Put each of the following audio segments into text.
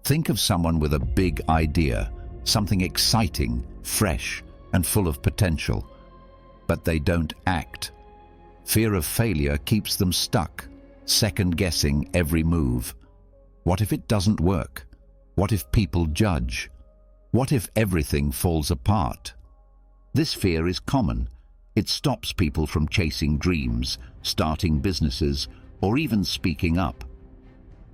Think of someone with a big idea, something exciting, fresh, and full of potential, but they don't act. Fear of failure keeps them stuck, second-guessing every move. What if it doesn't work? What if people judge? What if everything falls apart? This fear is common. It stops people from chasing dreams, starting businesses, or even speaking up.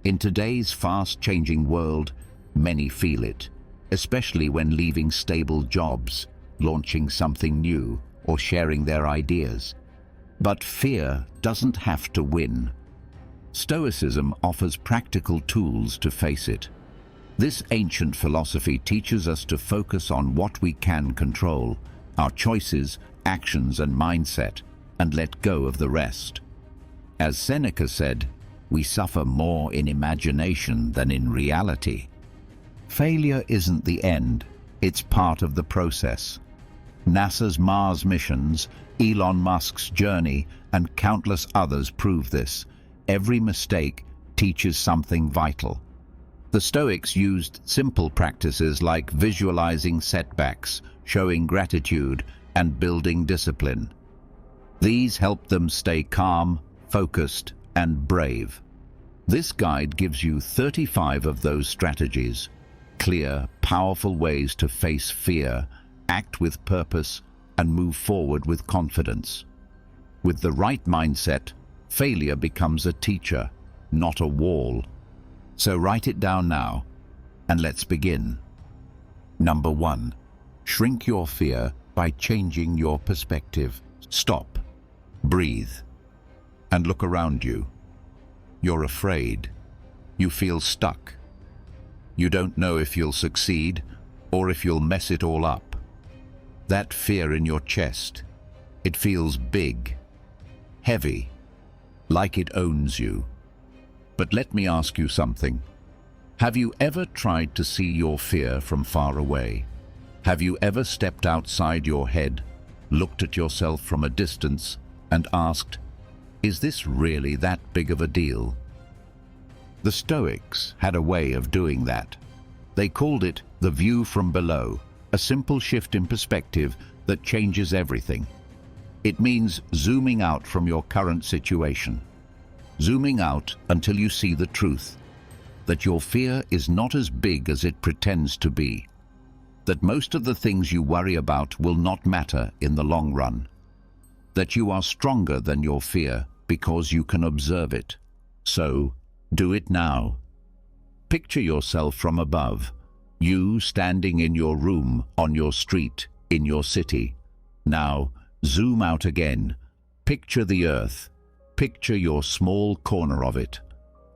In today's fast-changing world, many feel it, especially when leaving stable jobs, launching something new, or sharing their ideas. But fear doesn't have to win. Stoicism offers practical tools to face it. This ancient philosophy teaches us to focus on what we can control, our choices, actions, and mindset, and let go of the rest. As Seneca said, we suffer more in imagination than in reality. Failure isn't the end, it's part of the process. NASA's Mars missions, Elon Musk's journey, and countless others prove this. Every mistake teaches something vital. The Stoics used simple practices like visualizing setbacks, showing gratitude, and building discipline. These helped them stay calm, focused, and brave. This guide gives you 35 of those strategies, clear, powerful ways to face fear, act with purpose, and move forward with confidence. With the right mindset, failure becomes a teacher, not a wall. So write it down now, and let's begin. Number 1. Shrink your fear by changing your perspective. Stop, breathe, and look around you. You're afraid. You feel stuck. You don't know if you'll succeed or if you'll mess it all up. That fear in your chest, it feels big, heavy, like it owns you. But let me ask you something. Have you ever tried to see your fear from far away? Have you ever stepped outside your head, looked at yourself from a distance, and asked, is this really that big of a deal? The Stoics had a way of doing that. They called it the view from below, a simple shift in perspective that changes everything. It means zooming out from your current situation. Zooming out until you see the truth, that your fear is not as big as it pretends to be, that most of the things you worry about will not matter in the long run, that you are stronger than your fear because you can observe it. So, do it now. Picture yourself from above, you standing in your room, on your street, in your city. Now, zoom out again. Picture the earth. Picture your small corner of it.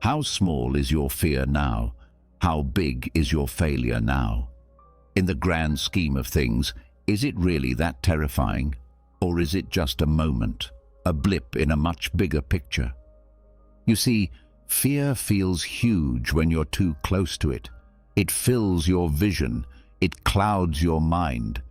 How small is your fear now? How big is your failure now? In the grand scheme of things, is it really that terrifying? Or is it just a moment, a blip in a much bigger picture? You see, fear feels huge when you're too close to it. It fills your vision, it clouds your mind.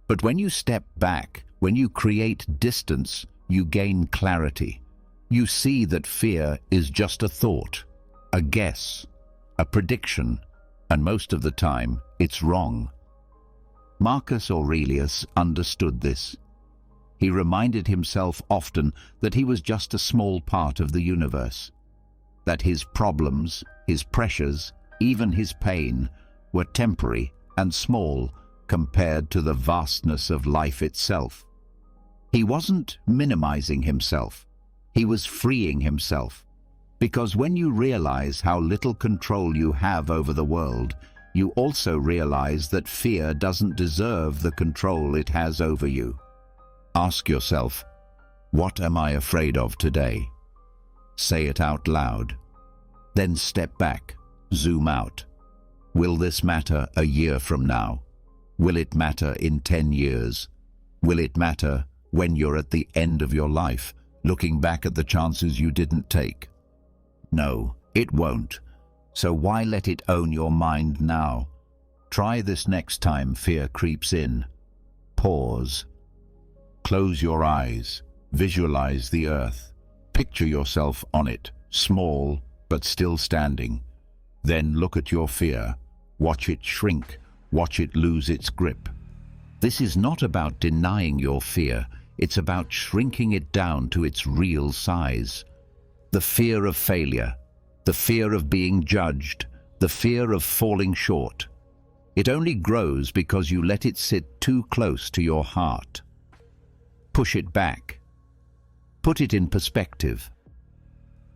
But when you step back, when you create distance, you gain clarity. You see that fear is just a thought, a guess, a prediction, and most of the time, it's wrong. Marcus Aurelius understood this. He reminded himself often that he was just a small part of the universe, that his problems, his pressures, even his pain, were temporary and small compared to the vastness of life itself. He wasn't minimizing himself. He was freeing himself. Because when you realize how little control you have over the world, you also realize that fear doesn't deserve the control it has over you. Ask yourself, what am I afraid of today? Say it out loud. Then step back, zoom out. Will this matter a year from now? Will it matter in 10 years? Will it matter when you're at the end of your life, looking back at the chances you didn't take? No, it won't. So why let it own your mind now? Try this next time fear creeps in. Pause. Close your eyes. Visualize the earth. Picture yourself on it, small but still standing. Then look at your fear. Watch it shrink. Watch it lose its grip. This is not about denying your fear. It's about shrinking it down to its real size. The fear of failure, the fear of being judged, the fear of falling short. It only grows because you let it sit too close to your heart. Push it back. Put it in perspective.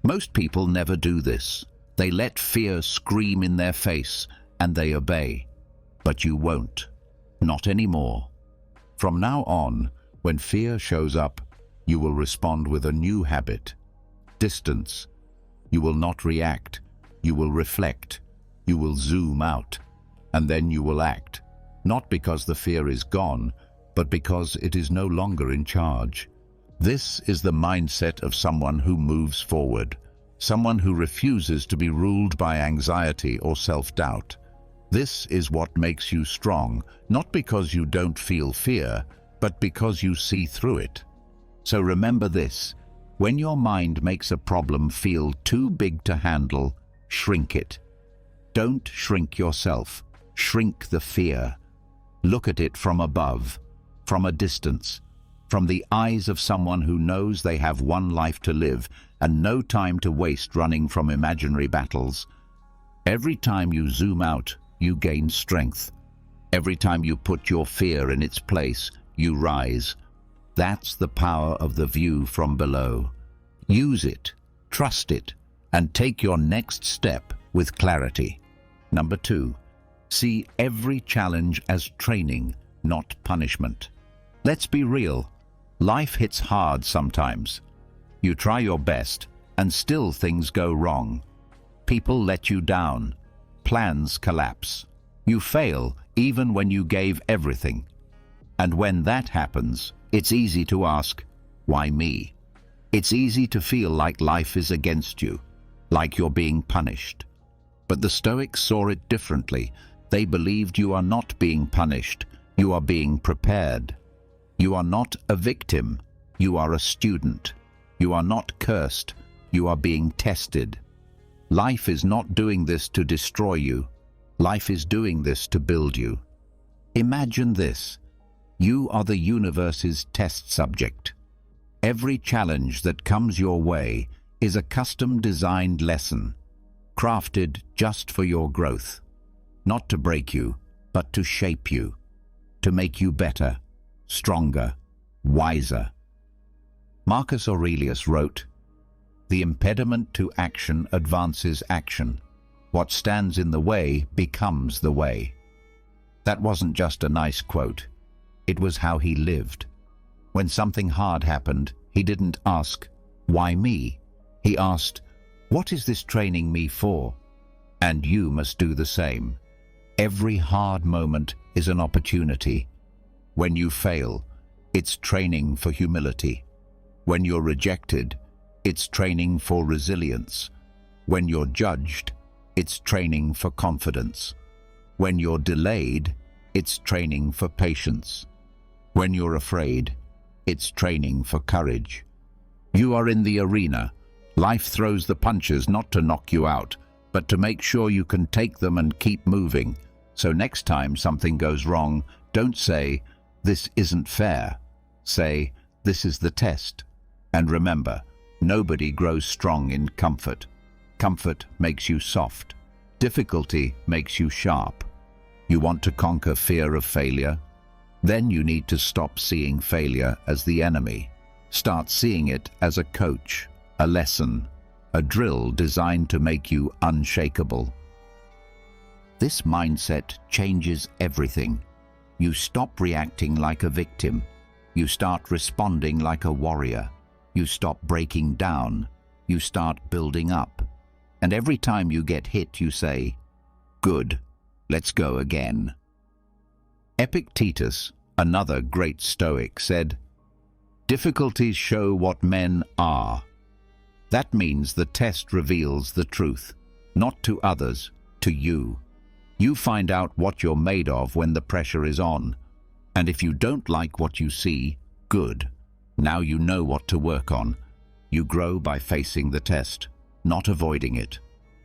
Most people never do this. They let fear scream in their face and they obey. But you won't. Not anymore. From now on, when fear shows up, you will respond with a new habit. Distance. You will not react. You will reflect. You will zoom out. And then you will act. Not because the fear is gone, but because it is no longer in charge. This is the mindset of someone who moves forward. Someone who refuses to be ruled by anxiety or self-doubt. This is what makes you strong, not because you don't feel fear, but because you see through it. So remember this: when your mind makes a problem feel too big to handle, shrink it. Don't shrink yourself. Shrink the fear. Look at it from above, from a distance, from the eyes of someone who knows they have one life to live and no time to waste running from imaginary battles. Every time you zoom out, you gain strength. Every time you put your fear in its place, you rise. That's the power of the view from below. Use it, trust it, and take your next step with clarity. Number 2, see every challenge as training, not punishment. Let's be real. Life hits hard sometimes. You try your best, and still things go wrong. People let you down. Plans collapse. You fail even when you gave everything. And when that happens, it's easy to ask, why me? It's easy to feel like life is against you, like you're being punished. But the Stoics saw it differently. They believed you are not being punished, you are being prepared. You are not a victim, you are a student. You are not cursed, you are being tested. Life is not doing this to destroy you. Life is doing this to build you. Imagine this. You are the universe's test subject. Every challenge that comes your way is a custom-designed lesson, crafted just for your growth. Not to break you, but to shape you, to make you better, stronger, wiser. Marcus Aurelius wrote, "The impediment to action advances action. What stands in the way becomes the way." That wasn't just a nice quote. It was how he lived. When something hard happened, he didn't ask, "Why me?" He asked, "What is this training me for?" And you must do the same. Every hard moment is an opportunity. When you fail, it's training for humility. When you're rejected, it's training for resilience. When you're judged, it's training for confidence. When you're delayed, it's training for patience. When you're afraid, it's training for courage. You are in the arena. Life throws the punches not to knock you out, but to make sure you can take them and keep moving. So next time something goes wrong, don't say, "This isn't fair." Say, "This is the test." And remember, nobody grows strong in comfort. Comfort makes you soft. Difficulty makes you sharp. You want to conquer fear of failure? Then you need to stop seeing failure as the enemy. Start seeing it as a coach, a lesson, a drill designed to make you unshakable. This mindset changes everything. You stop reacting like a victim. You start responding like a warrior. You stop breaking down. You start building up. And every time you get hit, you say, "Good, let's go again." Epictetus, another great Stoic, said, "Difficulties show what men are." That means the test reveals the truth, not to others, to you. You find out what you're made of when the pressure is on. And if you don't like what you see, good. Now you know what to work on. You grow by facing the test, not avoiding it.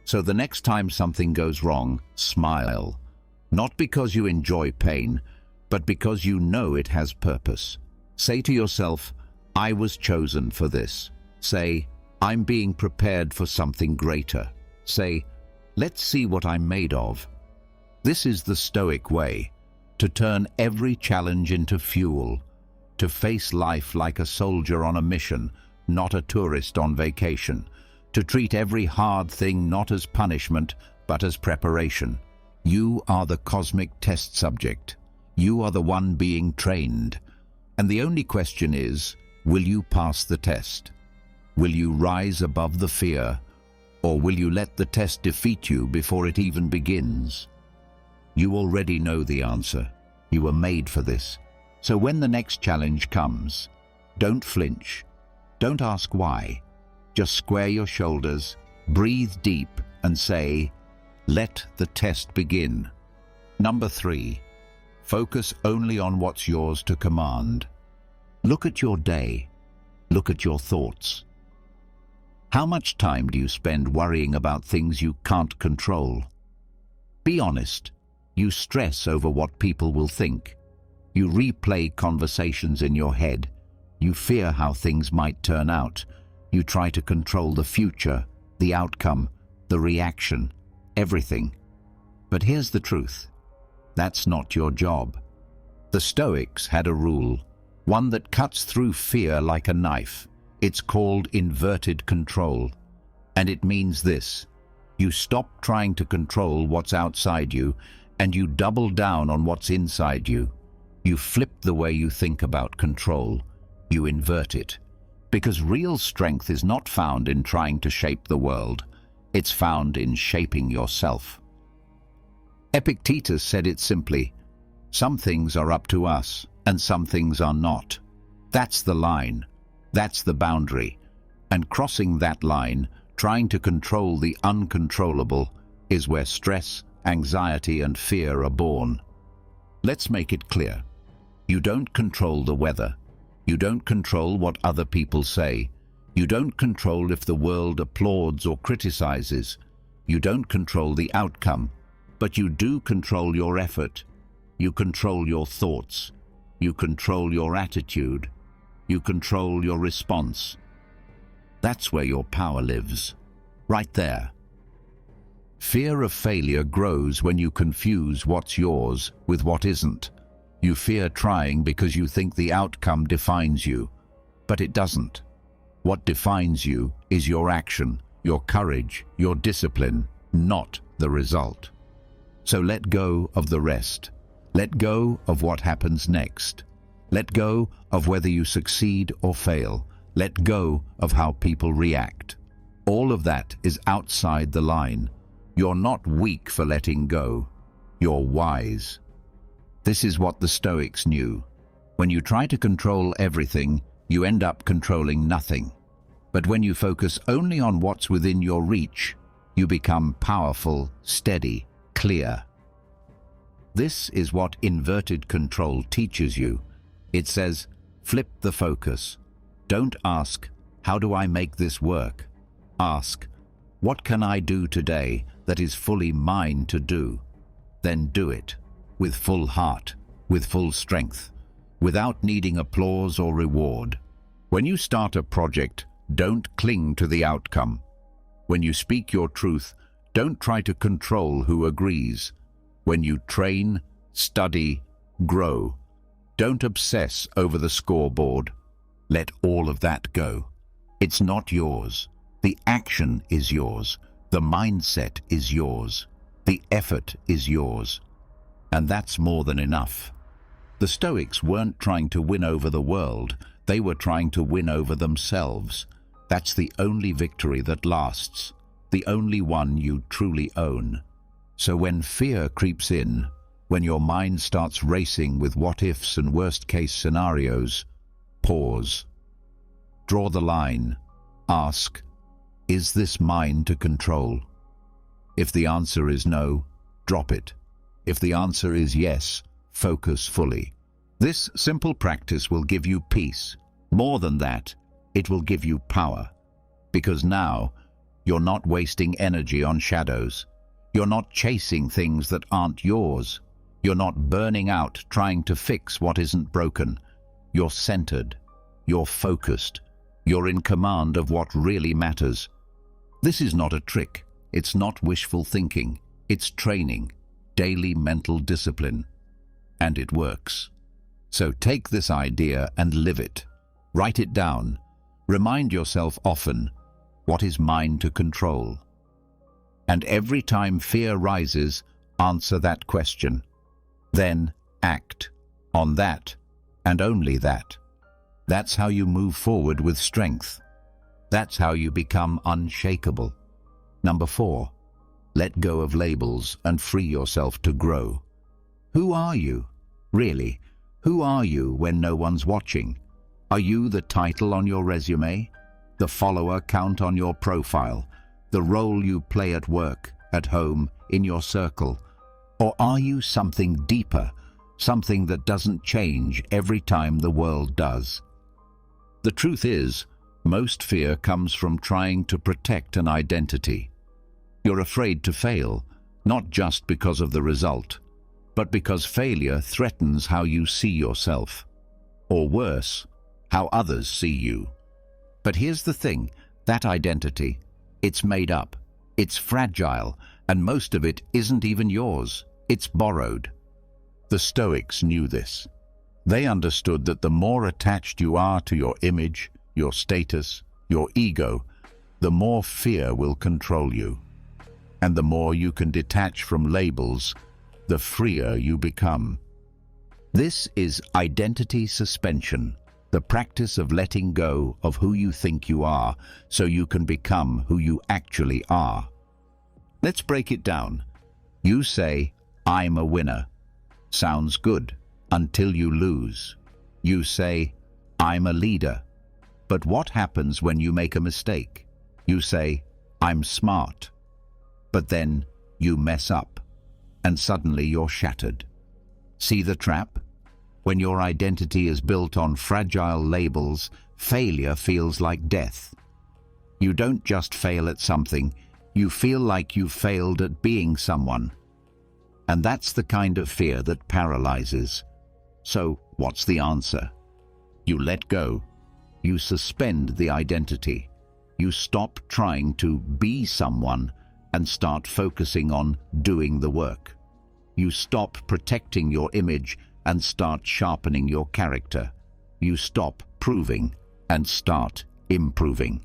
So the next time something goes wrong, smile. Not because you enjoy pain, but because you know it has purpose. Say to yourself, I was chosen for this. Say, I'm being prepared for something greater. Say, let's see what I'm made of. This is the Stoic way, to turn every challenge into fuel, to face life like a soldier on a mission, not a tourist on vacation, to treat every hard thing not as punishment, but as preparation. You are the cosmic test subject. You are the one being trained. And the only question is, will you pass the test? Will you rise above the fear, or will you let the test defeat you before it even begins? You already know the answer. You were made for this. So when the next challenge comes, don't flinch. Don't ask why. Just square your shoulders, breathe deep, and say, let the test begin. Number 3, focus only on what's yours to command. Look at your day. Look at your thoughts. How much time do you spend worrying about things you can't control? Be honest. You stress over what people will think. You replay conversations in your head. You fear how things might turn out. You try to control the future, the outcome, the reaction, everything. But here's the truth. That's not your job. The Stoics had a rule, one that cuts through fear like a knife. It's called inverted control. And it means this: you stop trying to control what's outside you, and you double down on what's inside you. You flip the way you think about control. You invert it. Because real strength is not found in trying to shape the world. It's found in shaping yourself. Epictetus said it simply: some things are up to us, and some things are not. That's the line. That's the boundary. And crossing that line, trying to control the uncontrollable, is where stress, anxiety, and fear are born. Let's make it clear. You don't control the weather. You don't control what other people say. You don't control if the world applauds or criticizes. You don't control the outcome, but you do control your effort. You control your thoughts. You control your attitude. You control your response. That's where your power lives. Right there. Fear of failure grows when you confuse what's yours with what isn't. You fear trying because you think the outcome defines you, but it doesn't. What defines you is your action, your courage, your discipline, not the result. So let go of the rest. Let go of what happens next. Let go of whether you succeed or fail. Let go of how people react. All of that is outside the line. You're not weak for letting go. You're wise. This is what the Stoics knew. When you try to control everything, you end up controlling nothing. But when you focus only on what's within your reach, you become powerful, steady, clear. This is what inverted control teaches you. It says, flip the focus. Don't ask, how do I make this work? Ask, what can I do today that is fully mine to do? Then do it, with full heart, with full strength, without needing applause or reward. When you start a project, don't cling to the outcome. When you speak your truth, don't try to control who agrees. When you train, study, grow, don't obsess over the scoreboard. Let all of that go. It's not yours. The action is yours. The mindset is yours. The effort is yours. And that's more than enough. The Stoics weren't trying to win over the world. They were trying to win over themselves. That's the only victory that lasts. The only one you truly own. So when fear creeps in, when your mind starts racing with what-ifs and worst-case scenarios, pause. Draw the line. Ask, is this mine to control? If the answer is no, drop it. If the answer is yes, focus fully. This simple practice will give you peace. More than that, it will give you power. Because now, You're not wasting energy on shadows. You're not chasing things that aren't yours. You're not burning out trying to fix what isn't broken. You're centered. You're focused. You're in command of what really matters. This is not a trick. It's not wishful thinking. It's training, daily mental discipline. And it works. So take this idea and live it. Write it down. Remind yourself often, what is mine to control? And every time fear rises, answer that question. Then act on that, and only that. That's how you move forward with strength. That's how you become unshakable. Number 4, let go of labels and free yourself to grow. Who are you? Really, who are you when no one's watching? Are you the title on your resume? The follower count on your profile? The role you play at work, at home, in your circle? Or are you something deeper, something that doesn't change every time the world does? The truth is, most fear comes from trying to protect an identity. You're afraid to fail, not just because of the result, but because failure threatens how you see yourself. Or worse, how others see you. But here's the thing, that identity, it's made up, it's fragile, and most of it isn't even yours, it's borrowed. The Stoics knew this. They understood that the more attached you are to your image, your status, your ego, the more fear will control you. And the more you can detach from labels, the freer you become. This is identity suspension, the practice of letting go of who you think you are so you can become who you actually are. Let's break it down. You say, I'm a winner. Sounds good, until you lose. You say, I'm a leader. But what happens when you make a mistake? You say, I'm smart. But then you mess up, and suddenly you're shattered. See the trap? When your identity is built on fragile labels, failure feels like death. You don't just fail at something, you feel like you failed at being someone. And that's the kind of fear that paralyzes. So, what's the answer? You let go. You suspend the identity. You stop trying to be someone and start focusing on doing the work. You stop protecting your image and start sharpening your character. You stop proving and start improving.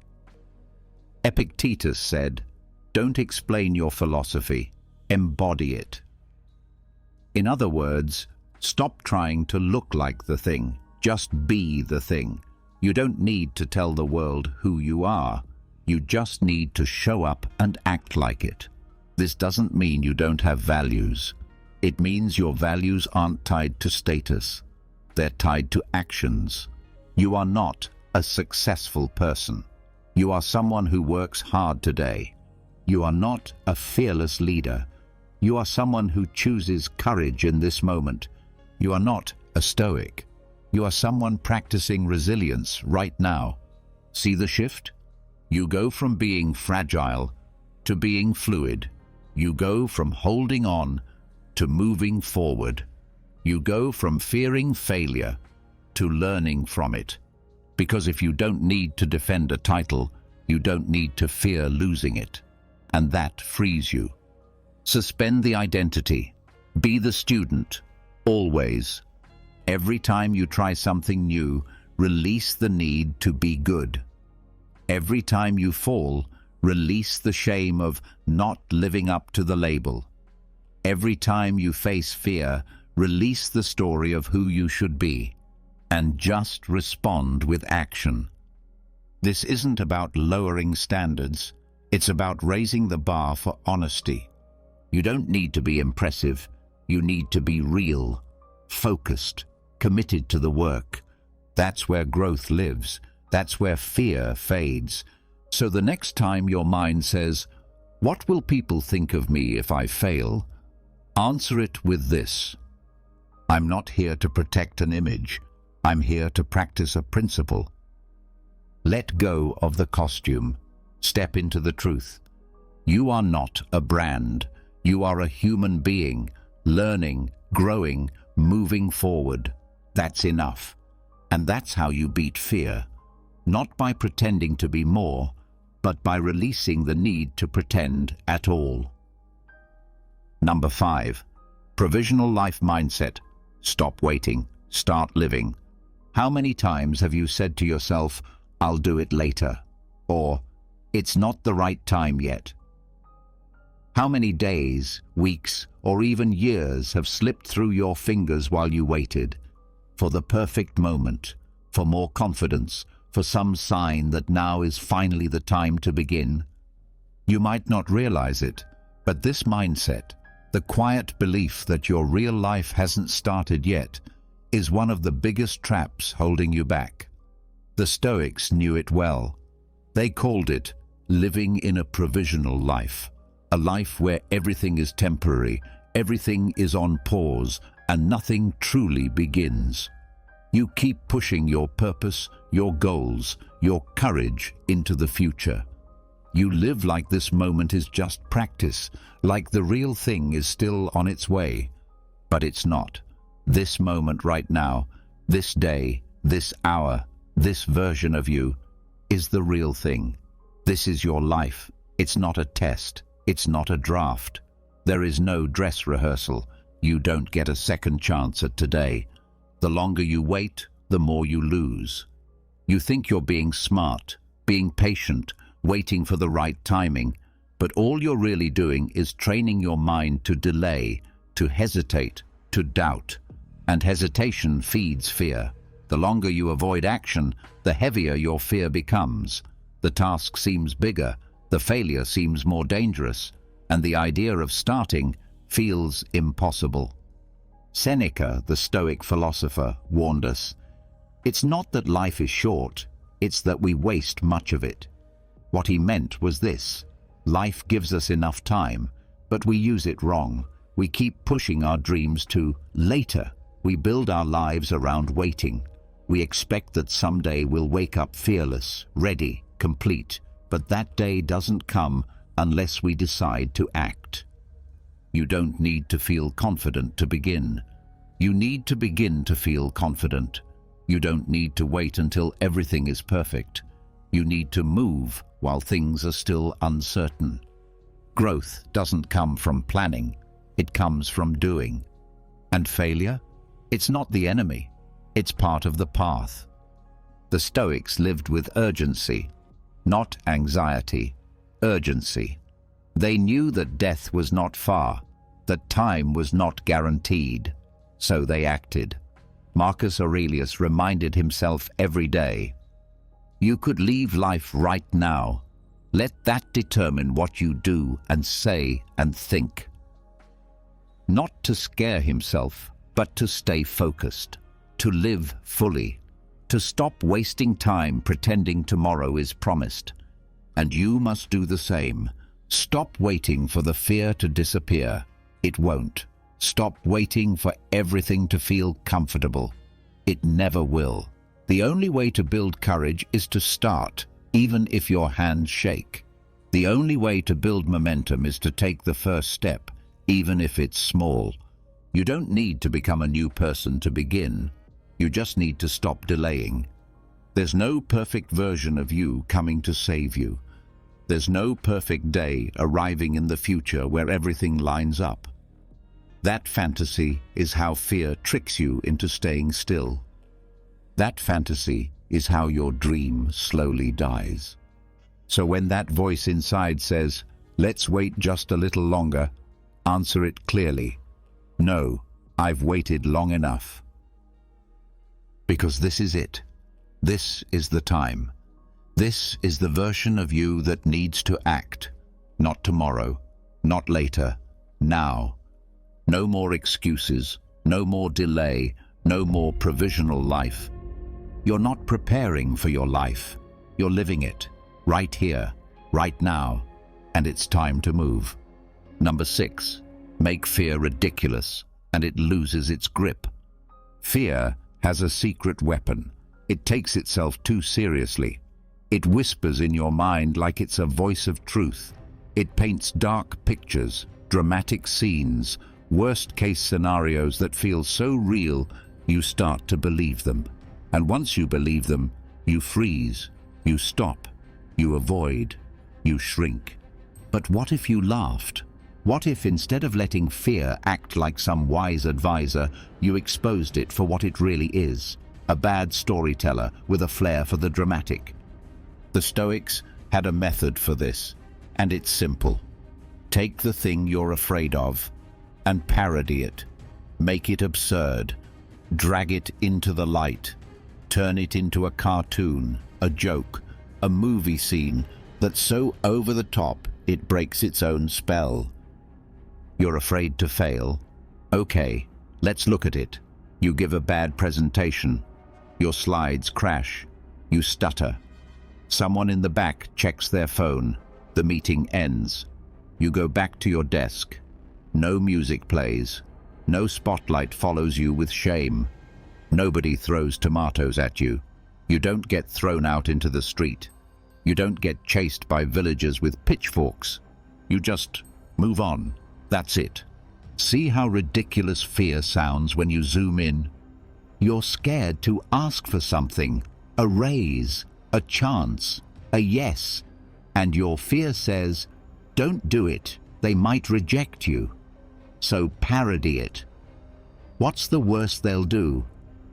Epictetus said, don't explain your philosophy, embody it. In other words, stop trying to look like the thing, just be the thing. You don't need to tell the world who you are. You just need to show up and act like it. This doesn't mean you don't have values. It means your values aren't tied to status. They're tied to actions. You are not a successful person. You are someone who works hard today. You are not a fearless leader. You are someone who chooses courage in this moment. You are not a Stoic. You are someone practicing resilience right now. See the shift? You go from being fragile to being fluid. You go from holding on to moving forward. You go from fearing failure to learning from it. Because if you don't need to defend a title, you don't need to fear losing it. And that frees you. Suspend the identity. Be the student, always. Every time you try something new, release the need to be good. Every time you fall, release the shame of not living up to the label. Every time you face fear, release the story of who you should be, and just respond with action. This isn't about lowering standards, it's about raising the bar for honesty. You don't need to be impressive, you need to be real, focused, committed to the work. That's where growth lives, that's where fear fades. So the next time your mind says, "What will people think of me if I fail?" answer it with this: I'm not here to protect an image, I'm here to practice a principle. Let go of the costume, step into the truth. You are not a brand. You are a human being, learning, growing, moving forward. That's enough. And that's how you beat fear. Not by pretending to be more, but by releasing the need to pretend at all. Number 5. Provisional life mindset. Stop waiting. Start living. How many times have you said to yourself, "I'll do it later," or "It's not the right time yet"? How many days, weeks, or even years have slipped through your fingers while you waited? For the perfect moment, for more confidence, for some sign that now is finally the time to begin. You might not realize it, but this mindset, the quiet belief that your real life hasn't started yet, is one of the biggest traps holding you back. The Stoics knew it well. They called it living in a provisional life, a life where everything is temporary, everything is on pause, and nothing truly begins. You keep pushing your purpose, your goals, your courage into the future. You live like this moment is just practice, like the real thing is still on its way. But it's not. This moment right now, this day, this hour, this version of you, is the real thing. This is your life. It's not a test. It's not a draft. There is no dress rehearsal. You don't get a second chance at today. The longer you wait, the more you lose. You think you're being smart, being patient, waiting for the right timing, but all you're really doing is training your mind to delay, to hesitate, to doubt. And hesitation feeds fear. The longer you avoid action, the heavier your fear becomes. The task seems bigger, the failure seems more dangerous, and the idea of starting feels impossible. Seneca, the Stoic philosopher, warned us, "It's not that life is short, it's that we waste much of it." What he meant was this: life gives us enough time, but we use it wrong. We keep pushing our dreams to later. We build our lives around waiting. We expect that someday we'll wake up fearless, ready, complete, but that day doesn't come unless we decide to act. You don't need to feel confident to begin. You need to begin to feel confident. You don't need to wait until everything is perfect. You need to move while things are still uncertain. Growth doesn't come from planning. It comes from doing. And failure? It's not the enemy. It's part of the path. The Stoics lived with urgency, not anxiety, urgency. They knew that death was not far, that time was not guaranteed, so they acted. Marcus Aurelius reminded himself every day, "You could leave life right now. Let that determine what you do and say and think." Not to scare himself, but to stay focused, to live fully, to stop wasting time pretending tomorrow is promised. And you must do the same. Stop waiting for the fear to disappear. It won't. Stop waiting for everything to feel comfortable. It never will. The only way to build courage is to start, even if your hands shake. The only way to build momentum is to take the first step, even if it's small. You don't need to become a new person to begin. You just need to stop delaying. There's no perfect version of you coming to save you. There's no perfect day arriving in the future where everything lines up. That fantasy is how fear tricks you into staying still. That fantasy is how your dream slowly dies. So when that voice inside says, "Let's wait just a little longer," answer it clearly. "No, I've waited long enough." Because this is it. This is the time. This is the version of you that needs to act. Not tomorrow, not later, now. No more excuses, no more delay, no more provisional life. You're not preparing for your life. You're living it, right here, right now, and it's time to move. Number 6, make fear ridiculous, and it loses its grip. Fear has a secret weapon. It takes itself too seriously. It whispers in your mind like it's a voice of truth. It paints dark pictures, dramatic scenes, worst-case scenarios that feel so real you start to believe them. And once you believe them, you freeze, you stop, you avoid, you shrink. But what if you laughed? What if instead of letting fear act like some wise advisor, you exposed it for what it really is? A bad storyteller with a flair for the dramatic. The Stoics had a method for this, and it's simple. Take the thing you're afraid of and parody it. Make it absurd. Drag it into the light. Turn it into a cartoon, a joke, a movie scene that's so over the top it breaks its own spell. You're afraid to fail? Okay, let's look at it. You give a bad presentation. Your slides crash. You stutter. Someone in the back checks their phone. The meeting ends. You go back to your desk. No music plays. No spotlight follows you with shame. Nobody throws tomatoes at you. You don't get thrown out into the street. You don't get chased by villagers with pitchforks. You just move on. That's it. See how ridiculous fear sounds when you zoom in? You're scared to ask for something, a raise, a chance, a yes, and your fear says, don't do it, they might reject you. So parody it. What's the worst they'll do?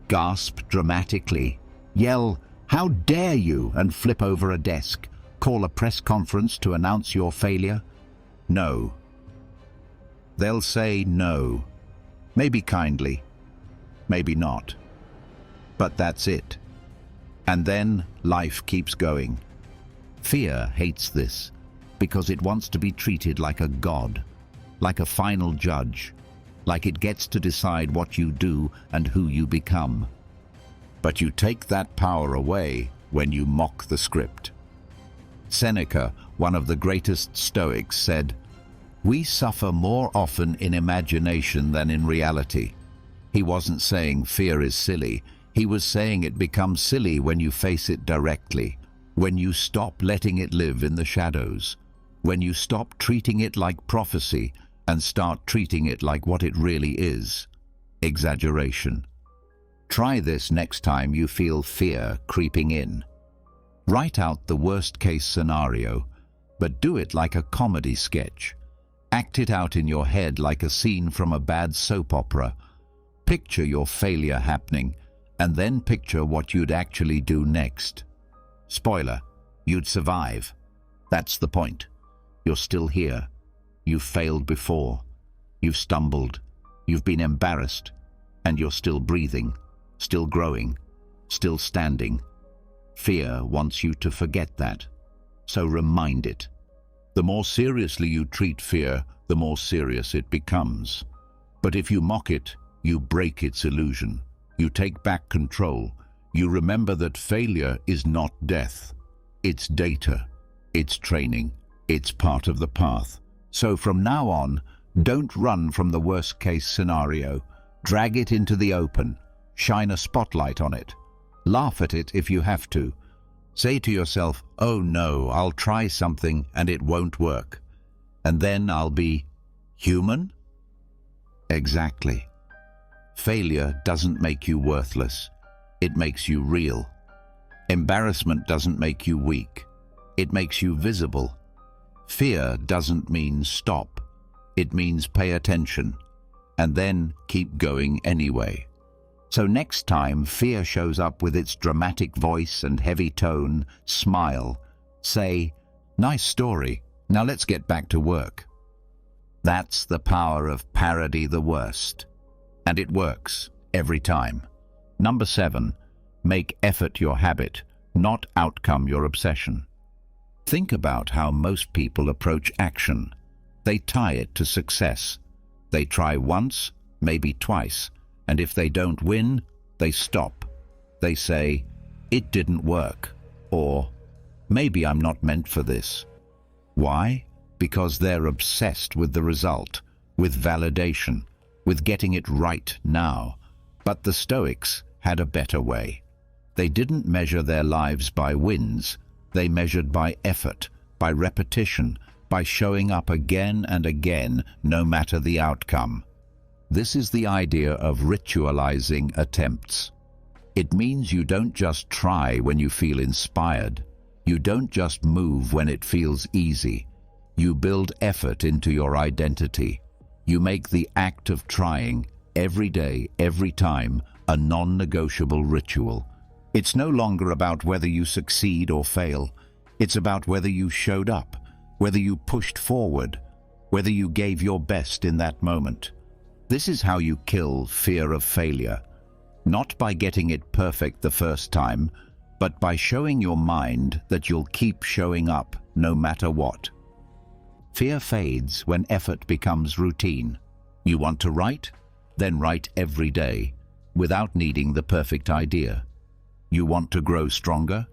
Gasp dramatically, yell, how dare you, and flip over a desk, call a press conference to announce your failure? No. They'll say no, maybe kindly, maybe not. But that's it. And then life keeps going. Fear hates this because it wants to be treated like a god, like a final judge, like it gets to decide what you do and who you become. But you take that power away when you mock the script. Seneca, one of the greatest Stoics, said, "We suffer more often in imagination than in reality." He wasn't saying fear is silly. He was saying it becomes silly when you face it directly, when you stop letting it live in the shadows, when you stop treating it like prophecy and start treating it like what it really is, exaggeration. Try this next time you feel fear creeping in. Write out the worst-case scenario, but do it like a comedy sketch. Act it out in your head like a scene from a bad soap opera. Picture your failure happening, and then picture what you'd actually do next. Spoiler, you'd survive. That's the point. You're still here. You've failed before. You've stumbled. You've been embarrassed. And you're still breathing, still growing, still standing. Fear wants you to forget that. So remind it. The more seriously you treat fear, the more serious it becomes. But if you mock it, you break its illusion. You take back control. You remember that failure is not death. It's data. It's training. It's part of the path. So from now on, don't run from the worst-case scenario. Drag it into the open. Shine a spotlight on it. Laugh at it if you have to. Say to yourself, oh no, I'll try something and it won't work. And then I'll be human? Exactly. Failure doesn't make you worthless. It makes you real. Embarrassment doesn't make you weak. It makes you visible. Fear doesn't mean stop. It means pay attention. And then keep going anyway. So next time fear shows up with its dramatic voice and heavy tone, smile. Say, nice story, now let's get back to work. That's the power of parody the worst. And it works every time. Number 7, make effort your habit, not outcome your obsession. Think about how most people approach action. They tie it to success. They try once, maybe twice, and if they don't win, they stop. They say, it didn't work, or maybe I'm not meant for this. Why? Because they're obsessed with the result, with validation, with getting it right now. But the Stoics had a better way. They didn't measure their lives by wins. They measured by effort, by repetition, by showing up again and again, no matter the outcome. This is the idea of ritualizing attempts. It means you don't just try when you feel inspired. You don't just move when it feels easy. You build effort into your identity. You make the act of trying, every day, every time, a non-negotiable ritual. It's no longer about whether you succeed or fail. It's about whether you showed up, whether you pushed forward, whether you gave your best in that moment. This is how you kill fear of failure. Not by getting it perfect the first time, but by showing your mind that you'll keep showing up no matter what. Fear fades when effort becomes routine. You want to write? Then write every day, without needing the perfect idea. You want to grow stronger?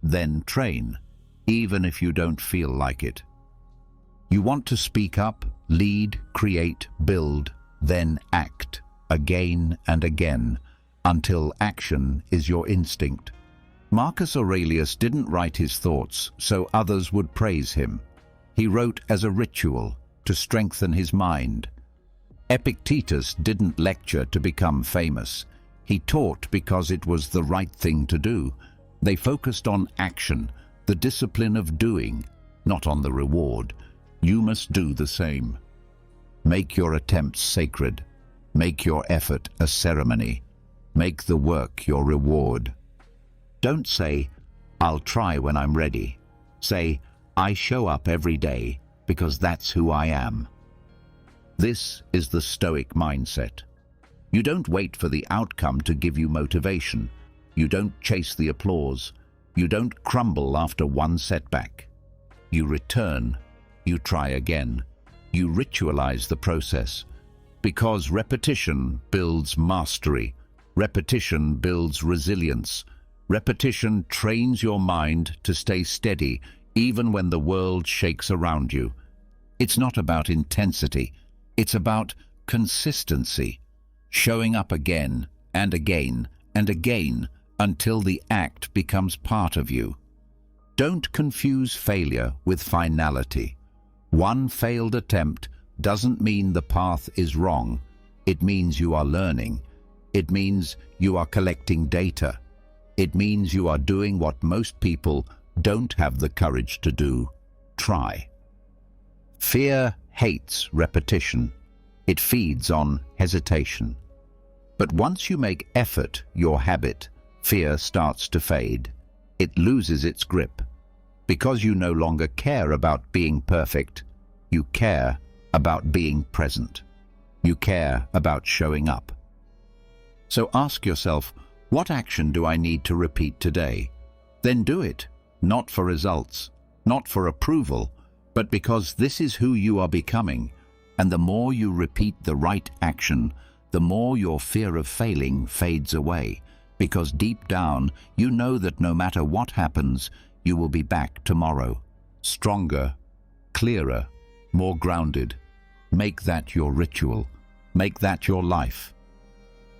Then train, even if you don't feel like it. You want to speak up, lead, create, build, then act, again and again, until action is your instinct. Marcus Aurelius didn't write his thoughts so others would praise him. He wrote as a ritual to strengthen his mind. Epictetus didn't lecture to become famous. He taught because it was the right thing to do. They focused on action, the discipline of doing, not on the reward. You must do the same. Make your attempts sacred. Make your effort a ceremony. Make the work your reward. Don't say, "I'll try when I'm ready." Say, "I show up every day because that's who I am." This is the Stoic mindset. You don't wait for the outcome to give you motivation. You don't chase the applause. You don't crumble after one setback. You return. You try again. You ritualize the process. Because repetition builds mastery. Repetition builds resilience. Repetition trains your mind to stay steady even when the world shakes around you. It's not about intensity. It's about consistency. Showing up again and again and again until the act becomes part of you. Don't confuse failure with finality. One failed attempt doesn't mean the path is wrong. It means you are learning. It means you are collecting data. It means you are doing what most people don't have the courage to do. Try. Fear hates repetition. It feeds on hesitation. But once you make effort your habit, fear starts to fade. It loses its grip. Because you no longer care about being perfect, you care about being present. You care about showing up. So ask yourself, what action do I need to repeat today? Then do it, not for results, not for approval, but because this is who you are becoming. And the more you repeat the right action, the more your fear of failing fades away, because deep down you know that no matter what happens, you will be back tomorrow, stronger, clearer, more grounded. Make that your ritual. Make that your life.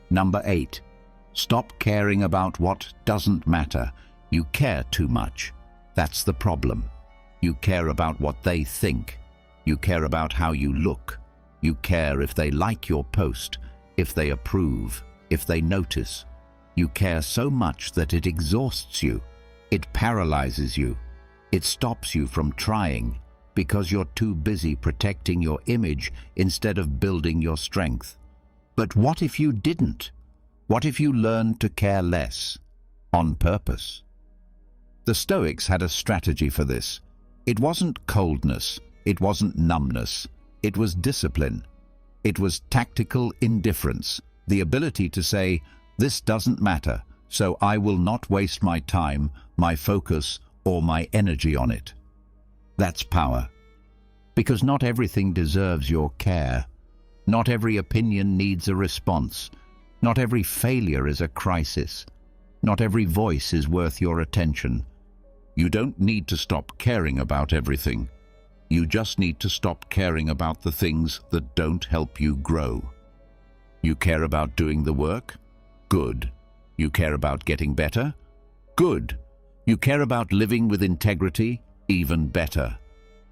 Number 8, stop caring about what doesn't matter. You care too much. That's the problem. You care about what they think. You care about how you look. You care if they like your post, if they approve, if they notice. You care so much that it exhausts you. It paralyzes you. It stops you from trying because you're too busy protecting your image instead of building your strength. But what if you didn't? What if you learned to care less, on purpose? The Stoics had a strategy for this. It wasn't coldness. It wasn't numbness. It was discipline. It was tactical indifference, the ability to say, "This doesn't matter, so I will not waste my time, my focus, or my energy on it." That's power. Because not everything deserves your care. Not every opinion needs a response. Not every failure is a crisis. Not every voice is worth your attention. You don't need to stop caring about everything. You just need to stop caring about the things that don't help you grow. You care about doing the work? Good. You care about getting better? Good. You care about living with integrity? Even better.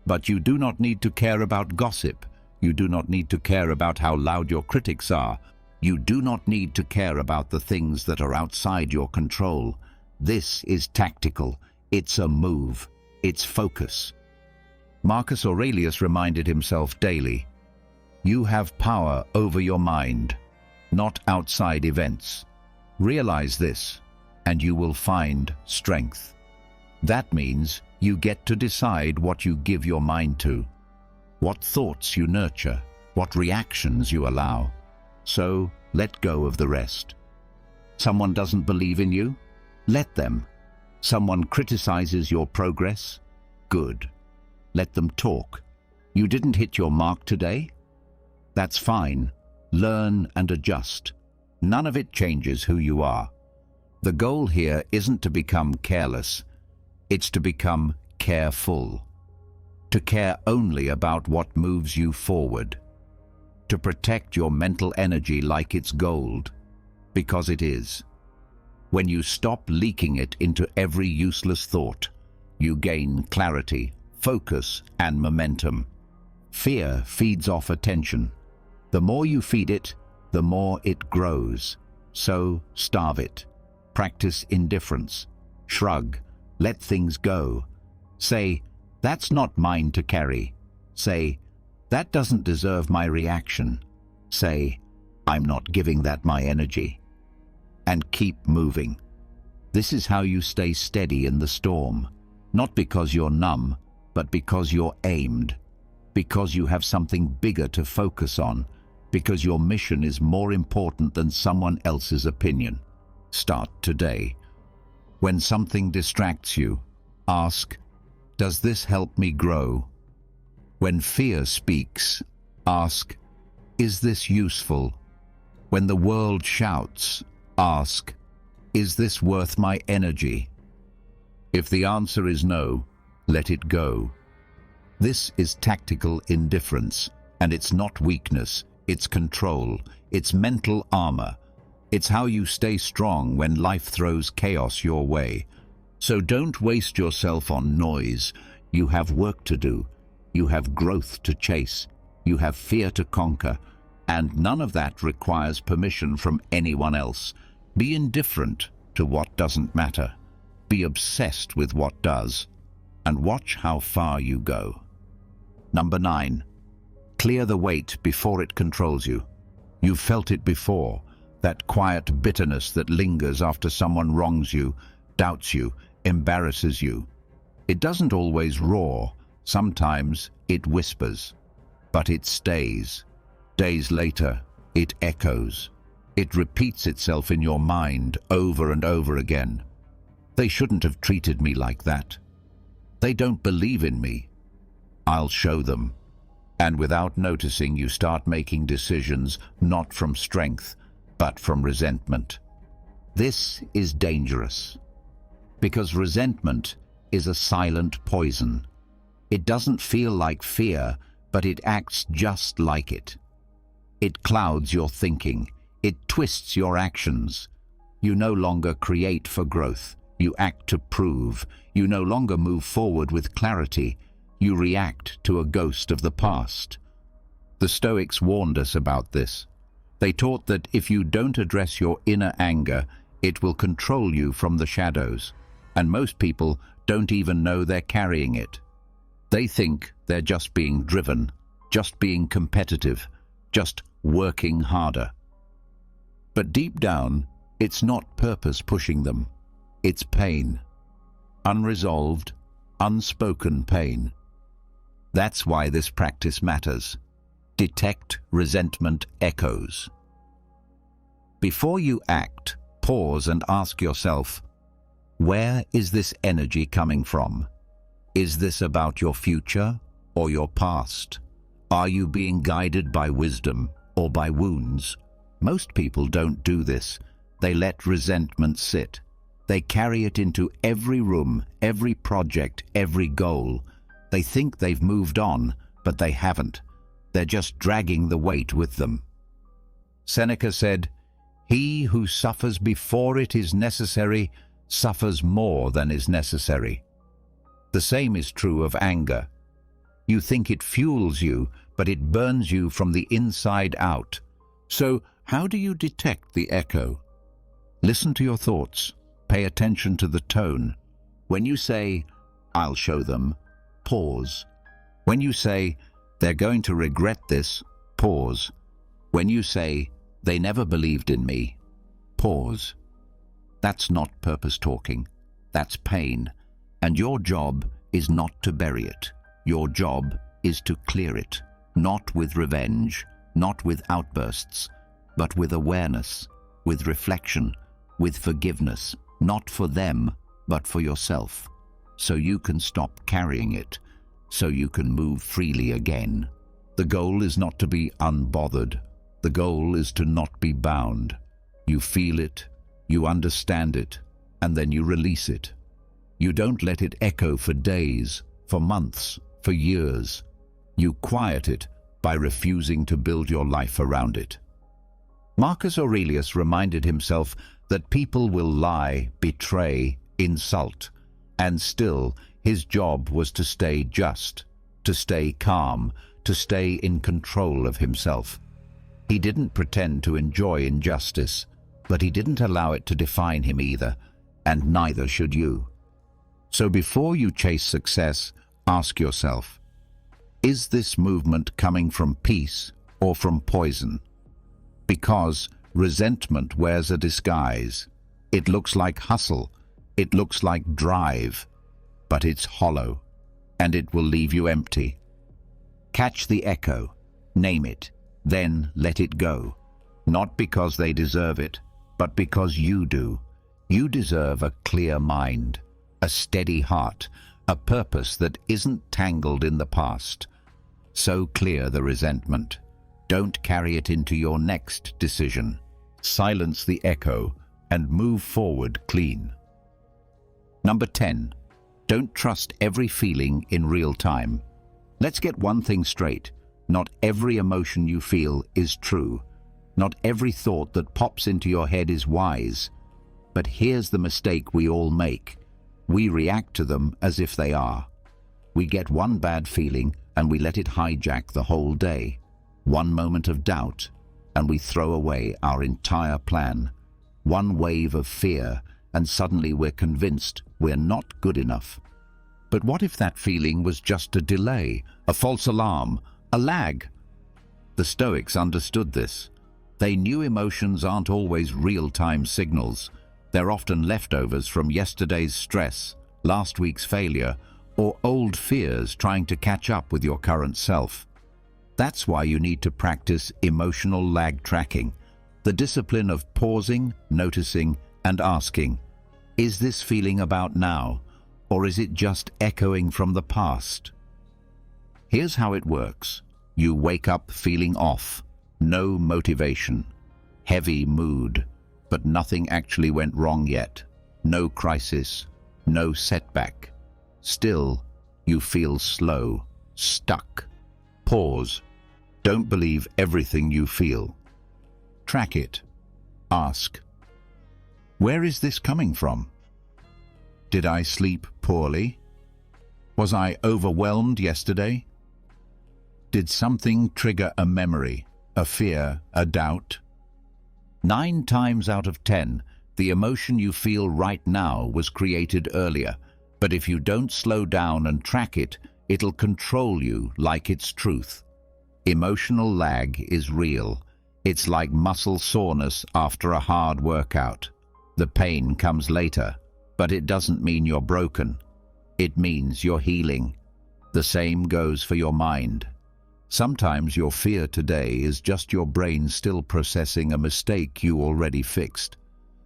But you do not need to care about gossip. You do not need to care about how loud your critics are. You do not need to care about the things that are outside your control. This is tactical. It's a move. It's focus. Marcus Aurelius reminded himself daily, you have power over your mind, not outside events. Realize this, and you will find strength. That means you get to decide what you give your mind to, what thoughts you nurture, what reactions you allow. So let go of the rest. Someone doesn't believe in you? Let them. Someone criticizes your progress? Good. Let them talk. You didn't hit your mark today? That's fine. Learn and adjust. None of it changes who you are. The goal here isn't to become careless. It's to become careful. To care only about what moves you forward. To protect your mental energy like it's gold, because it is. When you stop leaking it into every useless thought, you gain clarity, focus, and momentum. Fear feeds off attention. The more you feed it, the more it grows. So starve it. Practice indifference. Shrug. Let things go. Say, that's not mine to carry. Say, that doesn't deserve my reaction. Say, I'm not giving that my energy. And keep moving. This is how you stay steady in the storm. Not because you're numb, but because you're aimed. Because you have something bigger to focus on. Because your mission is more important than someone else's opinion. Start today. When something distracts you, ask, does this help me grow? When fear speaks, ask, is this useful? When the world shouts, ask, is this worth my energy? If the answer is no, let it go. This is tactical indifference, and it's not weakness, it's control, it's mental armor. It's how you stay strong when life throws chaos your way. So don't waste yourself on noise. You have work to do. You have growth to chase. You have fear to conquer. And none of that requires permission from anyone else. Be indifferent to what doesn't matter. Be obsessed with what does. And watch how far you go. Number 9. Clear the weight before it controls you. You've felt it before. That quiet bitterness that lingers after someone wrongs you, doubts you, embarrasses you. It doesn't always roar. Sometimes it whispers. But it stays. Days later, it echoes. It repeats itself in your mind over and over again. They shouldn't have treated me like that. They don't believe in me. I'll show them. And without noticing, you start making decisions not from strength, but from resentment. This is dangerous, because resentment is a silent poison. It doesn't feel like fear, but it acts just like it. It clouds your thinking. It twists your actions. You no longer create for growth. You act to prove. You no longer move forward with clarity. You react to a ghost of the past. The Stoics warned us about this. They taught that if you don't address your inner anger, it will control you from the shadows. And most people don't even know they're carrying it. They think they're just being driven, just being competitive, just working harder. But deep down, it's not purpose pushing them. It's pain. Unresolved, unspoken pain. That's why this practice matters. Detect resentment echoes. Before you act, pause and ask yourself, where is this energy coming from? Is this about your future or your past? Are you being guided by wisdom or by wounds? Most people don't do this. They let resentment sit. They carry it into every room, every project, every goal. They think they've moved on, but they haven't. They're just dragging the weight with them. Seneca said, "He who suffers before it is necessary suffers more than is necessary." The same is true of anger. You think it fuels you, but it burns you from the inside out. So, how do you detect the echo? Listen to your thoughts. Pay attention to the tone. When you say, "I'll show them," pause. When you say, "They're going to regret this," pause. When you say, "They never believed in me," pause. That's not purpose talking. That's pain. And your job is not to bury it. Your job is to clear it. Not with revenge, not with outbursts, but with awareness, with reflection, with forgiveness, not for them, but for yourself. So you can stop carrying it, so you can move freely again. The goal is not to be unbothered. The goal is to not be bound. You feel it, you understand it, and then you release it. You don't let it echo for days, for months, for years. You quiet it by refusing to build your life around it. Marcus Aurelius reminded himself that people will lie, betray, insult, and still his job was to stay just, to stay calm, to stay in control of himself. He didn't pretend to enjoy injustice, but he didn't allow it to define him either, and neither should you. So before you chase success, ask yourself, is this movement coming from peace or from poison? Because resentment wears a disguise. It looks like hustle, it looks like drive, but it's hollow, and it will leave you empty. Catch the echo, name it, then let it go. Not because they deserve it, but because you do. You deserve a clear mind, a steady heart, a purpose that isn't tangled in the past. So clear the resentment. Don't carry it into your next decision. Silence the echo and move forward clean. Number 10. Don't trust every feeling in real time. Let's get one thing straight. Not every emotion you feel is true. Not every thought that pops into your head is wise. But here's the mistake we all make. We react to them as if they are. We get one bad feeling and we let it hijack the whole day. One moment of doubt and we throw away our entire plan. One wave of fear and suddenly we're convinced we're not good enough. But what if that feeling was just a delay, a false alarm, a lag? The Stoics understood this. They knew emotions aren't always real-time signals. They're often leftovers from yesterday's stress, last week's failure, or old fears trying to catch up with your current self. That's why you need to practice emotional lag tracking, the discipline of pausing, noticing, and asking, is this feeling about now, or is it just echoing from the past? Here's how it works. You wake up feeling off, no motivation, heavy mood, but nothing actually went wrong yet. No crisis, no setback. Still, you feel slow, stuck. Pause. Don't believe everything you feel. Track it. Ask, where is this coming from? Did I sleep poorly? Was I overwhelmed yesterday? Did something trigger a memory, a fear, a doubt? 9 times out of 10, the emotion you feel right now was created earlier, but if you don't slow down and track it, it'll control you like it's truth. Emotional lag is real. It's like muscle soreness after a hard workout. The pain comes later, but it doesn't mean you're broken. It means you're healing. The same goes for your mind. Sometimes your fear today is just your brain still processing a mistake you already fixed.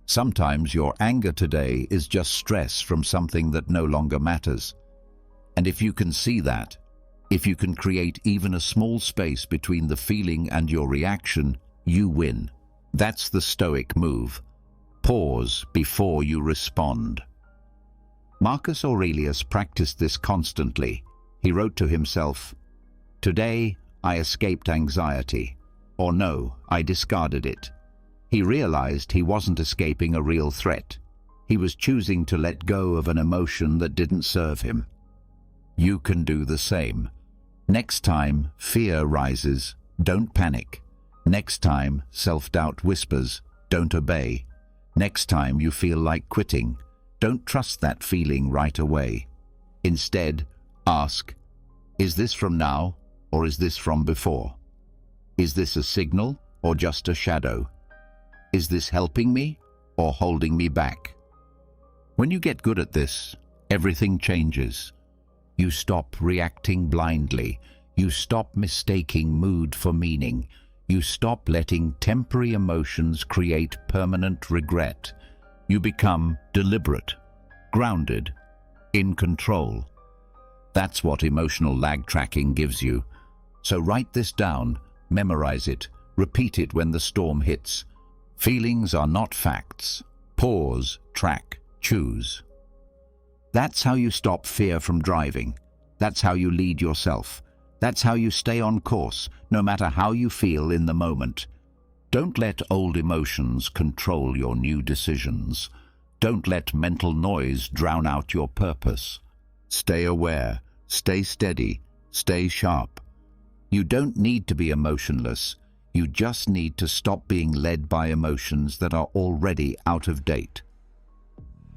Sometimes your anger today is just stress from something that no longer matters. And if you can see that, if you can create even a small space between the feeling and your reaction, you win. That's the Stoic move. Pause before you respond. Marcus Aurelius practiced this constantly. He wrote to himself, "Today I escaped anxiety," or no, I discarded it. He realized he wasn't escaping a real threat. He was choosing to let go of an emotion that didn't serve him. You can do the same. Next time fear rises, don't panic. Next time self-doubt whispers, don't obey. Next time you feel like quitting, don't trust that feeling right away. Instead, ask, is this from now or is this from before? Is this a signal or just a shadow? Is this helping me or holding me back? When you get good at this, everything changes. You stop reacting blindly. You stop mistaking mood for meaning. You stop letting temporary emotions create permanent regret. You become deliberate, grounded, in control. That's what emotional lag tracking gives you. So write this down, memorize it, repeat it when the storm hits. Feelings are not facts. Pause, track, choose. That's how you stop fear from driving. That's how you lead yourself. That's how you stay on course, no matter how you feel in the moment. Don't let old emotions control your new decisions. Don't let mental noise drown out your purpose. Stay aware, stay steady, stay sharp. You don't need to be emotionless. You just need to stop being led by emotions that are already out of date.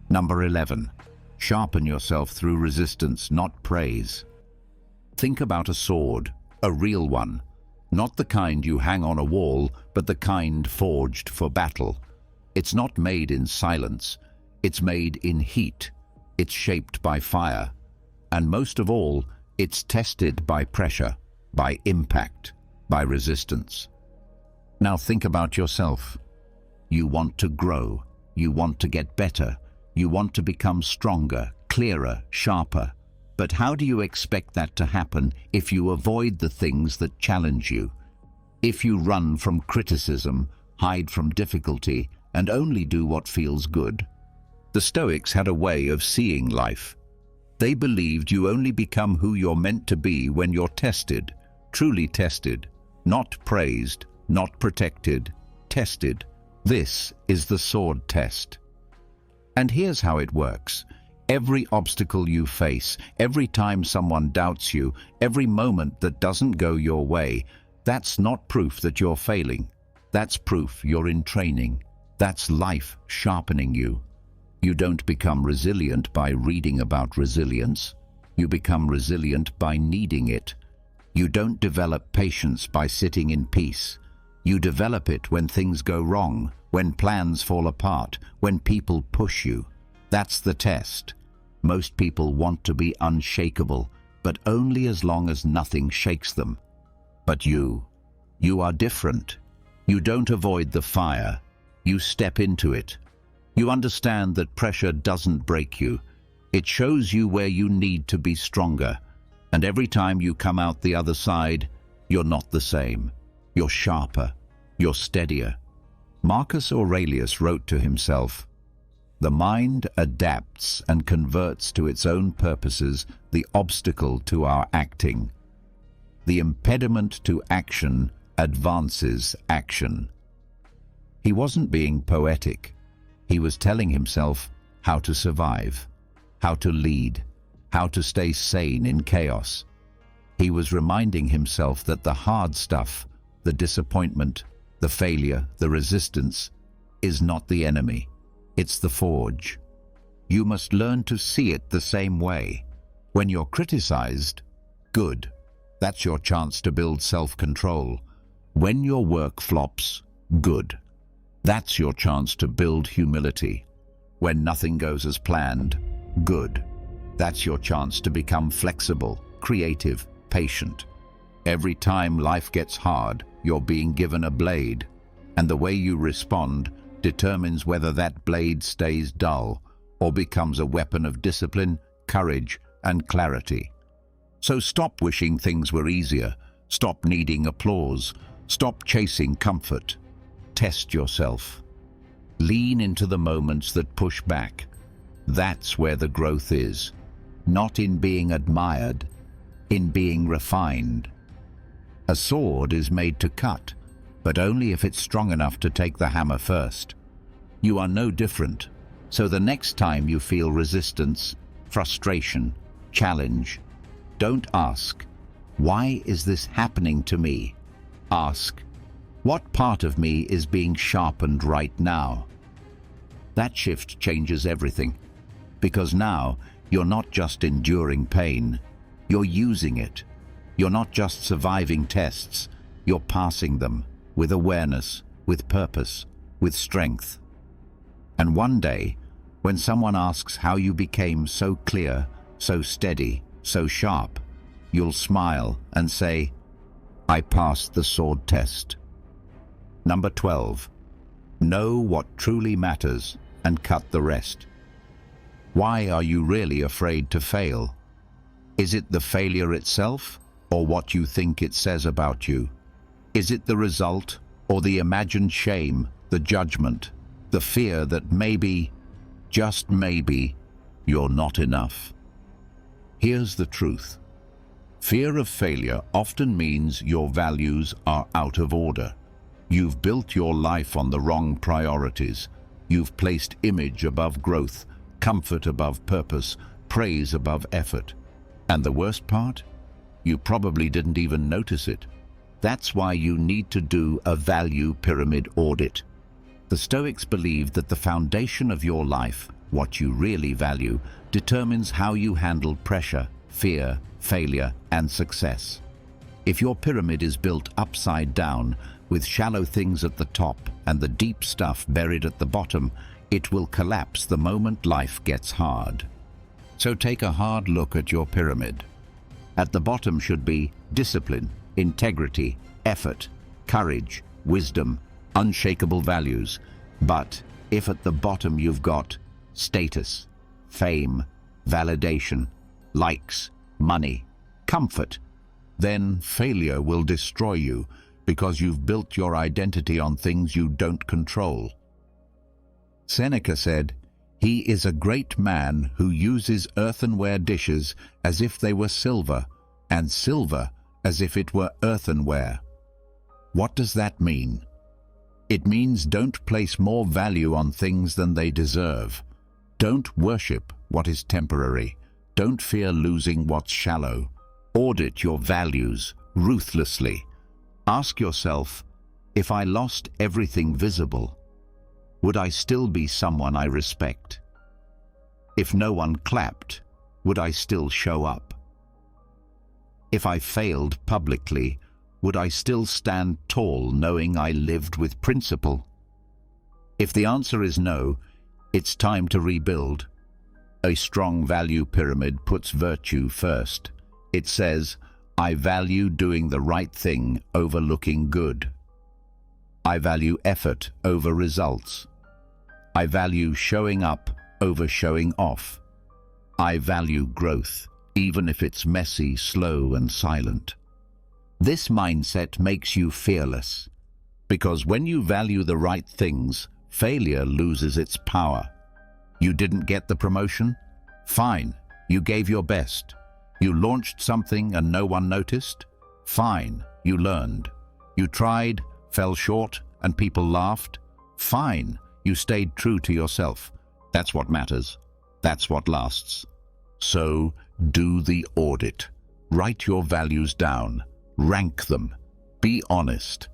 Number 11. Sharpen yourself through resistance, not praise. Think about a sword, a real one. Not the kind you hang on a wall, but the kind forged for battle. It's not made in silence. It's made in heat. It's shaped by fire. And most of all, it's tested by pressure, by impact, by resistance. Now think about yourself. You want to grow. You want to get better. You want to become stronger, clearer, sharper. But how do you expect that to happen if you avoid the things that challenge you? If you run from criticism, hide from difficulty, and only do what feels good? The Stoics had a way of seeing life. They believed you only become who you're meant to be when you're tested, truly tested, not praised, not protected, tested. This is the sword test. And here's how it works. Every obstacle you face, every time someone doubts you, every moment that doesn't go your way, that's not proof that you're failing. That's proof you're in training. That's life sharpening you. You don't become resilient by reading about resilience. You become resilient by needing it. You don't develop patience by sitting in peace. You develop it when things go wrong, when plans fall apart, when people push you. That's the test. Most people want to be unshakable, but only as long as nothing shakes them. But you are different. You don't avoid the fire. You step into it. You understand that pressure doesn't break you. It shows you where you need to be stronger. And every time you come out the other side, you're not the same. You're sharper. You're steadier. Marcus Aurelius wrote to himself, "The mind adapts and converts to its own purposes the obstacle to our acting. The impediment to action advances action." He wasn't being poetic. He was telling himself how to survive, how to lead, how to stay sane in chaos. He was reminding himself that the hard stuff, the disappointment, the failure, the resistance, is not the enemy. It's the forge. You must learn to see it the same way. When you're criticized, good. That's your chance to build self-control. When your work flops, good. That's your chance to build humility. When nothing goes as planned, good. That's your chance to become flexible, creative, patient. Every time life gets hard, you're being given a blade, and the way you respond determines whether that blade stays dull or becomes a weapon of discipline, courage, and clarity. So stop wishing things were easier. Stop needing applause. Stop chasing comfort. Test yourself. Lean into the moments that push back. That's where the growth is. Not in being admired, in being refined. A sword is made to cut, but only if it's strong enough to take the hammer first. You are no different. So the next time you feel resistance, frustration, challenge, don't ask, Why is this happening to me? Ask, what part of me is being sharpened right now? That shift changes everything, because now you're not just enduring pain, you're using it. You're not just surviving tests, you're passing them with awareness, with purpose, with strength. And one day, when someone asks how you became so clear, so steady, so sharp, you'll smile and say, I passed the sword test. Number 12. Know what truly matters and cut the rest. Why are you really afraid to fail? Is it the failure itself, or what you think it says about you? Is it the result, or the imagined shame, the judgment, the fear that maybe, just maybe, you're not enough? Here's the truth. Fear of failure often means your values are out of order. You've built your life on the wrong priorities. You've placed image above growth, comfort above purpose, praise above effort. And the worst part? You probably didn't even notice it. That's why you need to do a value pyramid audit. The Stoics believed that the foundation of your life, what you really value, determines how you handle pressure, fear, failure, and success. If your pyramid is built upside down, with shallow things at the top and the deep stuff buried at the bottom, it will collapse the moment life gets hard. So take a hard look at your pyramid. At the bottom should be discipline, integrity, effort, courage, wisdom, unshakable values. But if at the bottom you've got status, fame, validation, likes, money, comfort, then failure will destroy you because you've built your identity on things you don't control. Seneca said, "He is a great man who uses earthenware dishes as if they were silver, and silver as if it were earthenware." What does that mean? It means don't place more value on things than they deserve. Don't worship what is temporary. Don't fear losing what's shallow. Audit your values ruthlessly. Ask yourself, if I lost everything visible, would I still be someone I respect? If no one clapped, would I still show up? If I failed publicly, would I still stand tall knowing I lived with principle? If the answer is no, it's time to rebuild. A strong value pyramid puts virtue first. It says, I value doing the right thing over looking good. I value effort over results. I value showing up over showing off. I value growth, even if it's messy, slow, and silent. This mindset makes you fearless, because when you value the right things, failure loses its power. You didn't get the promotion? Fine, you gave your best. You launched something and no one noticed? Fine, you learned. You tried, fell short, and people laughed? Fine, you stayed true to yourself. That's what matters. That's what lasts. So, do the audit. Write your values down. Rank them. Be honest.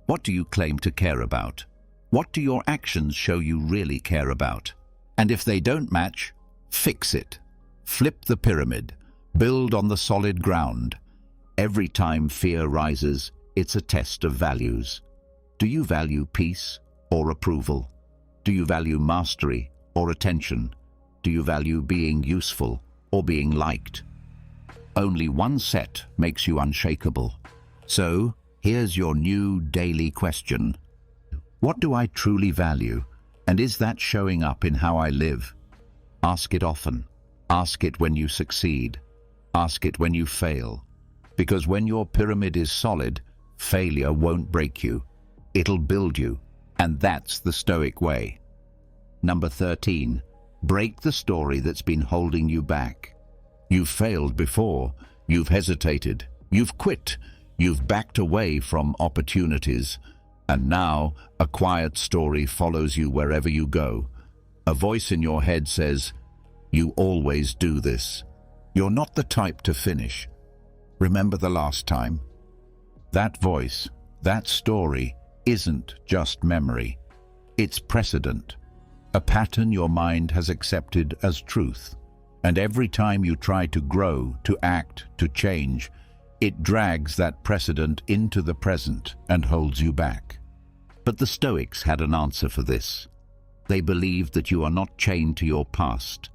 What do you claim to care about? What do your actions show you really care about? And if they don't match, fix it. Flip the pyramid. Build on the solid ground. Every time fear rises, it's a test of values. Do you value peace or approval? Do you value mastery or attention? Do you value being useful or being liked? Only one set makes you unshakable. So, here's your new daily question. What do I truly value, and is that showing up in how I live? Ask it often. Ask it when you succeed. Ask it when you fail. Because when your pyramid is solid, failure won't break you. It'll build you. And that's the Stoic way. Number 13. Break the story that's been holding you back. You've failed before. You've hesitated. You've quit. You've backed away from opportunities. And now a quiet story follows you wherever you go. A voice in your head says, "You always do this. You're not the type to finish." Remember the last time? That voice, that story, isn't just memory. It's precedent, a pattern your mind has accepted as truth. And every time you try to grow, to act, to change, it drags that precedent into the present and holds you back. But the Stoics had an answer for this. They believed that you are not chained to your past.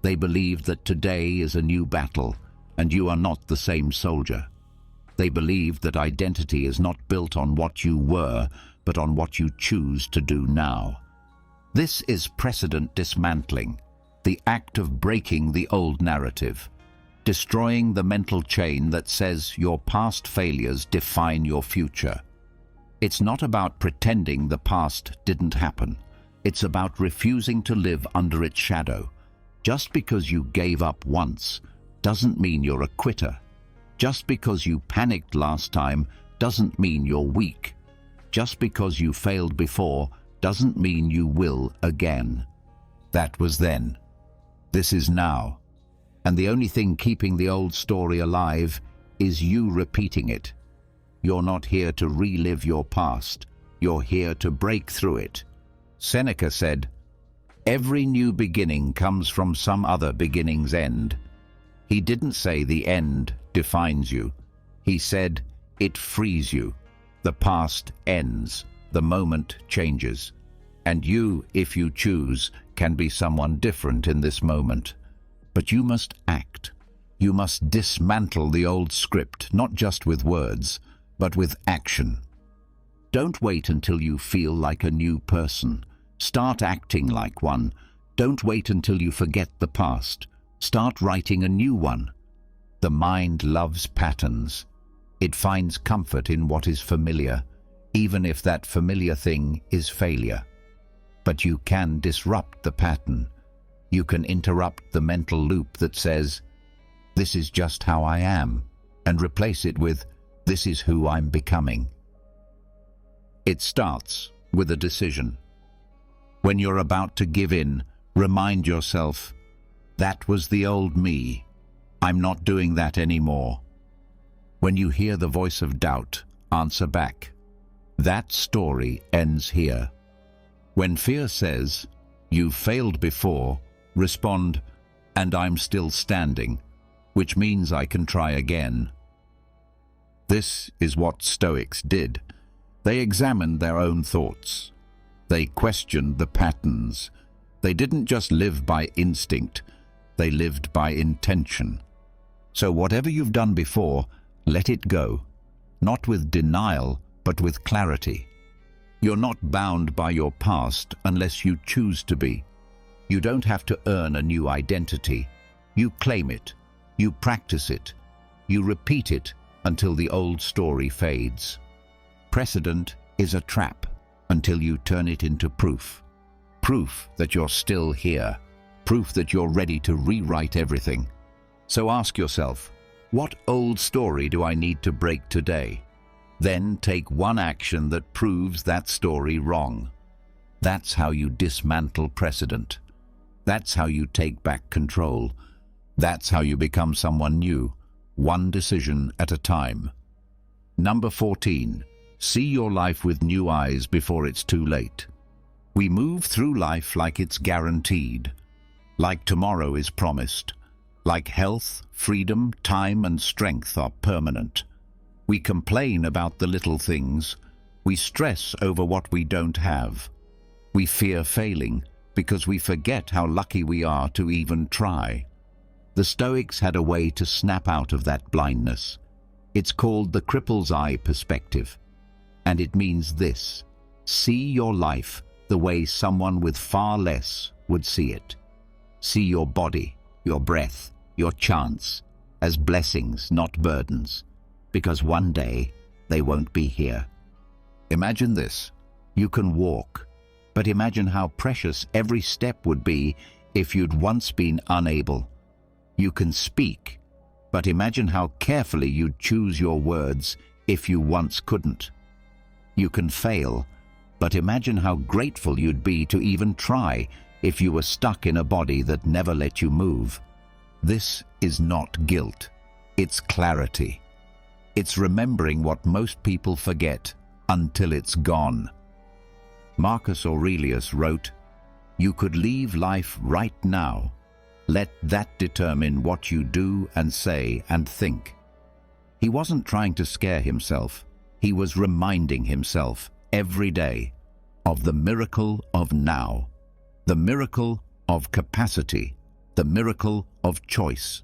They believed that today is a new battle, and you are not the same soldier. They believed that identity is not built on what you were, but on what you choose to do now. This is precedent dismantling, the act of breaking the old narrative, destroying the mental chain that says your past failures define your future. It's not about pretending the past didn't happen. It's about refusing to live under its shadow. Just because you gave up once doesn't mean you're a quitter. Just because you panicked last time doesn't mean you're weak. Just because you failed before doesn't mean you will again. That was then. This is now. And the only thing keeping the old story alive is you repeating it. You're not here to relive your past. You're here to break through it. Seneca said, "Every new beginning comes from some other beginning's end." He didn't say the end defines you. He said it frees you. The past ends. The moment changes. And you, if you choose, can be someone different in this moment. But you must act. You must dismantle the old script, not just with words, but with action. Don't wait until you feel like a new person. Start acting like one. Don't wait until you forget the past. Start writing a new one. The mind loves patterns. It finds comfort in what is familiar, even if that familiar thing is failure. But you can disrupt the pattern. You can interrupt the mental loop that says, "This is just how I am," and replace it with, "This is who I'm becoming." It starts with a decision. When you're about to give in, remind yourself, "That was the old me. I'm not doing that anymore." When you hear the voice of doubt, answer back, "That story ends here." When fear says, "You've failed before," respond, "And I'm still standing, which means I can try again." This is what Stoics did. They examined their own thoughts. They questioned the patterns. They didn't just live by instinct, they lived by intention. So whatever you've done before, let it go, not with denial, but with clarity. You're not bound by your past unless you choose to be. You don't have to earn a new identity. You claim it, you practice it, you repeat it until the old story fades. Precedent is a trap until you turn it into proof. Proof that you're still here. Proof that you're ready to rewrite everything. So ask yourself, what old story do I need to break today? Then take one action that proves that story wrong. That's how you dismantle precedent. That's how you take back control. That's how you become someone new, one decision at a time. Number 14. See your life with new eyes before it's too late. We move through life like it's guaranteed, like tomorrow is promised, like health, freedom, time, and strength are permanent. We complain about the little things. We stress over what we don't have. We fear failing because we forget how lucky we are to even try. The Stoics had a way to snap out of that blindness. It's called the cripple's eye perspective. And it means this: see your life the way someone with far less would see it. See your body, your breath, your chance as blessings, not burdens, because one day they won't be here. Imagine this: you can walk, but imagine how precious every step would be if you'd once been unable. You can speak, but imagine how carefully you'd choose your words if you once couldn't. You can fail, but imagine how grateful you'd be to even try if you were stuck in a body that never let you move. This is not guilt. It's clarity. It's remembering what most people forget until it's gone. Marcus Aurelius wrote, "You could leave life right now. Let that determine what you do and say and think." He wasn't trying to scare himself. He was reminding himself every day of the miracle of now, the miracle of capacity, the miracle of choice.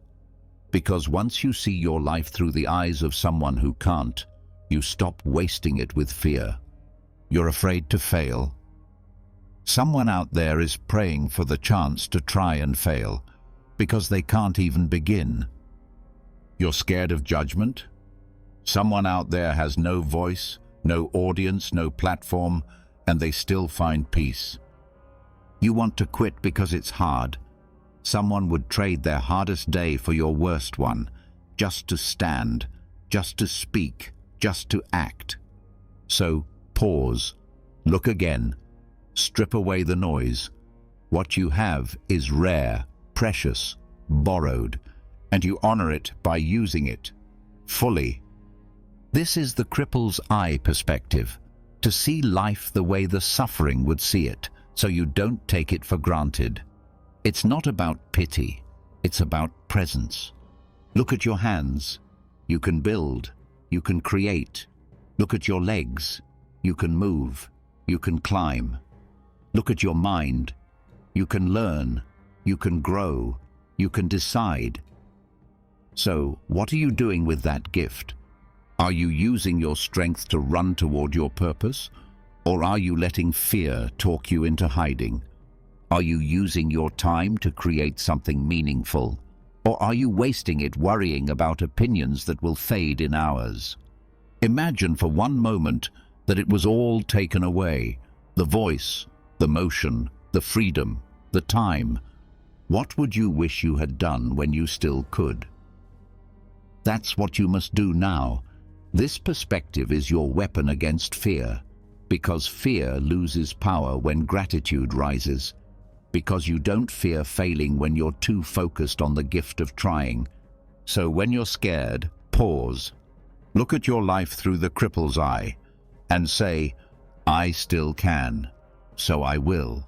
Because once you see your life through the eyes of someone who can't, you stop wasting it with fear. You're afraid to fail. Someone out there is praying for the chance to try and fail because they can't even begin. You're scared of judgment? Someone out there has no voice, no audience, no platform, and they still find peace. You want to quit because it's hard. Someone would trade their hardest day for your worst one, just to stand, just to speak, just to act. So pause, look again, strip away the noise. What you have is rare, precious, borrowed, and you honor it by using it fully. This is the cripple's eye perspective, to see life the way the suffering would see it, so you don't take it for granted. It's not about pity, it's about presence. Look at your hands. You can build, you can create. Look at your legs. You can move, you can climb. Look at your mind. You can learn, you can grow, you can decide. So, what are you doing with that gift? Are you using your strength to run toward your purpose? Or are you letting fear talk you into hiding? Are you using your time to create something meaningful? Or are you wasting it worrying about opinions that will fade in hours? Imagine for one moment that it was all taken away. The voice, the motion, the freedom, the time. What would you wish you had done when you still could? That's what you must do now. This perspective is your weapon against fear, because fear loses power when gratitude rises, because you don't fear failing when you're too focused on the gift of trying. So when you're scared, pause. Look at your life through the cripple's eye and say, "I still can, so I will."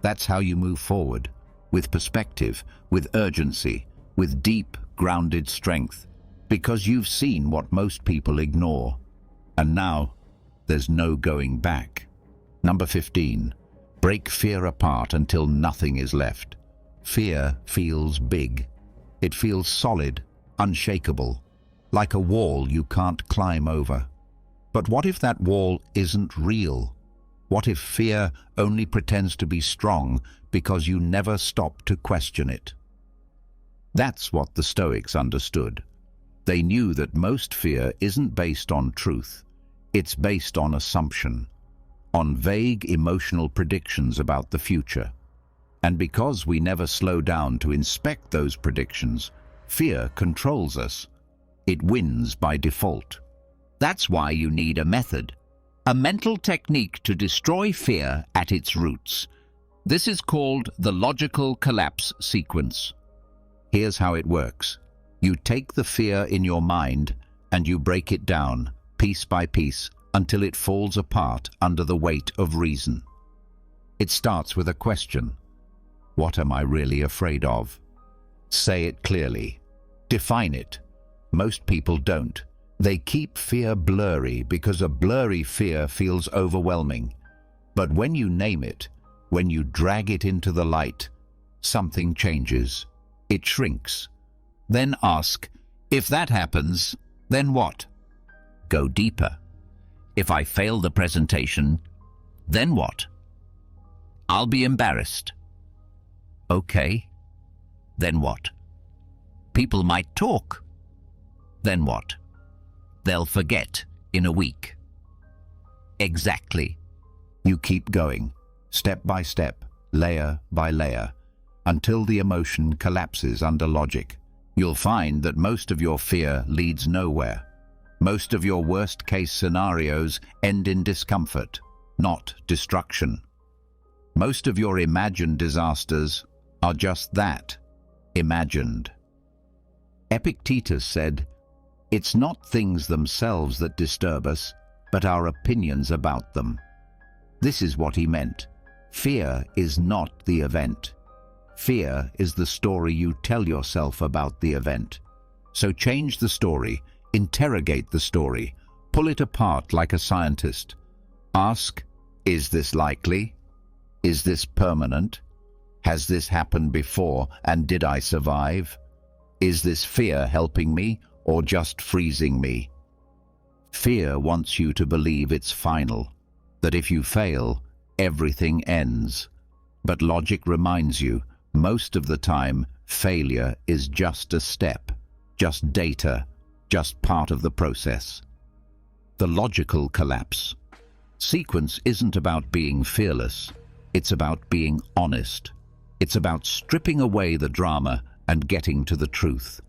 That's how you move forward, with perspective, with urgency, with deep, grounded strength, because you've seen what most people ignore. And now, there's no going back. Number 15. Break fear apart until nothing is left. Fear feels big. It feels solid, unshakable, like a wall you can't climb over. But what if that wall isn't real? What if fear only pretends to be strong because you never stop to question it? That's what the Stoics understood. They knew that most fear isn't based on truth. It's based on assumption, on vague emotional predictions about the future. And because we never slow down to inspect those predictions, fear controls us. It wins by default. That's why you need a method, a mental technique to destroy fear at its roots. This is called the logical collapse sequence. Here's how it works. You take the fear in your mind and you break it down, piece by piece, until it falls apart under the weight of reason. It starts with a question. What am I really afraid of? Say it clearly. Define it. Most people don't. They keep fear blurry because a blurry fear feels overwhelming. But when you name it, when you drag it into the light, something changes. It shrinks. Then ask, if that happens, then what? Go deeper. If I fail the presentation, then what? I'll be embarrassed. Okay, then what? People might talk. Then what? They'll forget in a week. Exactly. You keep going, step by step, layer by layer, until the emotion collapses under logic. You'll find that most of your fear leads nowhere. Most of your worst-case scenarios end in discomfort, not destruction. Most of your imagined disasters are just that, imagined. Epictetus said, "It's not things themselves that disturb us, but our opinions about them." This is what he meant. Fear is not the event. Fear is the story you tell yourself about the event. So change the story, interrogate the story, pull it apart like a scientist. Ask, is this likely? Is this permanent? Has this happened before, and did I survive? Is this fear helping me or just freezing me? Fear wants you to believe it's final, that if you fail, everything ends. But logic reminds you, most of the time, failure is just a step, just data, just part of the process. The logical collapse. Sequence isn't about being fearless, it's about being honest. It's about stripping away the drama and getting to the truth.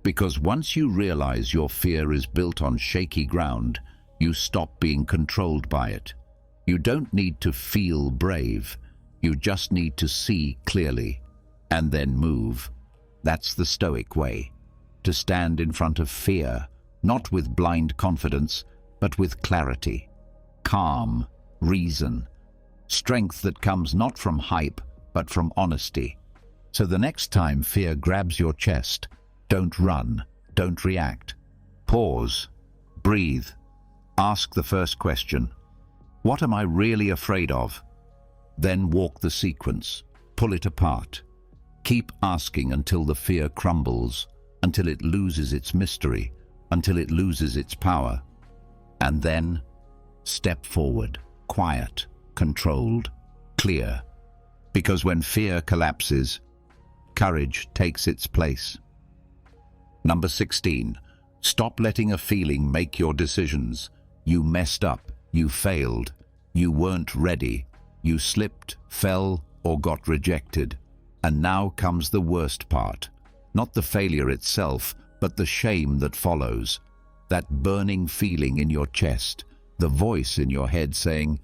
Because once you realize your fear is built on shaky ground, you stop being controlled by it. You don't need to feel brave. You just need to see clearly and then move. That's the Stoic way. To stand in front of fear, not with blind confidence, but with clarity, calm, reason, strength that comes not from hype, but from honesty. So the next time fear grabs your chest, don't run, don't react. Pause, breathe, ask the first question. What am I really afraid of? Then walk the sequence, pull it apart. Keep asking until the fear crumbles, until it loses its mystery, until it loses its power. And then step forward, quiet, controlled, clear. Because when fear collapses, courage takes its place. Number 16. Stop letting a feeling make your decisions. You messed up, you failed, you weren't ready, you slipped, fell, or got rejected. And now comes the worst part. Not the failure itself, but the shame that follows. That burning feeling in your chest, the voice in your head saying,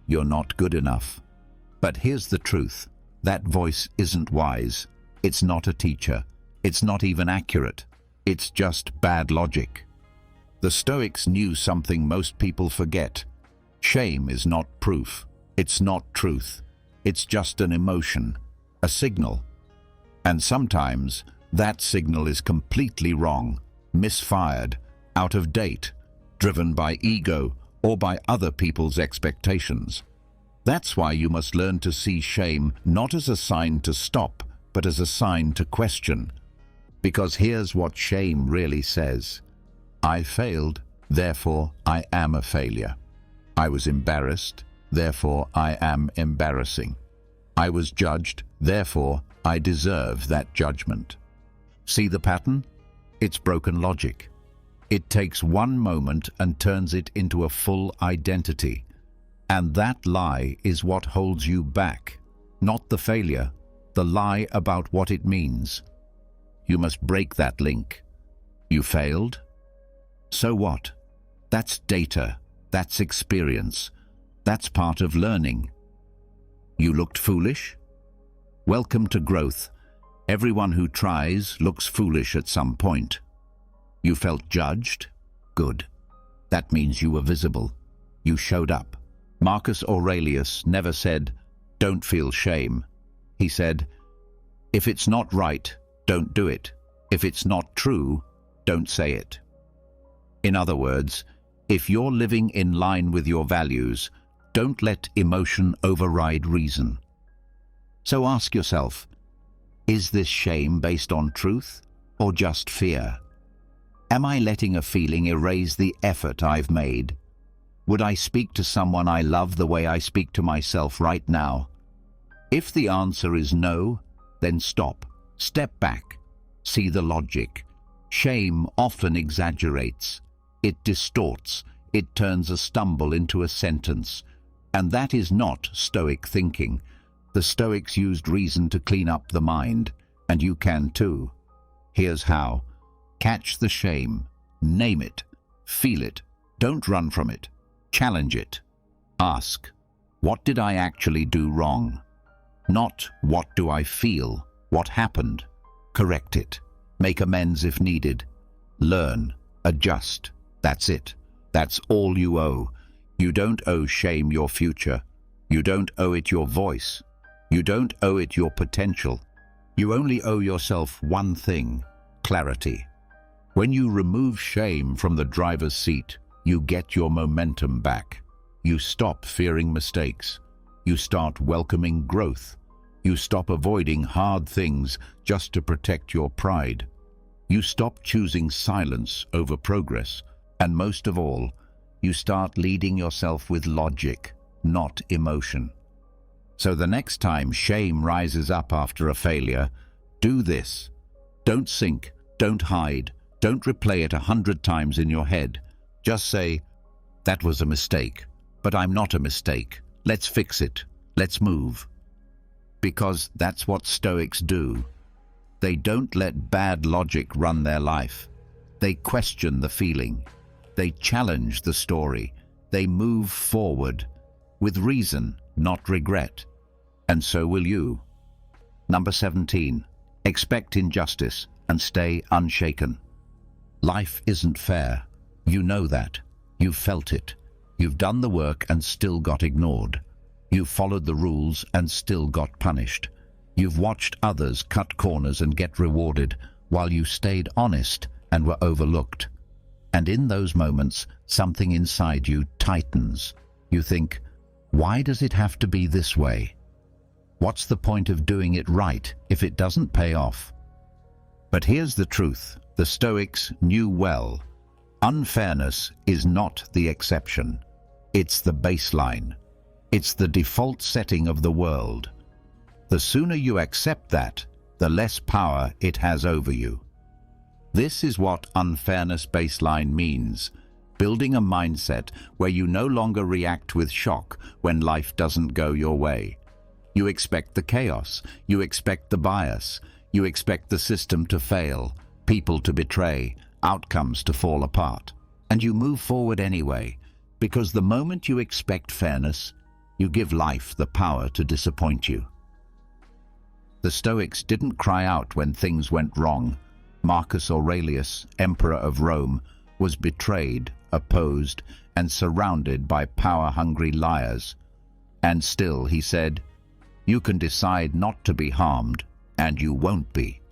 "You're not good enough." But here's the truth. That voice isn't wise. It's not a teacher. It's not even accurate. It's just bad logic. The Stoics knew something most people forget. Shame is not proof. It's not truth. It's just an emotion, a signal. And sometimes that signal is completely wrong, misfired, out of date, driven by ego or by other people's expectations. That's why you must learn to see shame not as a sign to stop, but as a sign to question. Because here's what shame really says. I failed, therefore I am a failure. I was embarrassed, therefore I am embarrassing. I was judged, therefore I deserve that judgment. See the pattern? It's broken logic. It takes one moment and turns it into a full identity. And that lie is what holds you back, not the failure, the lie about what it means. You must break that link. You failed? So what? That's data, that's experience, that's part of learning. You looked foolish? Welcome to growth. Everyone who tries looks foolish at some point. You felt judged? Good. That means you were visible. You showed up. Marcus Aurelius never said, "Don't feel shame." He said, "If it's not right, don't do it. If it's not true, don't say it." In other words, if you're living in line with your values, don't let emotion override reason. So ask yourself, is this shame based on truth or just fear? Am I letting a feeling erase the effort I've made? Would I speak to someone I love the way I speak to myself right now? If the answer is no, then stop, step back, see the logic. Shame often exaggerates. It distorts. It turns a stumble into a sentence. And that is not Stoic thinking. The Stoics used reason to clean up the mind, and you can too. Here's how. Catch the shame. Name it. Feel it. Don't run from it. Challenge it. Ask, what did I actually do wrong? Not, what do I feel? What happened? Correct it. Make amends if needed. Learn. Adjust. That's it. That's all you owe. You don't owe shame your future. You don't owe it your voice. You don't owe it your potential. You only owe yourself one thing: clarity. When you remove shame from the driver's seat, you get your momentum back. You stop fearing mistakes. You start welcoming growth. You stop avoiding hard things just to protect your pride. You stop choosing silence over progress. And most of all, you start leading yourself with logic, not emotion. So the next time shame rises up after a failure, do this. Don't sink, don't hide, don't replay it 100 times in your head. Just say, "That was a mistake, but I'm not a mistake. Let's fix it. Let's move." Because that's what Stoics do. They don't let bad logic run their life. They question the feeling. They challenge the story. They move forward with reason, not regret. And so will you. Number 17. Expect injustice and stay unshaken. Life isn't fair. You know that. You've felt it. You've done the work and still got ignored. You've followed the rules and still got punished. You've watched others cut corners and get rewarded while you stayed honest and were overlooked. And in those moments, something inside you tightens. You think, why does it have to be this way? What's the point of doing it right if it doesn't pay off? But here's the truth. The Stoics knew well. Unfairness is not the exception. It's the baseline. It's the default setting of the world. The sooner you accept that, the less power it has over you. This is what unfairness baseline means. Building a mindset where you no longer react with shock when life doesn't go your way. You expect the chaos. You expect the bias. You expect the system to fail, people to betray, outcomes to fall apart. And you move forward anyway, because the moment you expect fairness, you give life the power to disappoint you. The Stoics didn't cry out when things went wrong. Marcus Aurelius, Emperor of Rome, was betrayed, opposed, and surrounded by power-hungry liars. And still he said, "You can decide not to be harmed, and you won't be."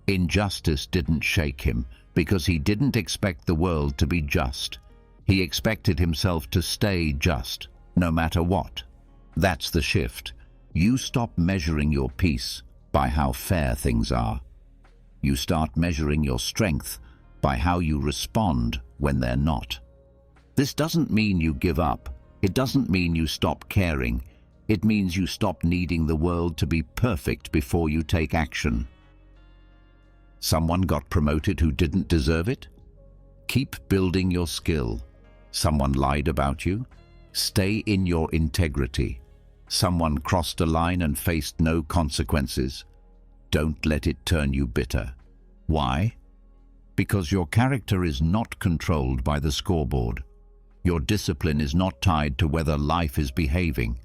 Injustice didn't shake him because he didn't expect the world to be just. He expected himself to stay just, no matter what. That's the shift. You stop measuring your peace by how fair things are. You start measuring your strength by how you respond when they're not. This doesn't mean you give up. It doesn't mean you stop caring. It means you stop needing the world to be perfect before you take action. Someone got promoted who didn't deserve it? Keep building your skill. Someone lied about you? Stay in your integrity. Someone crossed a line and faced no consequences? Don't let it turn you bitter. Why? Because your character is not controlled by the scoreboard. Your discipline is not tied to whether life is behaving.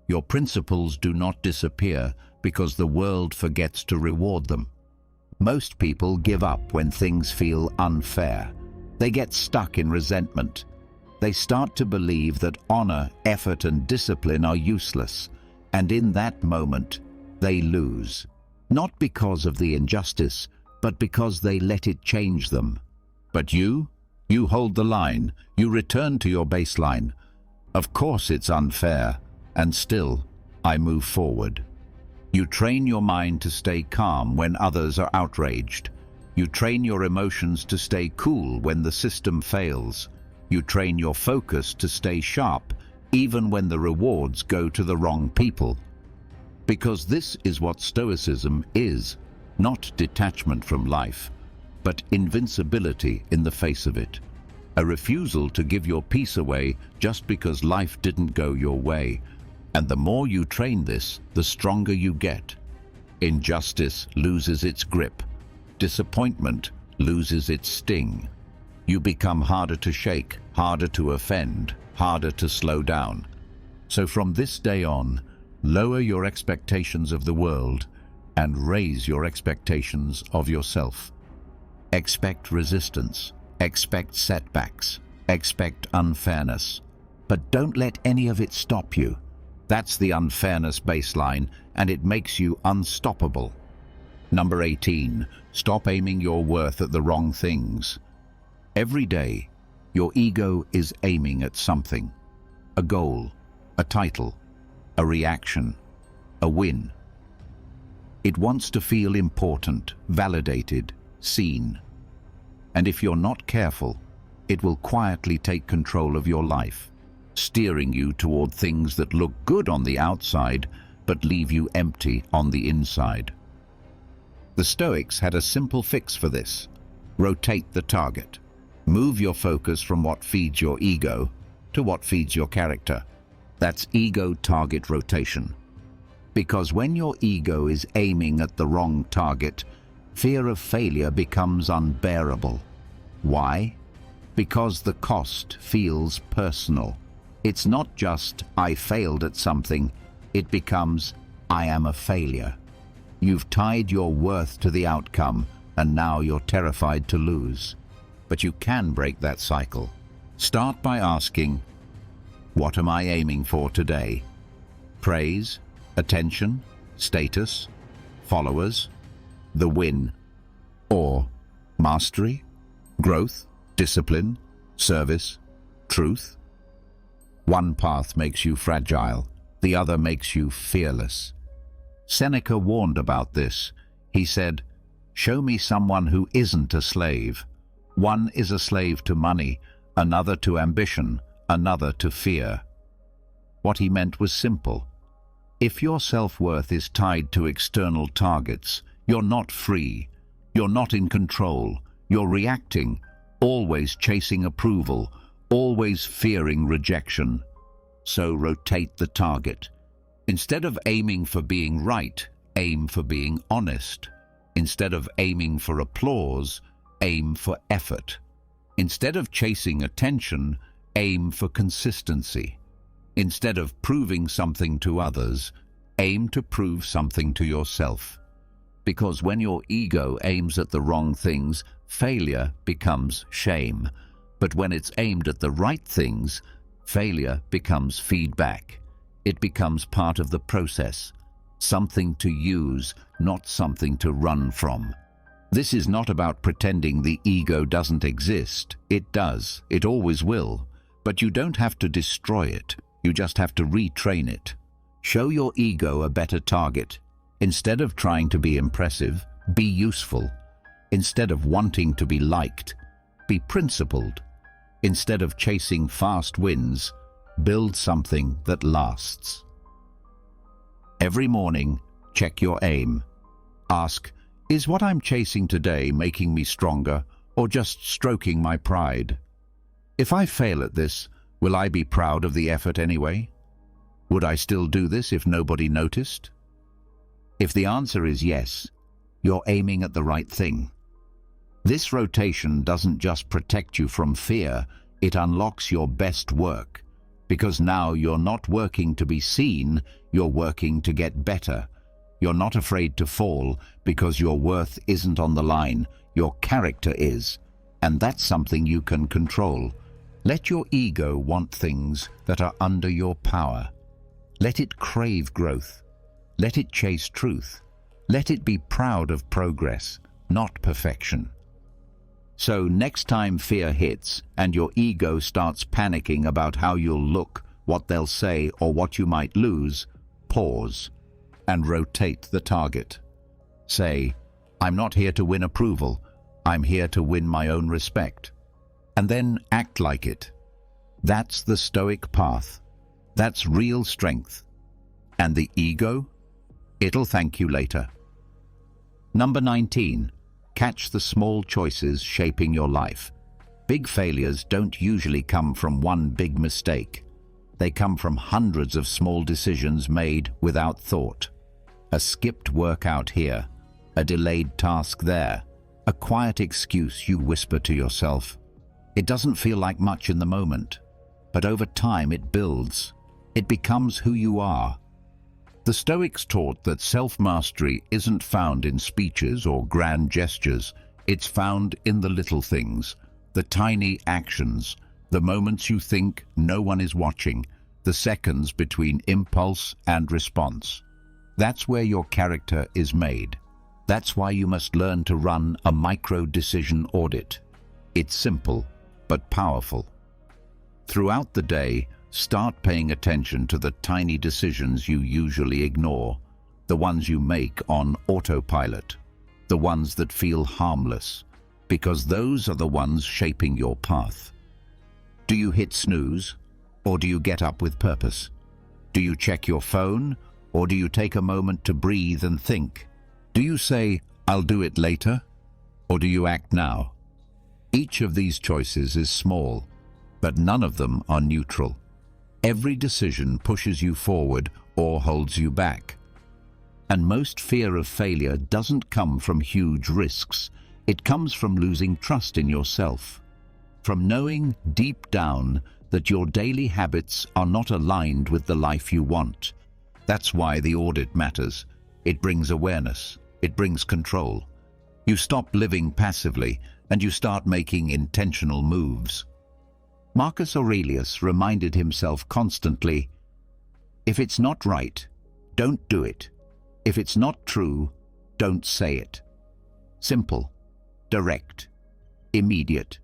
Your principles do not disappear because the world forgets to reward them. Most people give up when things feel unfair. They get stuck in resentment. They start to believe that honor, effort, and discipline are useless. And in that moment, they lose. Not because of the injustice, but because they let it change them. But you hold the line. You return to your baseline. Of course it's unfair, and still, I move forward. You train your mind to stay calm when others are outraged. You train your emotions to stay cool when the system fails. You train your focus to stay sharp, even when the rewards go to the wrong people. Because this is what Stoicism is, not detachment from life, but invincibility in the face of it. A refusal to give your peace away just because life didn't go your way. And the more you train this, the stronger you get. Injustice loses its grip. Disappointment loses its sting. You become harder to shake, harder to offend, harder to slow down. So from this day on, lower your expectations of the world. and raise your expectations of yourself. Expect resistance, expect setbacks, expect unfairness, but don't let any of it stop you. That's the unfairness baseline, and it makes you unstoppable. Number 18, stop aiming your worth at the wrong things. Every day, your ego is aiming at something. A goal, a title, a reaction, a win. It wants to feel important, validated, seen. And if you're not careful, it will quietly take control of your life, steering you toward things that look good on the outside, but leave you empty on the inside. The Stoics had a simple fix for this. Rotate the target. Move your focus from what feeds your ego to what feeds your character. That's ego-target rotation. Because when your ego is aiming at the wrong target, fear of failure becomes unbearable. Why? Because the cost feels personal. It's not just, I failed at something. It becomes, I am a failure. You've tied your worth to the outcome, and now you're terrified to lose. But you can break that cycle. Start by asking, what am I aiming for today? Praise, attention, status, followers, the win, or mastery, growth, discipline, service, truth? One path makes you fragile, the other makes you fearless. Seneca warned about this. He said, "Show me someone who isn't a slave. One is a slave to money, another to ambition, another to fear." What he meant was simple. If your self-worth is tied to external targets, you're not free. You're not in control. You're reacting, always chasing approval, always fearing rejection. So rotate the target. Instead of aiming for being right, aim for being honest. Instead of aiming for applause, aim for effort. Instead of chasing attention, aim for consistency. Instead of proving something to others, aim to prove something to yourself. Because when your ego aims at the wrong things, failure becomes shame. But when it's aimed at the right things, failure becomes feedback. It becomes part of the process, something to use, not something to run from. This is not about pretending the ego doesn't exist. It does. It always will. But you don't have to destroy it. You just have to retrain it. Show your ego a better target. Instead of trying to be impressive, be useful. Instead of wanting to be liked, be principled. Instead of chasing fast wins, build something that lasts. Every morning, check your aim. Ask, is what I'm chasing today making me stronger or just stroking my pride? If I fail at this, will I be proud of the effort anyway? Would I still do this if nobody noticed? If the answer is yes, you're aiming at the right thing. This rotation doesn't just protect you from fear, it unlocks your best work. Because now you're not working to be seen, you're working to get better. You're not afraid to fall because your worth isn't on the line, your character is. And that's something you can control. Let your ego want things that are under your power. Let it crave growth. Let it chase truth. Let it be proud of progress, not perfection. So next time fear hits and your ego starts panicking about how you'll look, what they'll say, or what you might lose, pause and rotate the target. Say, I'm not here to win approval. I'm here to win my own respect. And then act like it. That's the Stoic path. That's real strength. And the ego? It'll thank you later. Number 19. Catch the small choices shaping your life. Big failures don't usually come from one big mistake. They come from hundreds of small decisions made without thought. A skipped workout here, a delayed task there, a quiet excuse you whisper to yourself. It doesn't feel like much in the moment, but over time it builds. It becomes who you are. The Stoics taught that self-mastery isn't found in speeches or grand gestures. It's found in the little things, the tiny actions, the moments you think no one is watching, the seconds between impulse and response. That's where your character is made. That's why you must learn to run a micro-decision audit. It's simple, but powerful. Throughout the day, start paying attention to the tiny decisions you usually ignore, the ones you make on autopilot, the ones that feel harmless, because those are the ones shaping your path. Do you hit snooze, or do you get up with purpose? Do you check your phone, or do you take a moment to breathe and think? Do you say, "I'll do it later," or do you act now? Each of these choices is small, but none of them are neutral. Every decision pushes you forward or holds you back. And most fear of failure doesn't come from huge risks. It comes from losing trust in yourself, from knowing deep down that your daily habits are not aligned with the life you want. That's why the audit matters. It brings awareness. It brings control. You stop living passively and you start making intentional moves. Marcus Aurelius reminded himself constantly, if it's not right, don't do it. If it's not true, don't say it. Simple, direct, immediate.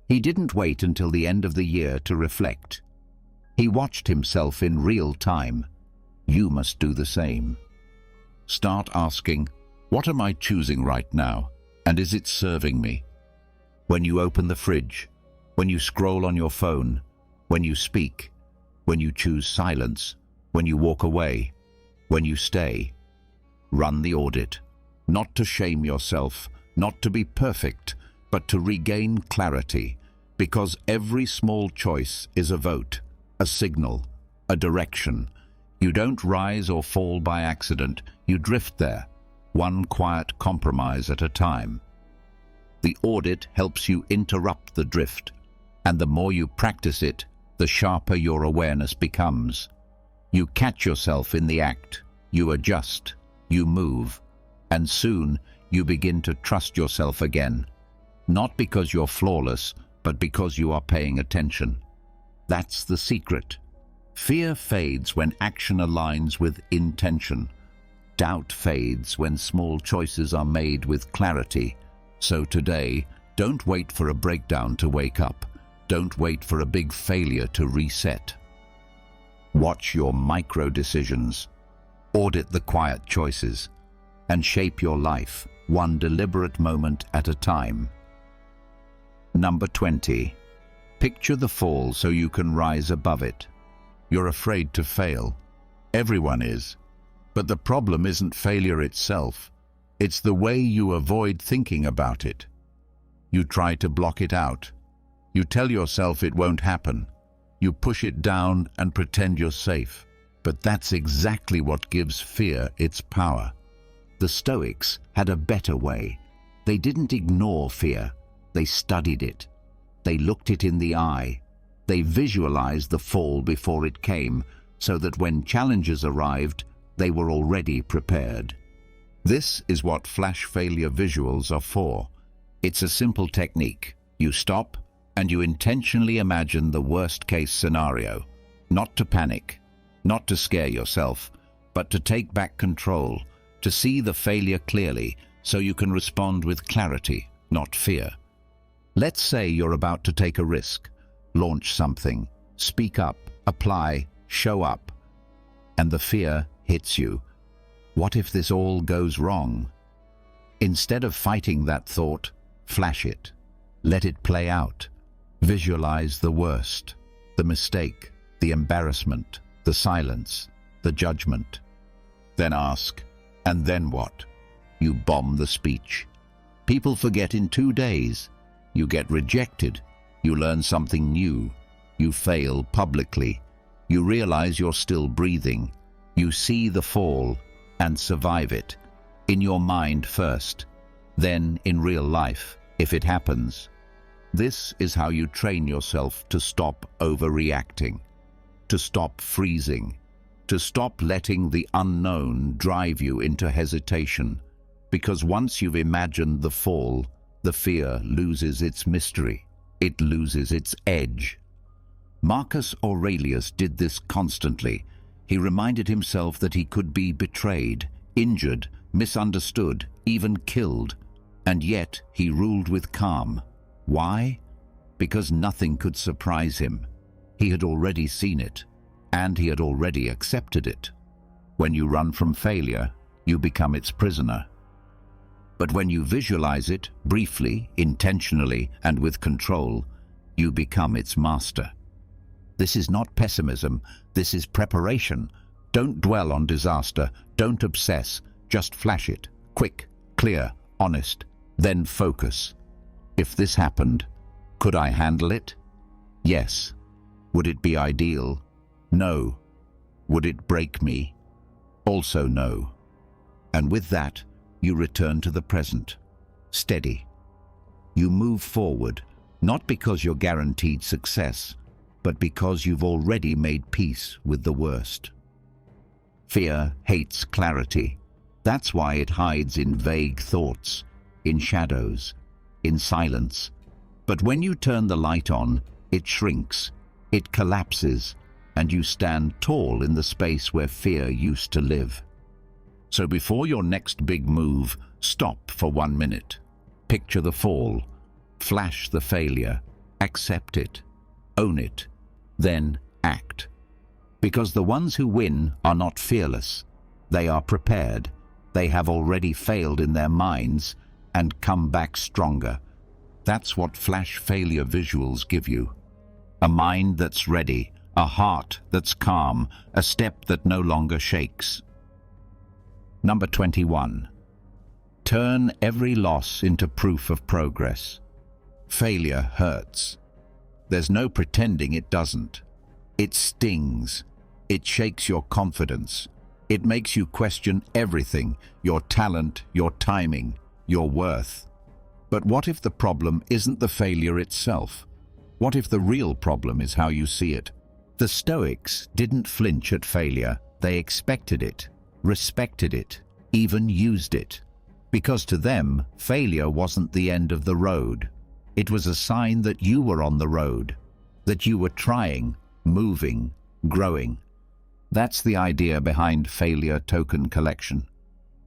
He didn't wait until the end of the year to reflect. He watched himself in real time. You must do the same. Start asking, what am I choosing right now, and is it serving me? When you open the fridge, when you scroll on your phone, when you speak, when you choose silence, when you walk away, when you stay. Run the audit, not to shame yourself, not to be perfect, but to regain clarity, because every small choice is a vote, a signal, a direction. You don't rise or fall by accident, you drift there, one quiet compromise at a time. The audit helps you interrupt the drift, and the more you practice it, the sharper your awareness becomes. You catch yourself in the act, you adjust, you move, and soon you begin to trust yourself again. Not because you're flawless, but because you are paying attention. That's the secret. Fear fades when action aligns with intention. Doubt fades when small choices are made with clarity. So today, don't wait for a breakdown to wake up. Don't wait for a big failure to reset. Watch your micro decisions. Audit the quiet choices. And shape your life, one deliberate moment at a time. Number 20. Picture the fall so you can rise above it. You're afraid to fail. Everyone is. But the problem isn't failure itself. It's the way you avoid thinking about it. You try to block it out. You tell yourself it won't happen. You push it down and pretend you're safe. But that's exactly what gives fear its power. The Stoics had a better way. They didn't ignore fear. They studied it. They looked it in the eye. They visualized the fall before it came, so that when challenges arrived, they were already prepared. This is what flash failure visuals are for. It's a simple technique. You stop, and you intentionally imagine the worst-case scenario. Not to panic, not to scare yourself, but to take back control, to see the failure clearly, so you can respond with clarity, not fear. Let's say you're about to take a risk. Launch something, speak up, apply, show up, and the fear hits you. What if this all goes wrong? Instead of fighting that thought, flash it. Let it play out. Visualize the worst, the mistake, the embarrassment, the silence, the judgment. Then ask, and then what? You bomb the speech. People forget in 2 days. You get rejected. You learn something new. You fail publicly. You realize you're still breathing. You see the fall and survive it. In your mind first, then in real life, if it happens. This is how you train yourself to stop overreacting, to stop freezing, to stop letting the unknown drive you into hesitation, because once you've imagined the fall, the fear loses its mystery. It loses its edge. Marcus Aurelius did this constantly. He reminded himself that he could be betrayed, injured, misunderstood, even killed, and yet he ruled with calm. Why? Because nothing could surprise him. He had already seen it, and he had already accepted it. When you run from failure, you become its prisoner. But when you visualize it, briefly, intentionally, and with control, you become its master. This is not pessimism, this is preparation. Don't dwell on disaster, don't obsess, just flash it. Quick, clear, honest, then focus. If this happened, could I handle it? Yes. Would it be ideal? No. Would it break me? Also no. And with that, you return to the present. Steady. You move forward, not because you're guaranteed success, but because you've already made peace with the worst. Fear hates clarity. That's why it hides in vague thoughts, in shadows, in silence. But when you turn the light on, it shrinks, it collapses, and you stand tall in the space where fear used to live. So before your next big move, stop for 1 minute. Picture the fall, flash the failure, accept it, own it, then act. Because the ones who win are not fearless. They are prepared. They have already failed in their minds and come back stronger. That's what flash failure visuals give you. A mind that's ready, a heart that's calm, a step that no longer shakes. Number 21. Turn every loss into proof of progress. Failure hurts. There's no pretending it doesn't. It stings. It shakes your confidence. It makes you question everything, your talent, your timing, your worth. But what if the problem isn't the failure itself? What if the real problem is how you see it? The Stoics didn't flinch at failure. They expected it, respected it, even used it. Because to them, failure wasn't the end of the road. It was a sign that you were on the road, that you were trying, moving, growing. That's the idea behind failure token collection.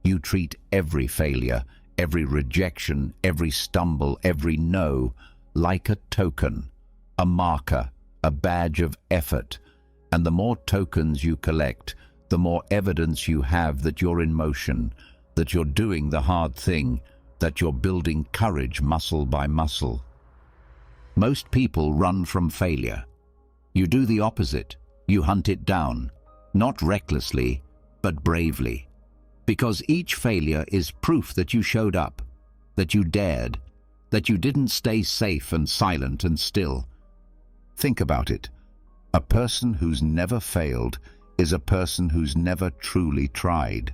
You treat every failure, every rejection, every stumble, every no, like a token, a marker, a badge of effort. And the more tokens you collect, the more evidence you have that you're in motion, that you're doing the hard thing, that you're building courage muscle by muscle. Most people run from failure. You do the opposite. You hunt it down, not recklessly, but bravely. Because each failure is proof that you showed up, that you dared, that you didn't stay safe and silent and still. Think about it. A person who's never failed is a person who's never truly tried,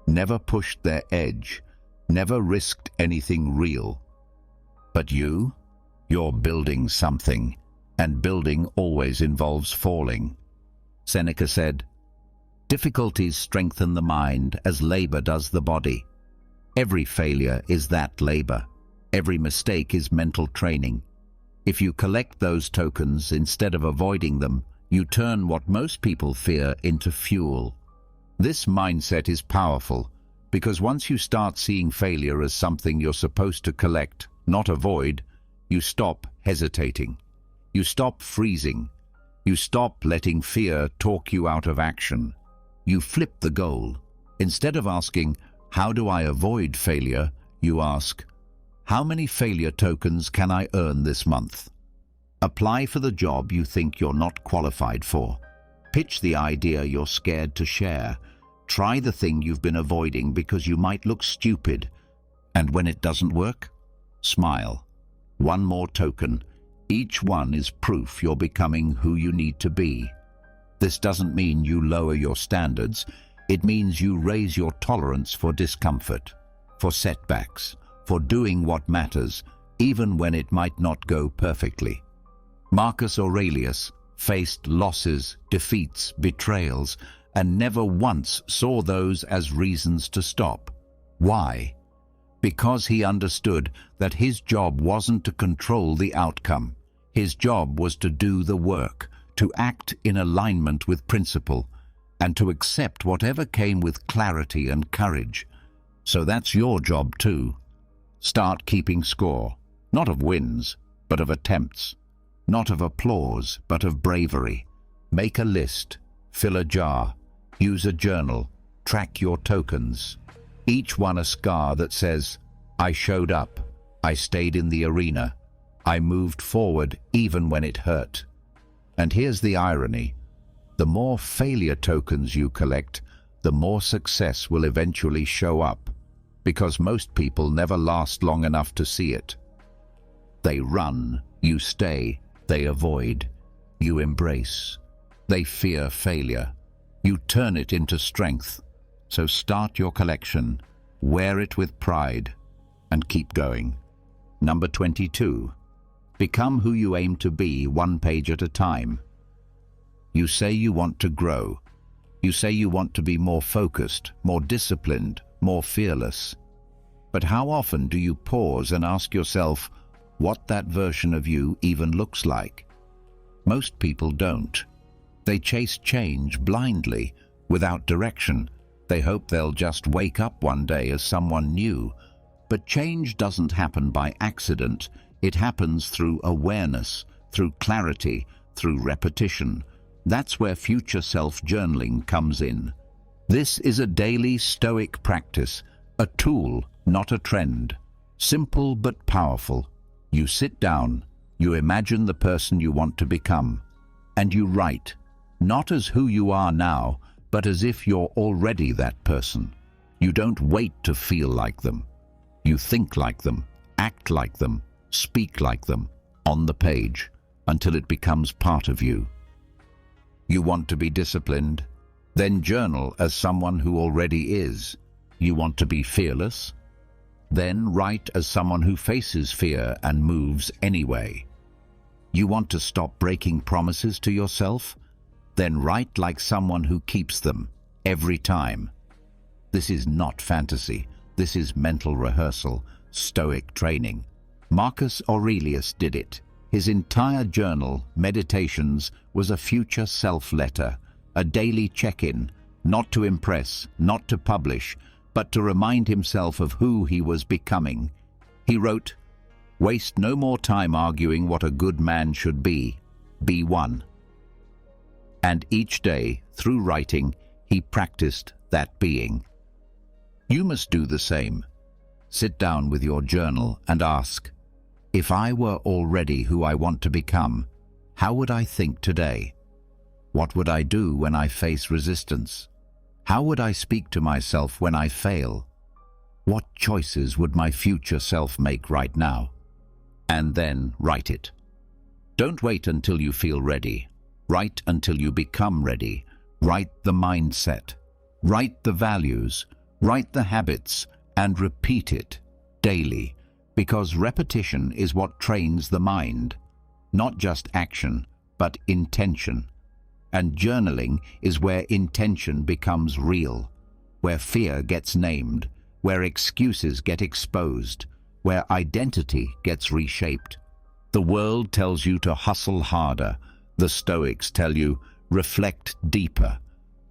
never pushed their edge, never risked anything real. But you're building something, and building always involves falling. Seneca said, "Difficulties strengthen the mind as labor does the body." Every failure is that labor. Every mistake is mental training. If you collect those tokens instead of avoiding them, you turn what most people fear into fuel. This mindset is powerful because once you start seeing failure as something you're supposed to collect, not avoid, you stop hesitating. You stop freezing. You stop letting fear talk you out of action. You flip the goal. Instead of asking, "How do I avoid failure?" you ask, "How many failure tokens can I earn this month?" Apply for the job you think you're not qualified for. Pitch the idea you're scared to share. Try the thing you've been avoiding because you might look stupid. And when it doesn't work, smile. One more token. Each one is proof you're becoming who you need to be. This doesn't mean you lower your standards. It means you raise your tolerance for discomfort, for setbacks, for doing what matters, even when it might not go perfectly. Marcus Aurelius faced losses, defeats, betrayals, and never once saw those as reasons to stop. Why? Because he understood that his job wasn't to control the outcome. His job was to do the work, to act in alignment with principle, and to accept whatever came with clarity and courage. So that's your job too. Start keeping score, not of wins, but of attempts, not of applause, but of bravery. Make a list, fill a jar, use a journal, track your tokens. Each one a scar that says, I showed up, I stayed in the arena, I moved forward even when it hurt. And here's the irony. The more failure tokens you collect, the more success will eventually show up, because most people never last long enough to see it. They run, you stay, they avoid, you embrace. They fear failure, you turn it into strength. So start your collection, wear it with pride, and keep going. Number 22. Become who you aim to be, one page at a time. You say you want to grow. You say you want to be more focused, more disciplined, more fearless. But how often do you pause and ask yourself what that version of you even looks like? Most people don't. They chase change blindly, without direction. They hope they'll just wake up one day as someone new. But change doesn't happen by accident. It happens through awareness, through clarity, through repetition. That's where future self-journaling comes in. This is a daily Stoic practice, a tool, not a trend. Simple but powerful. You sit down, you imagine the person you want to become, and you write, not as who you are now, but as if you're already that person. You don't wait to feel like them. You think like them, act like them, speak like them, on the page, until it becomes part of you. You want to be disciplined? Then journal as someone who already is. You want to be fearless? Then write as someone who faces fear and moves anyway. You want to stop breaking promises to yourself? Then write like someone who keeps them, every time. This is not fantasy. This is mental rehearsal, Stoic training. Marcus Aurelius did it. His entire journal, Meditations, was a future self-letter, a daily check-in, not to impress, not to publish, but to remind himself of who he was becoming. He wrote, "Waste no more time arguing what a good man should be one." And each day, through writing, he practiced that being. You must do the same. Sit down with your journal and ask, if I were already who I want to become, how would I think today? What would I do when I face resistance? How would I speak to myself when I fail? What choices would my future self make right now? And then write it. Don't wait until you feel ready. Write until you become ready. Write the mindset. Write the values. Write the habits and repeat it daily, because repetition is what trains the mind. Not just action, but intention. And journaling is where intention becomes real, where fear gets named, where excuses get exposed, where identity gets reshaped. The world tells you to hustle harder. The Stoics tell you, reflect deeper.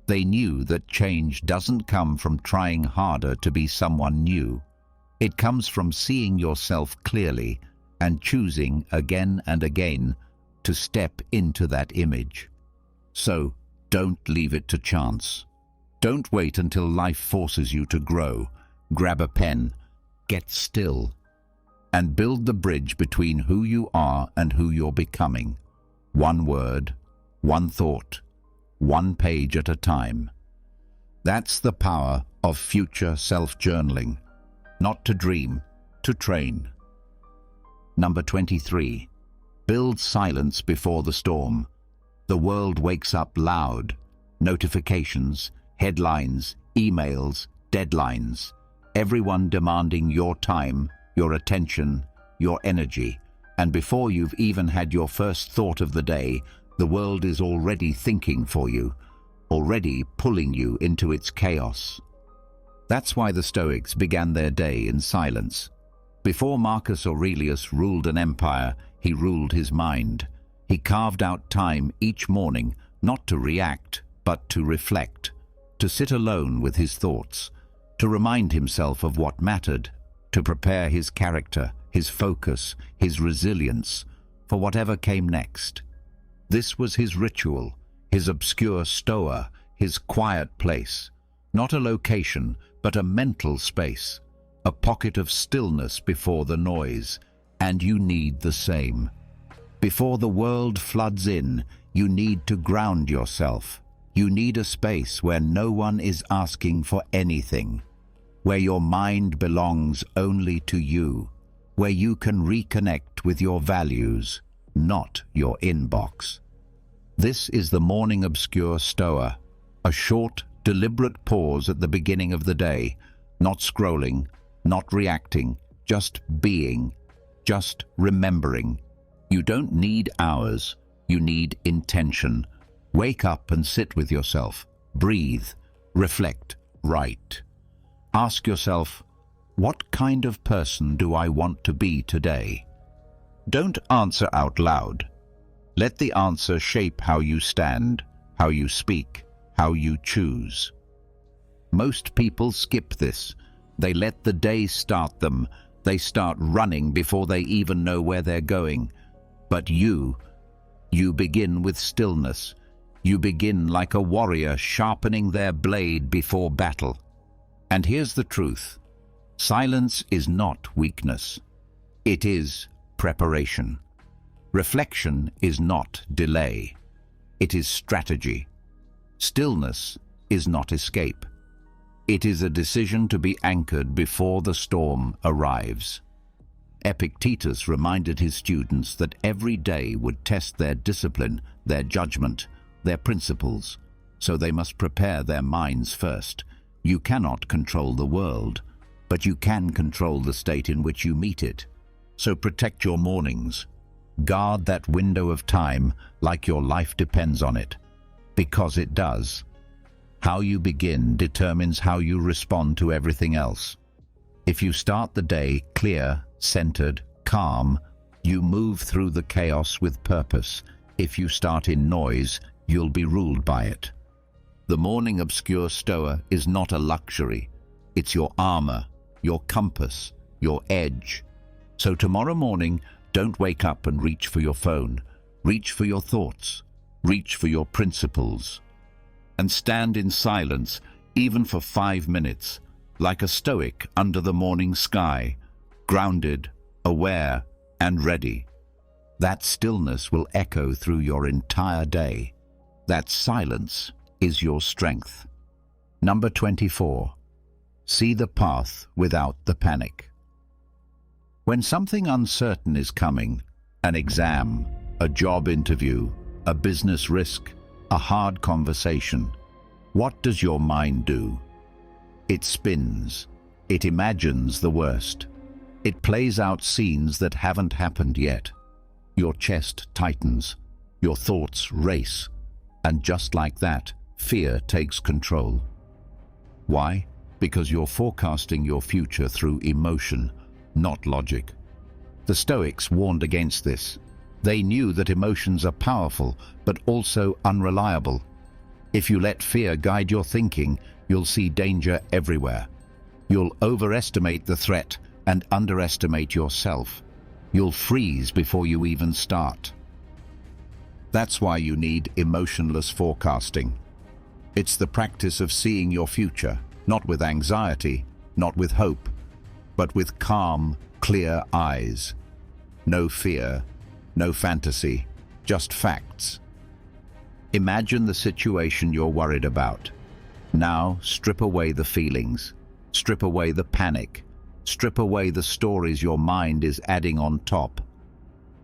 They knew that change doesn't come from trying harder to be someone new. It comes from seeing yourself clearly and choosing again and again to step into that image. So, don't leave it to chance. Don't wait until life forces you to grow. Grab a pen, get still, and build the bridge between who you are and who you're becoming. One word, one thought, one page at a time. That's the power of future self-journaling. Not to dream, to train. Number 23. Build silence before the storm. The world wakes up loud. Notifications, headlines, emails, deadlines. Everyone demanding your time, your attention, your energy. And before you've even had your first thought of the day, the world is already thinking for you. already pulling you into its chaos. That's why the Stoics began their day in silence. Before Marcus Aurelius ruled an empire, he ruled his mind. He carved out time each morning, not to react, but to reflect, to sit alone with his thoughts, to remind himself of what mattered, to prepare his character, his focus, his resilience, for whatever came next. This was his ritual, his obscure stoa, his quiet place, not a location, but a mental space, a pocket of stillness before the noise, and you need the same. Before the world floods in, you need to ground yourself. You need a space where no one is asking for anything, where your mind belongs only to you, where you can reconnect with your values, not your inbox. This is the morning obscure stoa, a short, deliberate pause at the beginning of the day, not scrolling, not reacting, just being, just remembering. You don't need hours, you need intention. Wake up and sit with yourself. Breathe, reflect, write. Ask yourself, what kind of person do I want to be today? Don't answer out loud. Let the answer shape how you stand, how you speak, how you choose. Most people skip this. They let the day start them. They start running before they even know where they're going. But you begin with stillness. You begin like a warrior sharpening their blade before battle. And here's the truth. Silence is not weakness. It is preparation. Reflection is not delay. It is strategy. Stillness is not escape. It is a decision to be anchored before the storm arrives. Epictetus reminded his students that every day would test their discipline, their judgment, their principles, so they must prepare their minds first. You cannot control the world, but you can control the state in which you meet it. So protect your mornings. Guard that window of time like your life depends on it, because it does. How you begin determines how you respond to everything else. If you start the day clear, centered, calm, you move through the chaos with purpose. If you start in noise, you'll be ruled by it. The morning obscure stoa is not a luxury. It's your armor, your compass, your edge. So tomorrow morning, don't wake up and reach for your phone. Reach for your thoughts. Reach for your principles. And stand in silence, even for 5 minutes, like a stoic under the morning sky, grounded, aware, and ready. That stillness will echo through your entire day. That silence is your strength. Number 24. See the path without the panic. When something uncertain is coming, an exam, a job interview, a business risk, a hard conversation, what does your mind do? It spins. It imagines the worst. It plays out scenes that haven't happened yet. Your chest tightens. Your thoughts race. And just like that, fear takes control. Why? Because you're forecasting your future through emotion, not logic. The Stoics warned against this. They knew that emotions are powerful, but also unreliable. If you let fear guide your thinking, you'll see danger everywhere. You'll overestimate the threat and underestimate yourself. You'll freeze before you even start. That's why you need emotionless forecasting. It's the practice of seeing your future, not with anxiety, not with hope, but with calm, clear eyes. No fear, no fantasy, just facts. Imagine the situation you're worried about. Now strip away the feelings, strip away the panic, strip away the stories your mind is adding on top.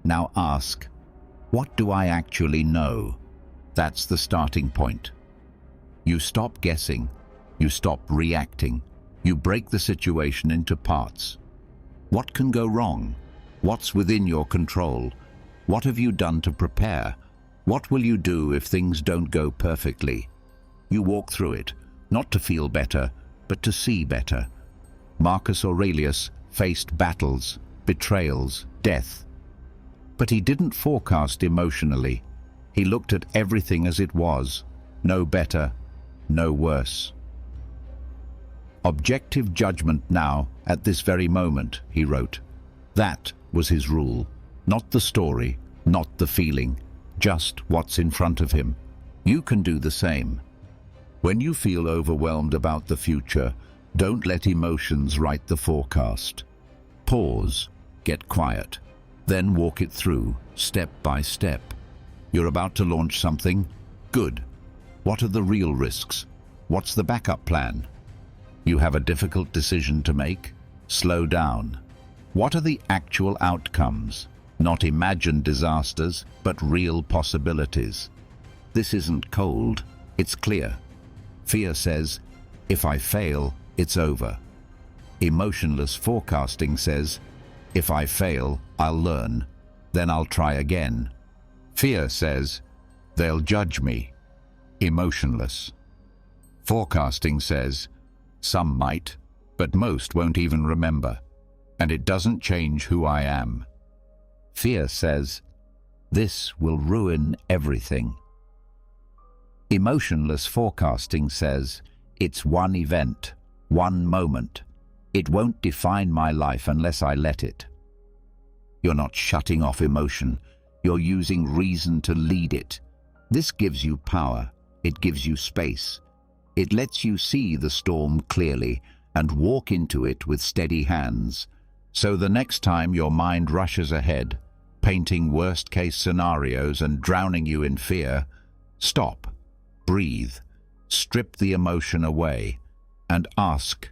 Now ask, what do I actually know? That's the starting point. You stop guessing, you stop reacting, you break the situation into parts. What can go wrong? What's within your control? What have you done to prepare? What will you do if things don't go perfectly? You walk through it, not to feel better, but to see better. Marcus Aurelius faced battles, betrayals, death. But he didn't forecast emotionally. He looked at everything as it was, no better, no worse. Objective judgment now, at this very moment, he wrote. That was his rule. Not the story, not the feeling, just what's in front of him. You can do the same. When you feel overwhelmed about the future, don't let emotions write the forecast. Pause, get quiet, then walk it through, step by step. You're about to launch something? Good. What are the real risks? What's the backup plan? You have a difficult decision to make? Slow down. What are the actual outcomes? Not imagined disasters, but real possibilities. This isn't cold, it's clear. Fear says, if I fail, it's over. Emotionless forecasting says, if I fail, I'll learn, then I'll try again. Fear says, they'll judge me. Emotionless forecasting says, some might, but most won't even remember, and it doesn't change who I am. Fear says, this will ruin everything. Emotionless forecasting says, it's one event, one moment. It won't define my life unless I let it. You're not shutting off emotion, you're using reason to lead it. This gives you power, it gives you space. It lets you see the storm clearly and walk into it with steady hands. So the next time your mind rushes ahead, painting worst-case scenarios and drowning you in fear, stop, breathe, strip the emotion away, and ask,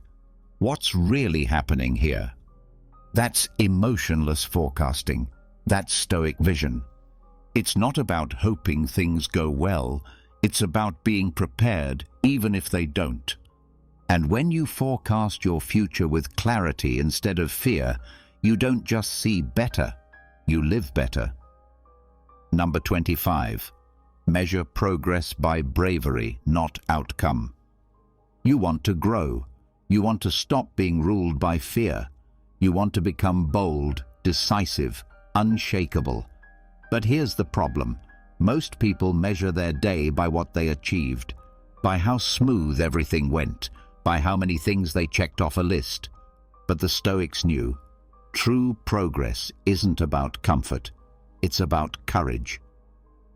what's really happening here? That's emotionless forecasting. That's Stoic vision. It's not about hoping things go well, it's about being prepared even if they don't. And when you forecast your future with clarity instead of fear, you don't just see better, you live better. Number 25. Measure progress by bravery, not outcome. You want to grow. You want to stop being ruled by fear. You want to become bold, decisive, unshakable. But here's the problem. Most people measure their day by what they achieved, by how smooth everything went, by how many things they checked off a list. But the Stoics knew, true progress isn't about comfort, it's about courage.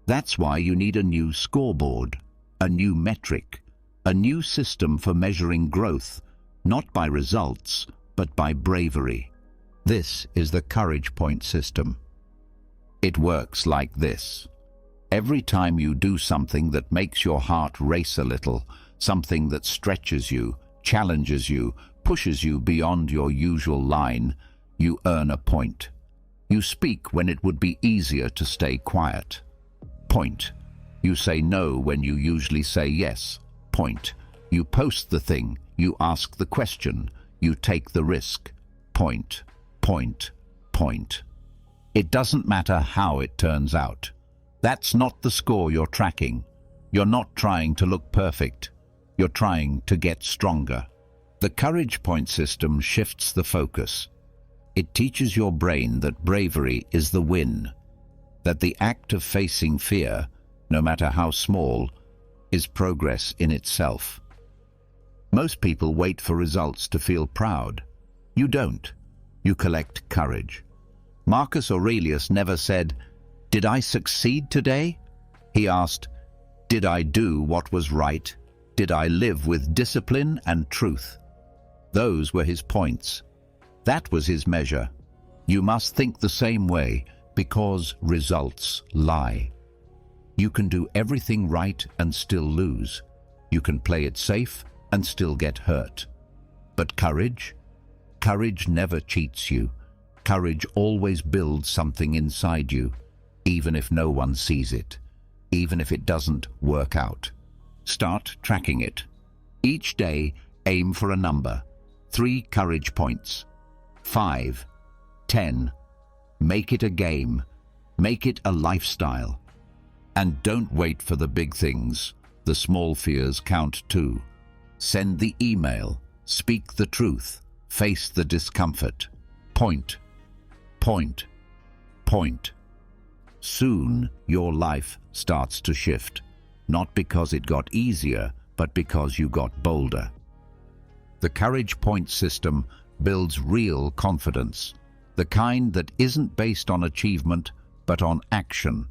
That's why you need a new scoreboard, a new metric, a new system for measuring growth, not by results, but by bravery. This is the courage point system. It works like this. Every time you do something that makes your heart race a little, something that stretches you, challenges you, pushes you beyond your usual line, you earn a point. You speak when it would be easier to stay quiet. Point. You say no when you usually say yes. Point. You post the thing, you ask the question, you take the risk. Point, point, point. It doesn't matter how it turns out. That's not the score you're tracking. You're not trying to look perfect. You're trying to get stronger. The courage point system shifts the focus. It teaches your brain that bravery is the win, that the act of facing fear, no matter how small, is progress in itself. Most people wait for results to feel proud. You don't. You collect courage. Marcus Aurelius never said, "Did I succeed today?" He asked, "Did I do what was right? Did I live with discipline and truth?" Those were his points. That was his measure. You must think the same way, because results lie. You can do everything right and still lose. You can play it safe and still get hurt. But courage? Courage never cheats you. Courage always builds something inside you, even if no one sees it, even if it doesn't work out. Start tracking it. Each day, aim for a number. 3 courage points. 5, 10. Make it a game. Make it a lifestyle. And don't wait for the big things. The small fears count too. Send the email, speak the truth, face the discomfort. Point, point, point. Soon your life starts to shift, not because it got easier, but because you got bolder. The courage point system builds real confidence, the kind that isn't based on achievement, but on action,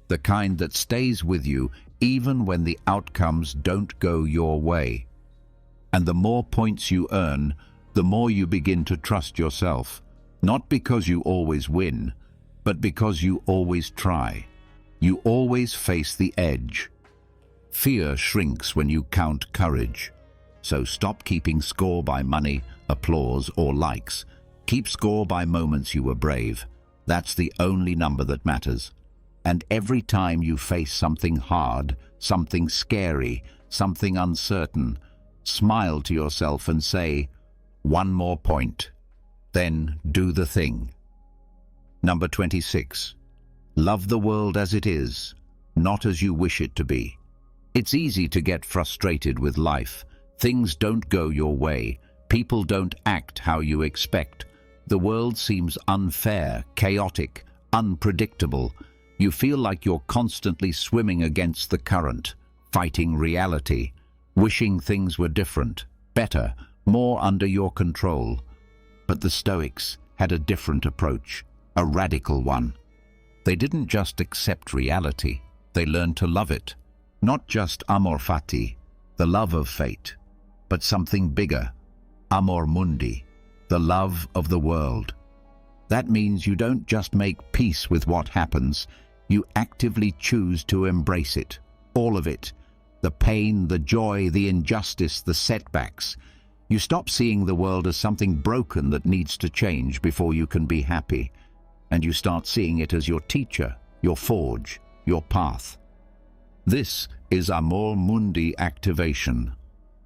the kind that stays with you even when the outcomes don't go your way. And the more points you earn, the more you begin to trust yourself, not because you always win, but because you always try. You always face the edge. Fear shrinks when you count courage. So stop keeping score by money, applause, or likes. Keep score by moments you were brave. That's the only number that matters. And every time you face something hard, something scary, something uncertain, smile to yourself and say, one more point. Then do the thing. Number 26. Love the world as it is, not as you wish it to be. It's easy to get frustrated with life. Things don't go your way. People don't act how you expect. The world seems unfair, chaotic, unpredictable. You feel like you're constantly swimming against the current, fighting reality, wishing things were different, better, more under your control. But the Stoics had a different approach, a radical one. They didn't just accept reality, they learned to love it. Not just amor fati, the love of fate, but something bigger, amor mundi, the love of the world. That means you don't just make peace with what happens, you actively choose to embrace it, all of it. The pain, the joy, the injustice, the setbacks. You stop seeing the world as something broken that needs to change before you can be happy, and you start seeing it as your teacher, your forge, your path. This is amor mundi activation,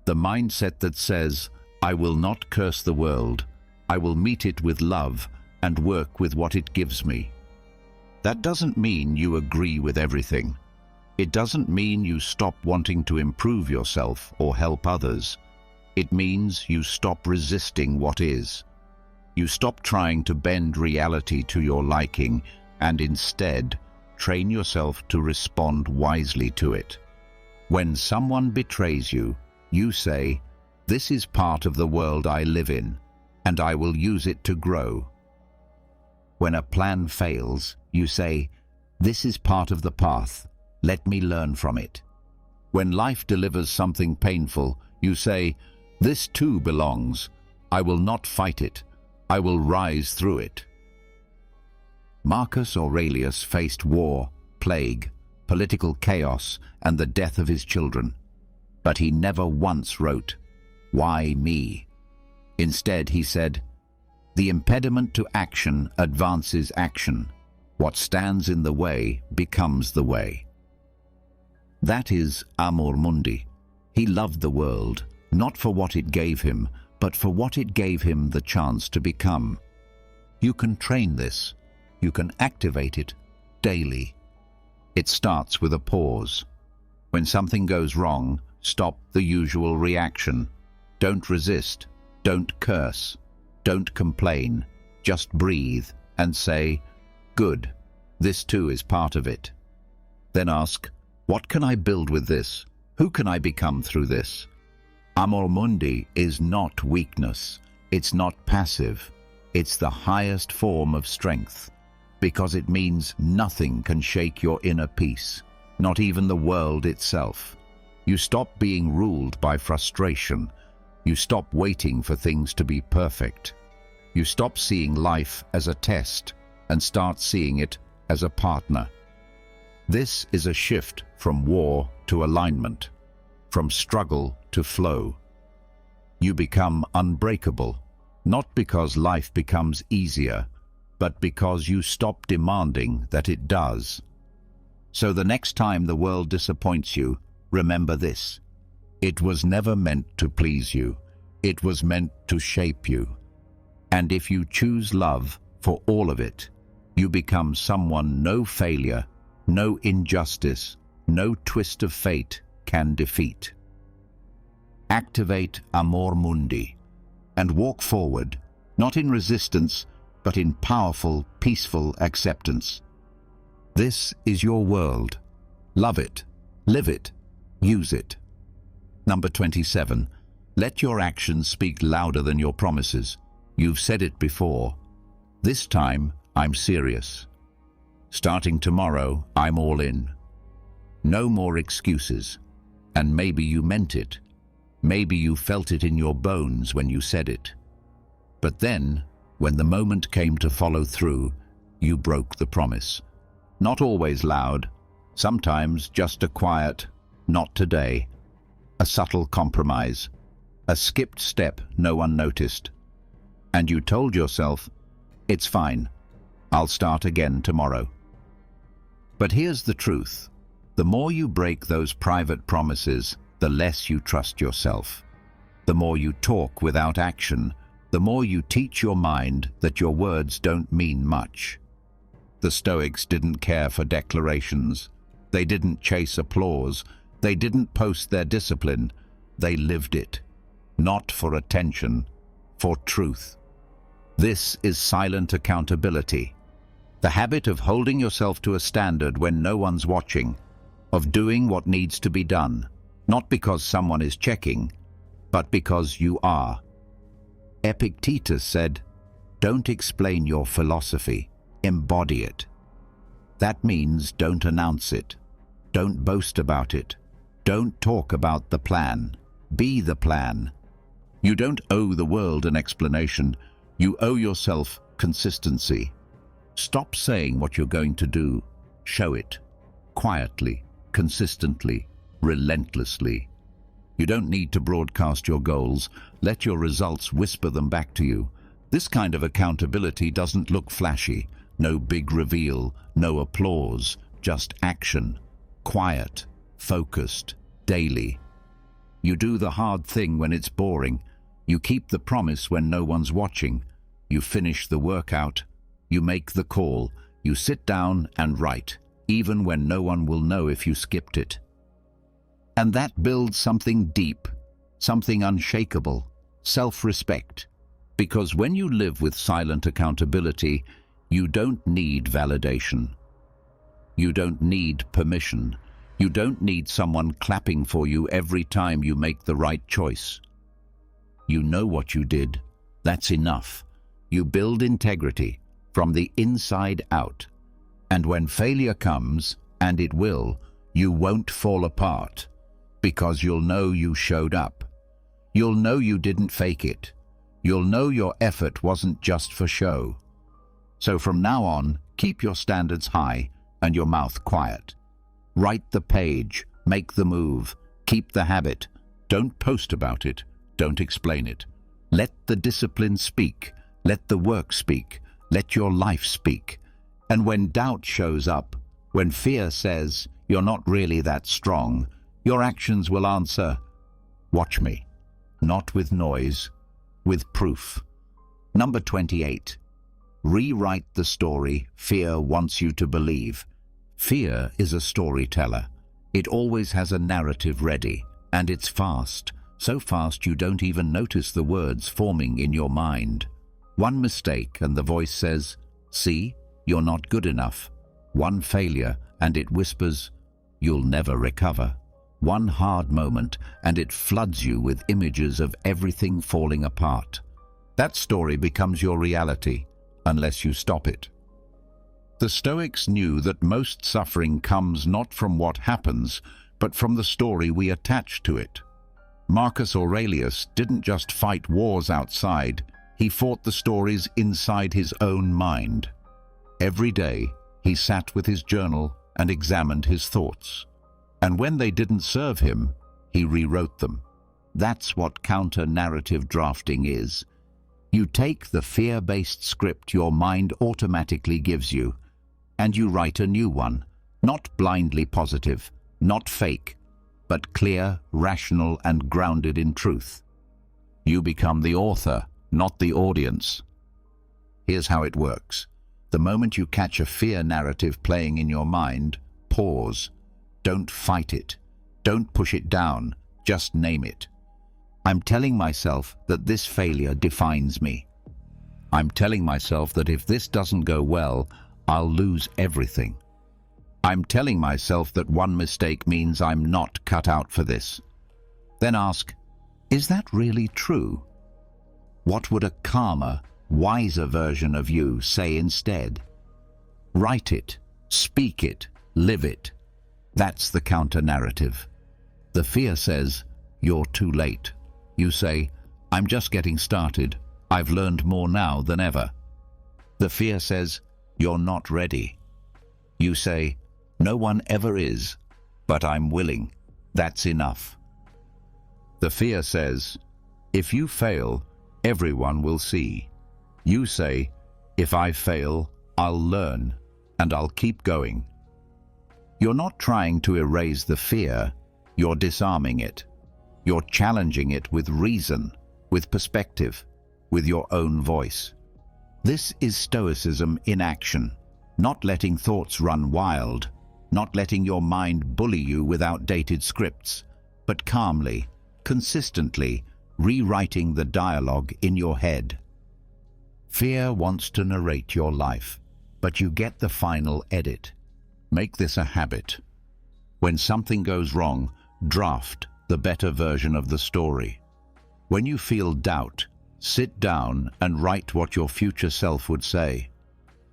the mindset that says, I will not curse the world, I will meet it with love and work with what it gives me. That doesn't mean you agree with everything. It doesn't mean you stop wanting to improve yourself or help others. It means you stop resisting what is. You stop trying to bend reality to your liking and instead train yourself to respond wisely to it. When someone betrays you, you say, this is part of the world I live in, and I will use it to grow. When a plan fails, you say, this is part of the path, let me learn from it. When life delivers something painful, you say, this too belongs, I will not fight it, I will rise through it. Marcus Aurelius faced war, plague, political chaos, and the death of his children. But he never once wrote, why me? Instead, he said, the impediment to action advances action. What stands in the way becomes the way. That is amor mundi. He loved the world, not for what it gave him, but for what it gave him the chance to become. You can train this. You can activate it daily. It starts with a pause. When something goes wrong, stop the usual reaction. Don't resist. Don't curse. Don't complain. Just breathe and say, good, this too is part of it. Then ask, what can I build with this? Who can I become through this? Amor mundi is not weakness. It's not passive. It's the highest form of strength, because it means nothing can shake your inner peace, not even the world itself. You stop being ruled by frustration. You stop waiting for things to be perfect. You stop seeing life as a test and start seeing it as a partner. This is a shift from war to alignment, from struggle to flow. You become unbreakable, not because life becomes easier, but because you stop demanding that it does. So the next time the world disappoints you, remember this. It was never meant to please you. It was meant to shape you. And if you choose love for all of it, you become someone no failure, no injustice, no twist of fate can defeat. Activate amor mundi and walk forward, not in resistance, but in powerful, peaceful acceptance. This is your world. Love it, live it, use it. Number 27. Let your actions speak louder than your promises. You've said it before. This time, I'm serious. Starting tomorrow, I'm all in. No more excuses. And maybe you meant it. Maybe you felt it in your bones when you said it. But then, when the moment came to follow through, you broke the promise. Not always loud, sometimes just a quiet, not today. A subtle compromise, a skipped step no one noticed. And you told yourself, it's fine, I'll start again tomorrow. But here's the truth. The more you break those private promises, the less you trust yourself. The more you talk without action, the more you teach your mind that your words don't mean much. The Stoics didn't care for declarations. They didn't chase applause. They didn't post their discipline. They lived it. Not for attention, for truth. This is silent accountability. The habit of holding yourself to a standard when no one's watching, of doing what needs to be done, not because someone is checking, but because you are. Epictetus said, "Don't explain your philosophy, embody it." That means don't announce it. Don't boast about it. Don't talk about the plan. Be the plan. You don't owe the world an explanation. You owe yourself consistency. Stop saying what you're going to do. Show it. Quietly, consistently, relentlessly. You don't need to broadcast your goals. Let your results whisper them back to you. This kind of accountability doesn't look flashy. No big reveal, no applause, just action. Quiet, focused, daily. You do the hard thing when it's boring. You keep the promise when no one's watching. You finish the workout. You make the call. You sit down and write, even when no one will know if you skipped it. And that builds something deep, something unshakable, self-respect. Because when you live with silent accountability, you don't need validation. You don't need permission. You don't need someone clapping for you every time you make the right choice. You know what you did. That's enough. You build integrity from the inside out. And when failure comes, and it will, you won't fall apart, because you'll know you showed up. You'll know you didn't fake it. You'll know your effort wasn't just for show. So from now on, keep your standards high and your mouth quiet. Write the page, make the move, keep the habit. Don't post about it, don't explain it. Let the discipline speak, let the work speak, let your life speak. And when doubt shows up, when fear says you're not really that strong, your actions will answer, "Watch me." Not with noise, with proof. Number 28. Rewrite the story fear wants you to believe. Fear is a storyteller. It always has a narrative ready, and it's fast, so fast you don't even notice the words forming in your mind. One mistake and the voice says, "See, you're not good enough." One failure and it whispers, "You'll never recover." One hard moment and it floods you with images of everything falling apart. That story becomes your reality, unless you stop it. The Stoics knew that most suffering comes not from what happens, but from the story we attach to it. Marcus Aurelius didn't just fight wars outside, he fought the stories inside his own mind. Every day, he sat with his journal and examined his thoughts. And when they didn't serve him, he rewrote them. That's what counter-narrative drafting is. You take the fear-based script your mind automatically gives you, and you write a new one, not blindly positive, not fake, but clear, rational, and grounded in truth. You become the author, not the audience. Here's how it works. The moment you catch a fear narrative playing in your mind, pause. Don't fight it. Don't push it down, just name it. I'm telling myself that this failure defines me. I'm telling myself that if this doesn't go well, I'll lose everything. I'm telling myself that one mistake means I'm not cut out for this. Then ask, is that really true? What would a calmer, wiser version of you say instead? Write it, speak it, live it. That's the counter-narrative. The fear says, you're too late. You say, I'm just getting started. I've learned more now than ever. The fear says, you're not ready. You say, no one ever is, but I'm willing. That's enough. The fear says, if you fail, everyone will see. You say, if I fail, I'll learn, and I'll keep going. You're not trying to erase the fear, you're disarming it. You're challenging it with reason, with perspective, with your own voice. This is Stoicism in action, not letting thoughts run wild, not letting your mind bully you with outdated scripts, but calmly, consistently rewriting the dialogue in your head. Fear wants to narrate your life, but you get the final edit. Make this a habit. When something goes wrong, draft the better version of the story. When you feel doubt, sit down and write what your future self would say.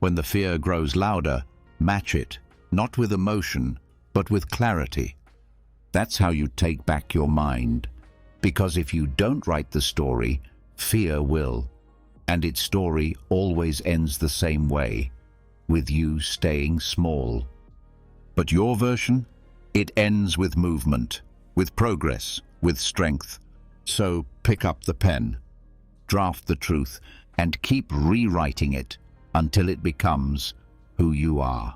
When the fear grows louder, match it, not with emotion, but with clarity. That's how you take back your mind. Because if you don't write the story, fear will. And its story always ends the same way, with you staying small. But your version? It ends with movement, with progress, with strength. So pick up the pen, draft the truth, and keep rewriting it until it becomes who you are.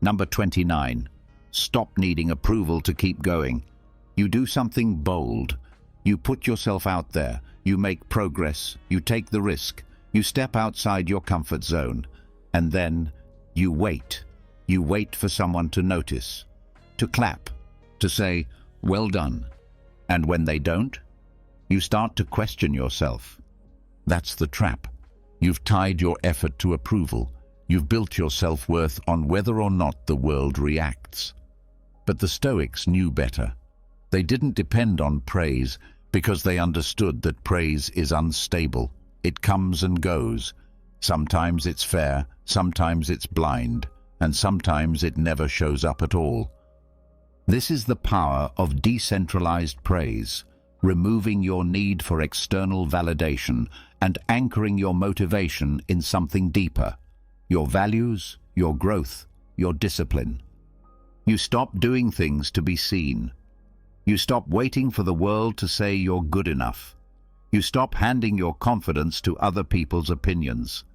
Number 29. Stop needing approval to keep going. You do something bold. You put yourself out there. You make progress. You take the risk. You step outside your comfort zone. And then you wait. You wait for someone to notice, to clap, to say, well done. And when they don't, you start to question yourself. That's the trap. You've tied your effort to approval. You've built your self-worth on whether or not the world reacts. But the Stoics knew better. They didn't depend on praise because they understood that praise is unstable. It comes and goes. Sometimes it's fair, sometimes it's blind, and sometimes it never shows up at all. This is the power of decentralized praise, removing your need for external validation and anchoring your motivation in something deeper, your values, your growth, your discipline. You stop doing things to be seen. You stop waiting for the world to say you're good enough. You stop handing your confidence to other people's opinions.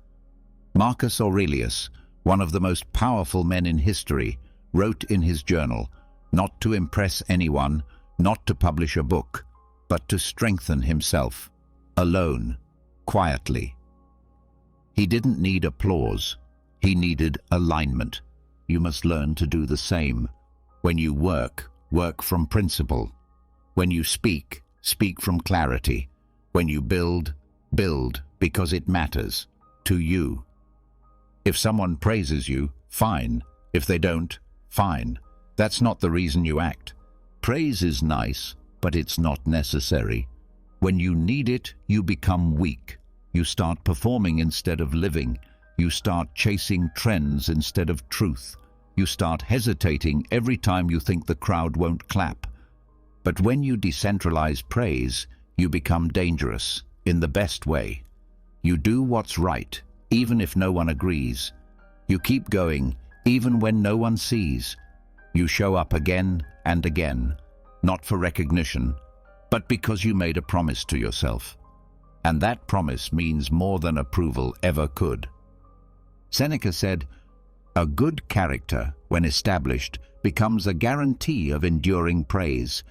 Marcus Aurelius, one of the most powerful men in history, wrote in his journal, not to impress anyone, not to publish a book, but to strengthen himself, alone, quietly. He didn't need applause. He needed alignment. You must learn to do the same. When you work, work from principle. When you speak, speak from clarity. When you build, build because it matters to you. If someone praises you, fine. If they don't, fine. That's not the reason you act. Praise is nice, but it's not necessary. When you need it, you become weak. You start performing instead of living. You start chasing trends instead of truth. You start hesitating every time you think the crowd won't clap. But when you decentralize praise, you become dangerous, in the best way. You do what's right, even if no one agrees. You keep going, even when no one sees. You show up again and again, not for recognition, but because you made a promise to yourself. And that promise means more than approval ever could. Seneca said, "A good character, when established, becomes a guarantee of enduring praise,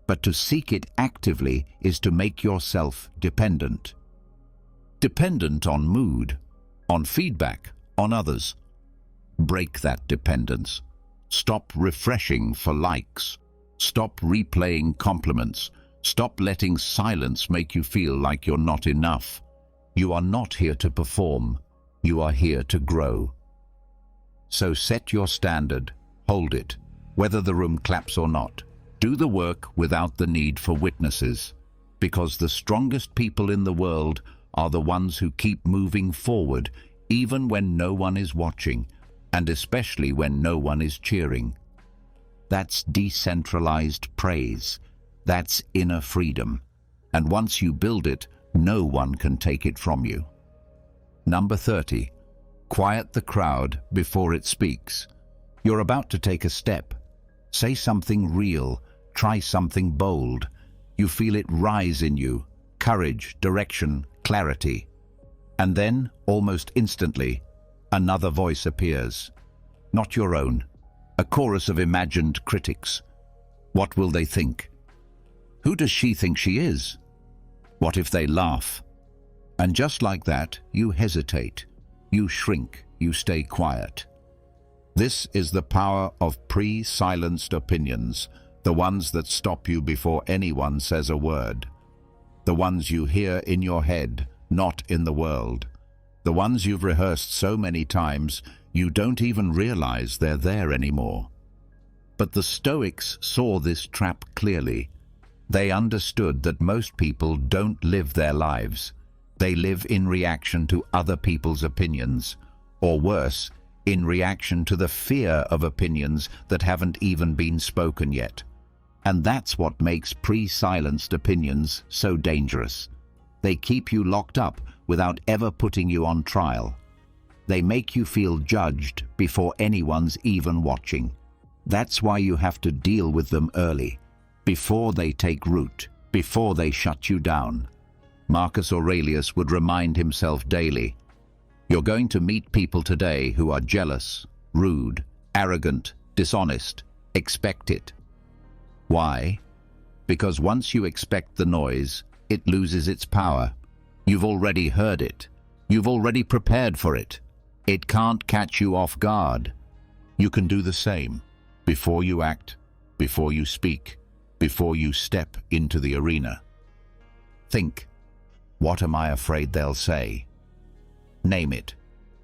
but to seek it actively is to make yourself dependent. Dependent on mood, on feedback, on others. Break that dependence. Stop refreshing for likes. Stop replaying compliments. Stop letting silence make you feel like you're not enough. You are not here to perform. You are here to grow. So set your standard, hold it, whether the room claps or not. Do the work without the need for witnesses, because the strongest people in the world are the ones who keep moving forward, even when no one is watching, and especially when no one is cheering. That's decentralized praise. That's inner freedom. And once you build it, no one can take it from you. Number 30. Quiet the crowd before it speaks. You're about to take a step. Say something real. Try something bold. You feel it rise in you. Courage, direction, clarity. And then, almost instantly, another voice appears. Not your own. A chorus of imagined critics. What will they think? Who does she think she is? What if they laugh? And just like that, you hesitate. You shrink. You stay quiet. This is the power of pre-silenced opinions, the ones that stop you before anyone says a word. The ones you hear in your head, not in the world. The ones you've rehearsed so many times, you don't even realize they're there anymore. But the Stoics saw this trap clearly. They understood that most people don't live their lives. They live in reaction to other people's opinions, or worse, in reaction to the fear of opinions that haven't even been spoken yet. And that's what makes pre-silenced opinions so dangerous. They keep you locked up without ever putting you on trial. They make you feel judged before anyone's even watching. That's why you have to deal with them early, before they take root, before they shut you down. Marcus Aurelius would remind himself daily, "You're going to meet people today who are jealous, rude, arrogant, dishonest. Expect it." Why? Because once you expect the noise, it loses its power. You've already heard it. You've already prepared for it. It can't catch you off guard. You can do the same before you act, before you speak, before you step into the arena. Think, what am I afraid they'll say? Name it.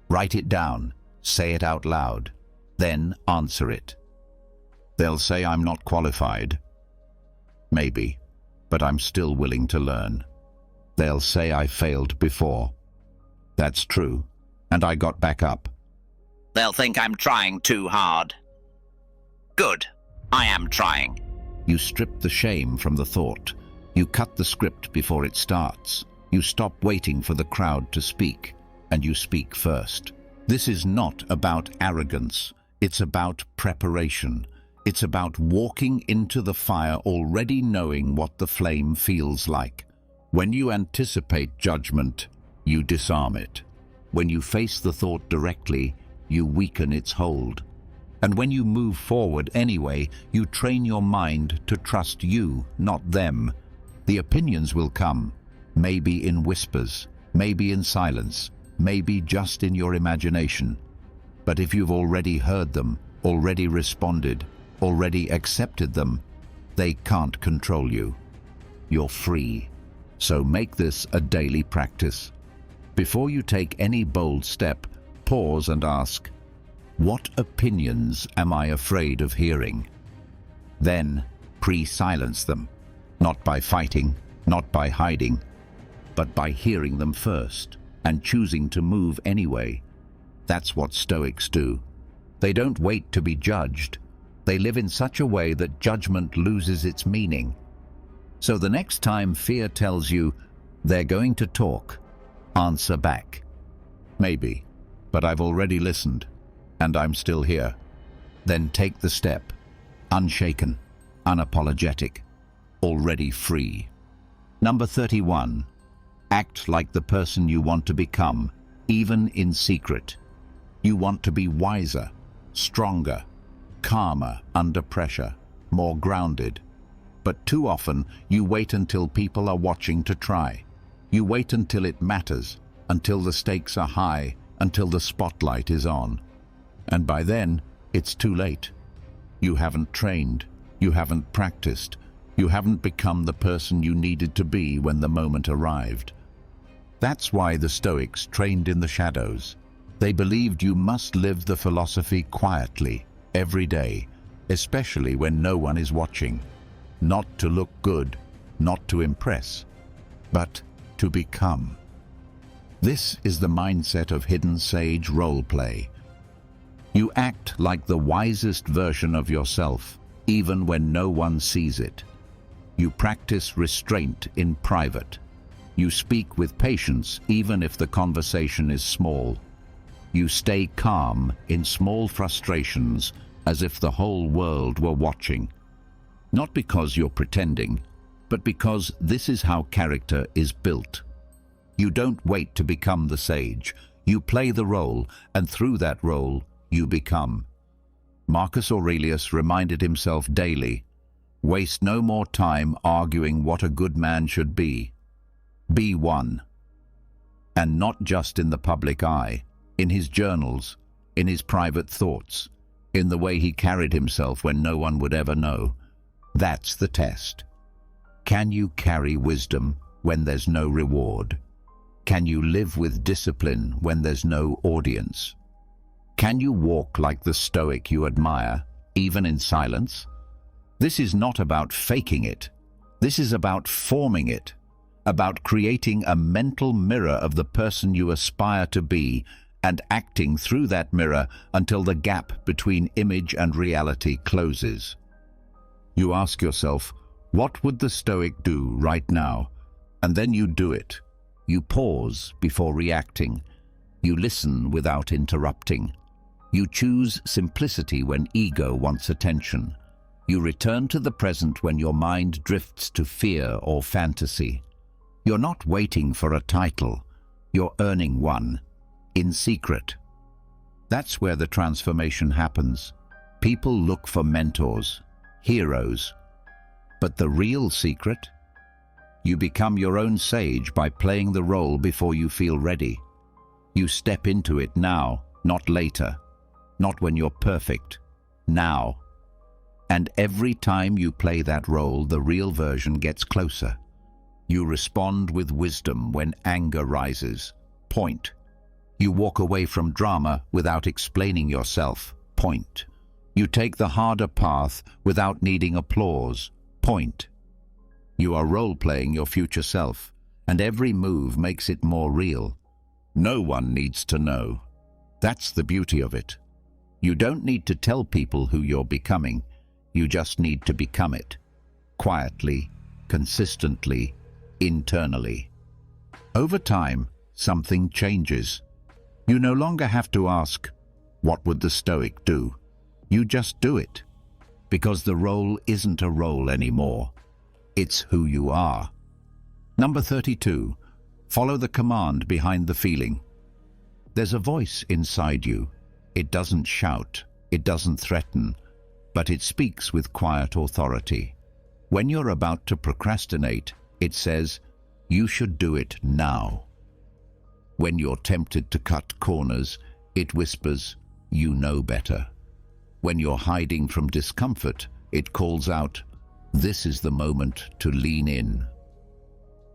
Write it down. Say it out loud. Then answer it. They'll say I'm not qualified. Maybe, but I'm still willing to learn. They'll say I failed before. That's true, and I got back up. They'll think I'm trying too hard. Good, I am trying. You strip the shame from the thought. You cut the script before it starts. You stop waiting for the crowd to speak, and you speak first. This is not about arrogance. It's about preparation. It's about walking into the fire already knowing what the flame feels like. When you anticipate judgment, you disarm it. When you face the thought directly, you weaken its hold. And when you move forward anyway, you train your mind to trust you, not them. The opinions will come, maybe in whispers, maybe in silence, maybe just in your imagination. But if you've already heard them, already responded, already accepted them, they can't control you. You're free. So make this a daily practice. Before you take any bold step, pause and ask, what opinions am I afraid of hearing? Then pre-silence them, not by fighting, not by hiding, but by hearing them first and choosing to move anyway. That's what Stoics do. They don't wait to be judged. They live in such a way that judgment loses its meaning. So the next time fear tells you they're going to talk, answer back. Maybe, but I've already listened, and I'm still here. Then take the step, unshaken, unapologetic, already free. Number 31. Act like the person you want to become, even in secret. You want to be wiser, stronger, calmer under pressure, more grounded. But too often, you wait until people are watching to try. You wait until it matters, until the stakes are high, until the spotlight is on. And by then, it's too late. You haven't trained. You haven't practiced. You haven't become the person you needed to be when the moment arrived. That's why the Stoics trained in the shadows. They believed you must live the philosophy quietly, every day, especially when no one is watching. Not to look good, not to impress, but to become. This is the mindset of hidden sage role play. You act like the wisest version of yourself, even when no one sees it. You practice restraint in private. You speak with patience, even if the conversation is small. You stay calm in small frustrations, as if the whole world were watching. Not because you're pretending, but because this is how character is built. You don't wait to become the sage. You play the role, and through that role, you become. Marcus Aurelius reminded himself daily, waste no more time arguing what a good man should be. Be one. And not just in the public eye, in his journals, in his private thoughts, in the way he carried himself when no one would ever know. That's the test. Can you carry wisdom when there's no reward? Can you live with discipline when there's no audience? Can you walk like the Stoic you admire, even in silence? This is not about faking it. This is about forming it, about creating a mental mirror of the person you aspire to be and acting through that mirror until the gap between image and reality closes. You ask yourself, what would the Stoic do right now? And then you do it. You pause before reacting. You listen without interrupting. You choose simplicity when ego wants attention. You return to the present when your mind drifts to fear or fantasy. You're not waiting for a title. You're earning one, in secret. That's where the transformation happens. People look for mentors, heroes. But the real secret? You become your own sage by playing the role before you feel ready. You step into it now, not later. Not when you're perfect. Now. And every time you play that role, the real version gets closer. You respond with wisdom when anger rises. Point. You walk away from drama without explaining yourself. Point. You take the harder path without needing applause. Point. You are role-playing your future self, and every move makes it more real. No one needs to know. That's the beauty of it. You don't need to tell people who you're becoming. You just need to become it. Quietly, consistently, internally. Over time, something changes. You no longer have to ask, what would the Stoic do? You just do it. Because the role isn't a role anymore. It's who you are. Number 32. Follow the command behind the feeling. There's a voice inside you. It doesn't shout, it doesn't threaten, but it speaks with quiet authority. When you're about to procrastinate, it says, you should do it now. When you're tempted to cut corners, it whispers, you know better. When you're hiding from discomfort, it calls out, this is the moment to lean in.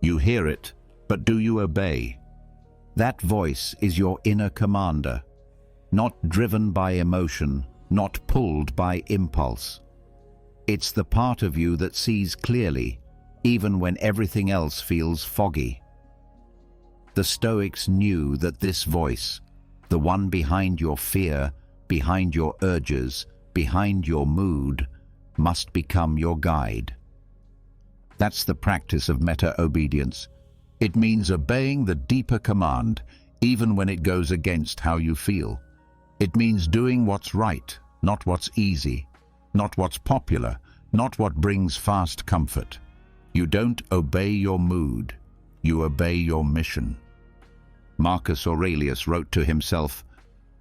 You hear it, but do you obey? That voice is your inner commander, not driven by emotion, not pulled by impulse. It's the part of you that sees clearly, even when everything else feels foggy. The Stoics knew that this voice, the one behind your fear, behind your urges, behind your mood, must become your guide. That's the practice of meta-obedience. It means obeying the deeper command, even when it goes against how you feel. It means doing what's right, not what's easy, not what's popular, not what brings fast comfort. You don't obey your mood, you obey your mission. Marcus Aurelius wrote to himself,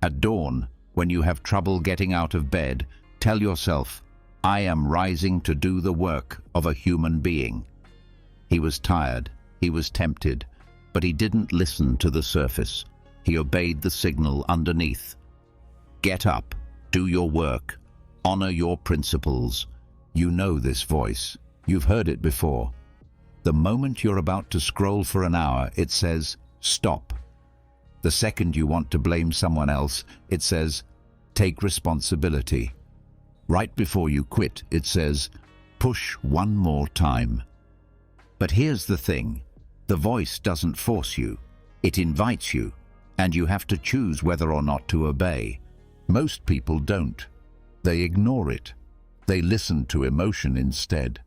at dawn, when you have trouble getting out of bed, tell yourself, I am rising to do the work of a human being. He was tired, he was tempted, but he didn't listen to the surface. He obeyed the signal underneath. Get up, do your work, honor your principles. You know this voice. You've heard it before. The moment you're about to scroll for an hour, it says, stop. The second you want to blame someone else, it says, take responsibility. Right before you quit, it says, push one more time. But here's the thing. The voice doesn't force you. It invites you, and you have to choose whether or not to obey. Most people don't. They ignore it. They listen to emotion instead.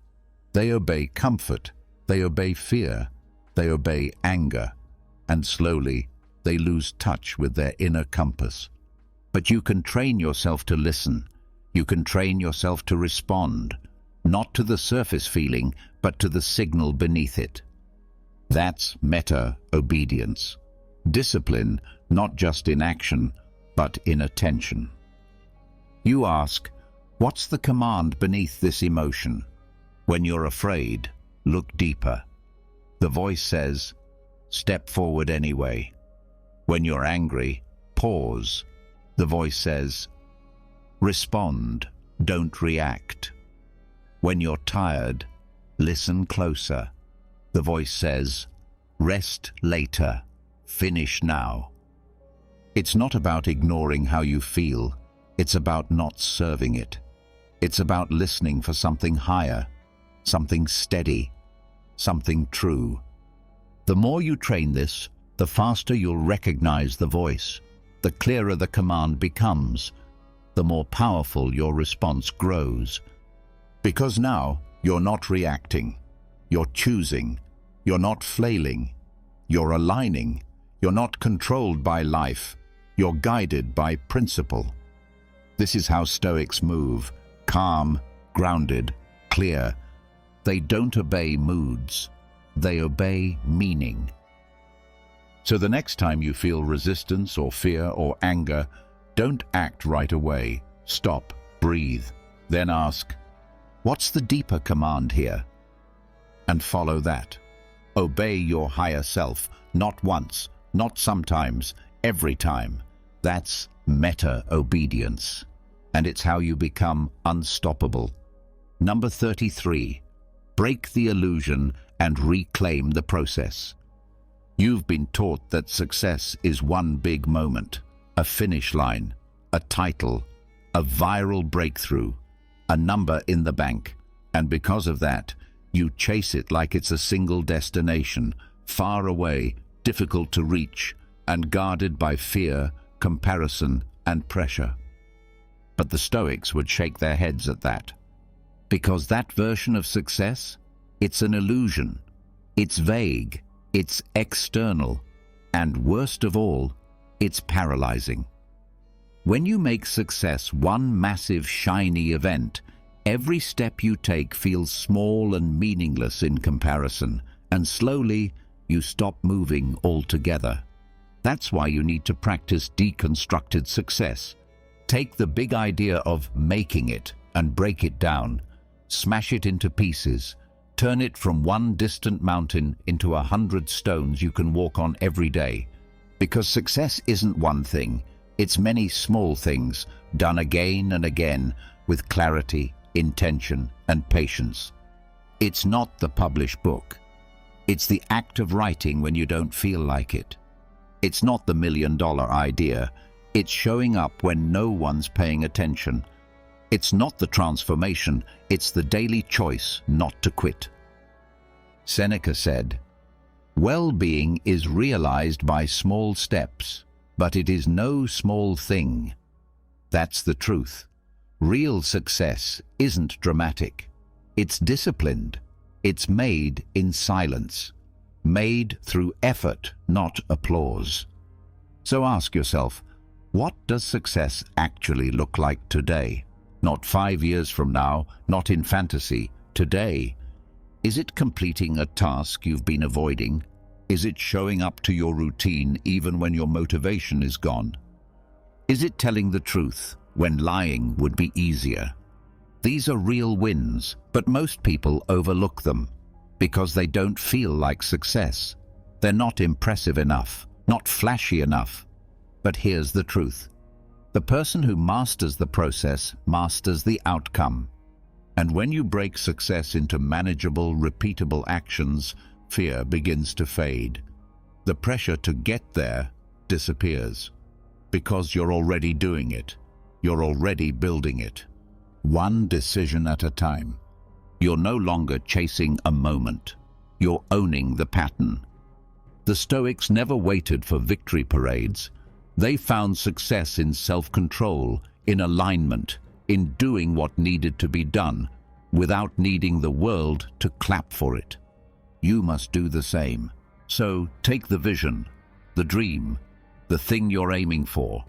They obey comfort. They obey fear. They obey anger. And slowly, they lose touch with their inner compass. But you can train yourself to listen. You can train yourself to respond, not to the surface feeling, but to the signal beneath it. That's meta-obedience. Discipline, not just in action, but in attention. You ask, what's the command beneath this emotion? When you're afraid, look deeper. The voice says, step forward anyway. When you're angry, pause. The voice says, respond, don't react. When you're tired, listen closer. The voice says, rest later, finish now. It's not about ignoring how you feel. It's about not serving it. It's about listening for something higher, something steady, something true. The more you train this, the faster you'll recognize the voice. The clearer the command becomes, the more powerful your response grows. Because now you're not reacting, you're choosing, you're not flailing, you're aligning, you're not controlled by life, you're guided by principle. This is how Stoics move, calm, grounded, clear. They don't obey moods, they obey meaning. So the next time you feel resistance or fear or anger, don't act right away. Stop, breathe, then ask, what's the deeper command here? And follow that. Obey your higher self, not once, not sometimes, every time. That's meta-obedience. And it's how you become unstoppable. Number 33. Break the illusion and reclaim the process. You've been taught that success is one big moment, a finish line, a title, a viral breakthrough, a number in the bank, and because of that, you chase it like it's a single destination, far away, difficult to reach, and guarded by fear, comparison, and pressure. But the Stoics would shake their heads at that. Because that version of success, it's an illusion. It's vague. It's external, and worst of all, it's paralyzing. When you make success one massive, shiny event, every step you take feels small and meaningless in comparison, and slowly you stop moving altogether. That's why you need to practice deconstructed success. Take the big idea of making it and break it down, smash it into pieces. Turn it from one distant mountain into 100 stones you can walk on every day. Because success isn't one thing, it's many small things, done again and again, with clarity, intention, and patience. It's not the published book. It's the act of writing when you don't feel like it. It's not the million-dollar idea. It's showing up when no one's paying attention. It's not the transformation, it's the daily choice not to quit. Seneca said, well-being is realized by small steps, but it is no small thing. That's the truth. Real success isn't dramatic. It's disciplined. It's made in silence. Made through effort, not applause. So ask yourself, what does success actually look like today? Not 5 years from now, not in fantasy, today. Is it completing a task you've been avoiding? Is it showing up to your routine even when your motivation is gone? Is it telling the truth when lying would be easier? These are real wins, but most people overlook them because they don't feel like success. They're not impressive enough, not flashy enough. But here's the truth. The person who masters the process masters the outcome. And when you break success into manageable, repeatable actions, fear begins to fade. The pressure to get there disappears, because you're already doing it. You're already building it. One decision at a time. You're no longer chasing a moment. You're owning the pattern. The Stoics never waited for victory parades. They found success in self-control, in alignment, in doing what needed to be done, without needing the world to clap for it. You must do the same. So take the vision, the dream, the thing you're aiming for.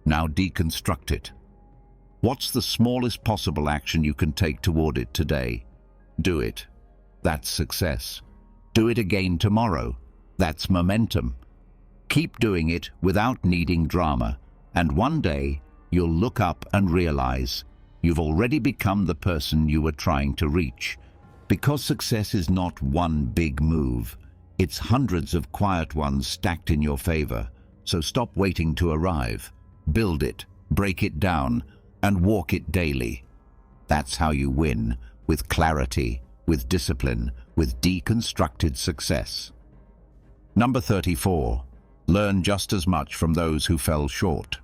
Now deconstruct it. What's the smallest possible action you can take toward it today? Do it. That's success. Do it again tomorrow. That's momentum. Keep doing it without needing drama, and one day you'll look up and realize you've already become the person you were trying to reach. Because success is not one big move, it's hundreds of quiet ones stacked in your favor. So stop waiting to arrive. Build it, break it down, and walk it daily. That's how you win, with clarity, with discipline, with deconstructed success. Number 34. Learn just as much from those who fell short.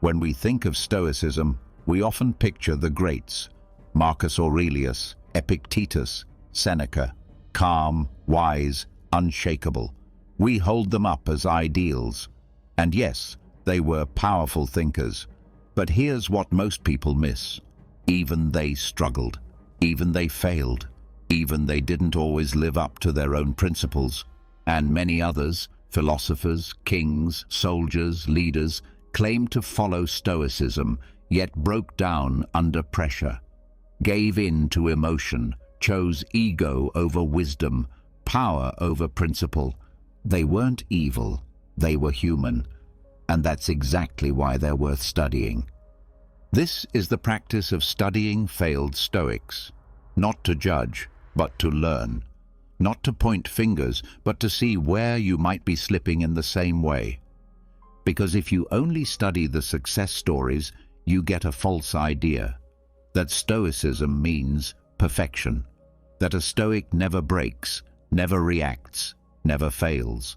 When we think of Stoicism, we often picture the greats: Marcus Aurelius, Epictetus, Seneca, calm, wise, unshakable. We hold them up as ideals. And yes, they were powerful thinkers. But here's what most people miss. Even they struggled. Even they failed. Even they didn't always live up to their own principles. And many others, philosophers, kings, soldiers, leaders, claimed to follow Stoicism, yet broke down under pressure, gave in to emotion, chose ego over wisdom, power over principle. They weren't evil, they were human, and that's exactly why they're worth studying. This is the practice of studying failed Stoics, not to judge, but to learn. Not to point fingers, but to see where you might be slipping in the same way. Because if you only study the success stories, you get a false idea that Stoicism means perfection, that a Stoic never breaks, never reacts, never fails.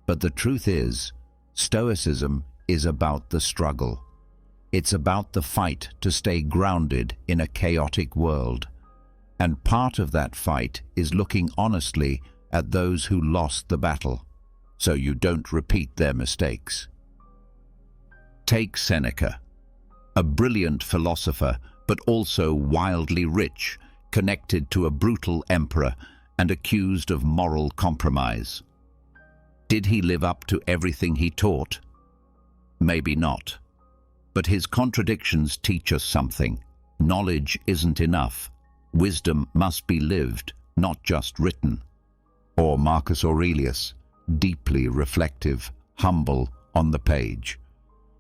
But the truth is, Stoicism is about the struggle. It's about the fight to stay grounded in a chaotic world. And part of that fight is looking honestly at those who lost the battle, so you don't repeat their mistakes. Take Seneca, a brilliant philosopher, but also wildly rich, connected to a brutal emperor and accused of moral compromise. Did he live up to everything he taught? Maybe not. But his contradictions teach us something. Knowledge isn't enough. Wisdom must be lived, not just written. Or Marcus Aurelius, deeply reflective, humble on the page.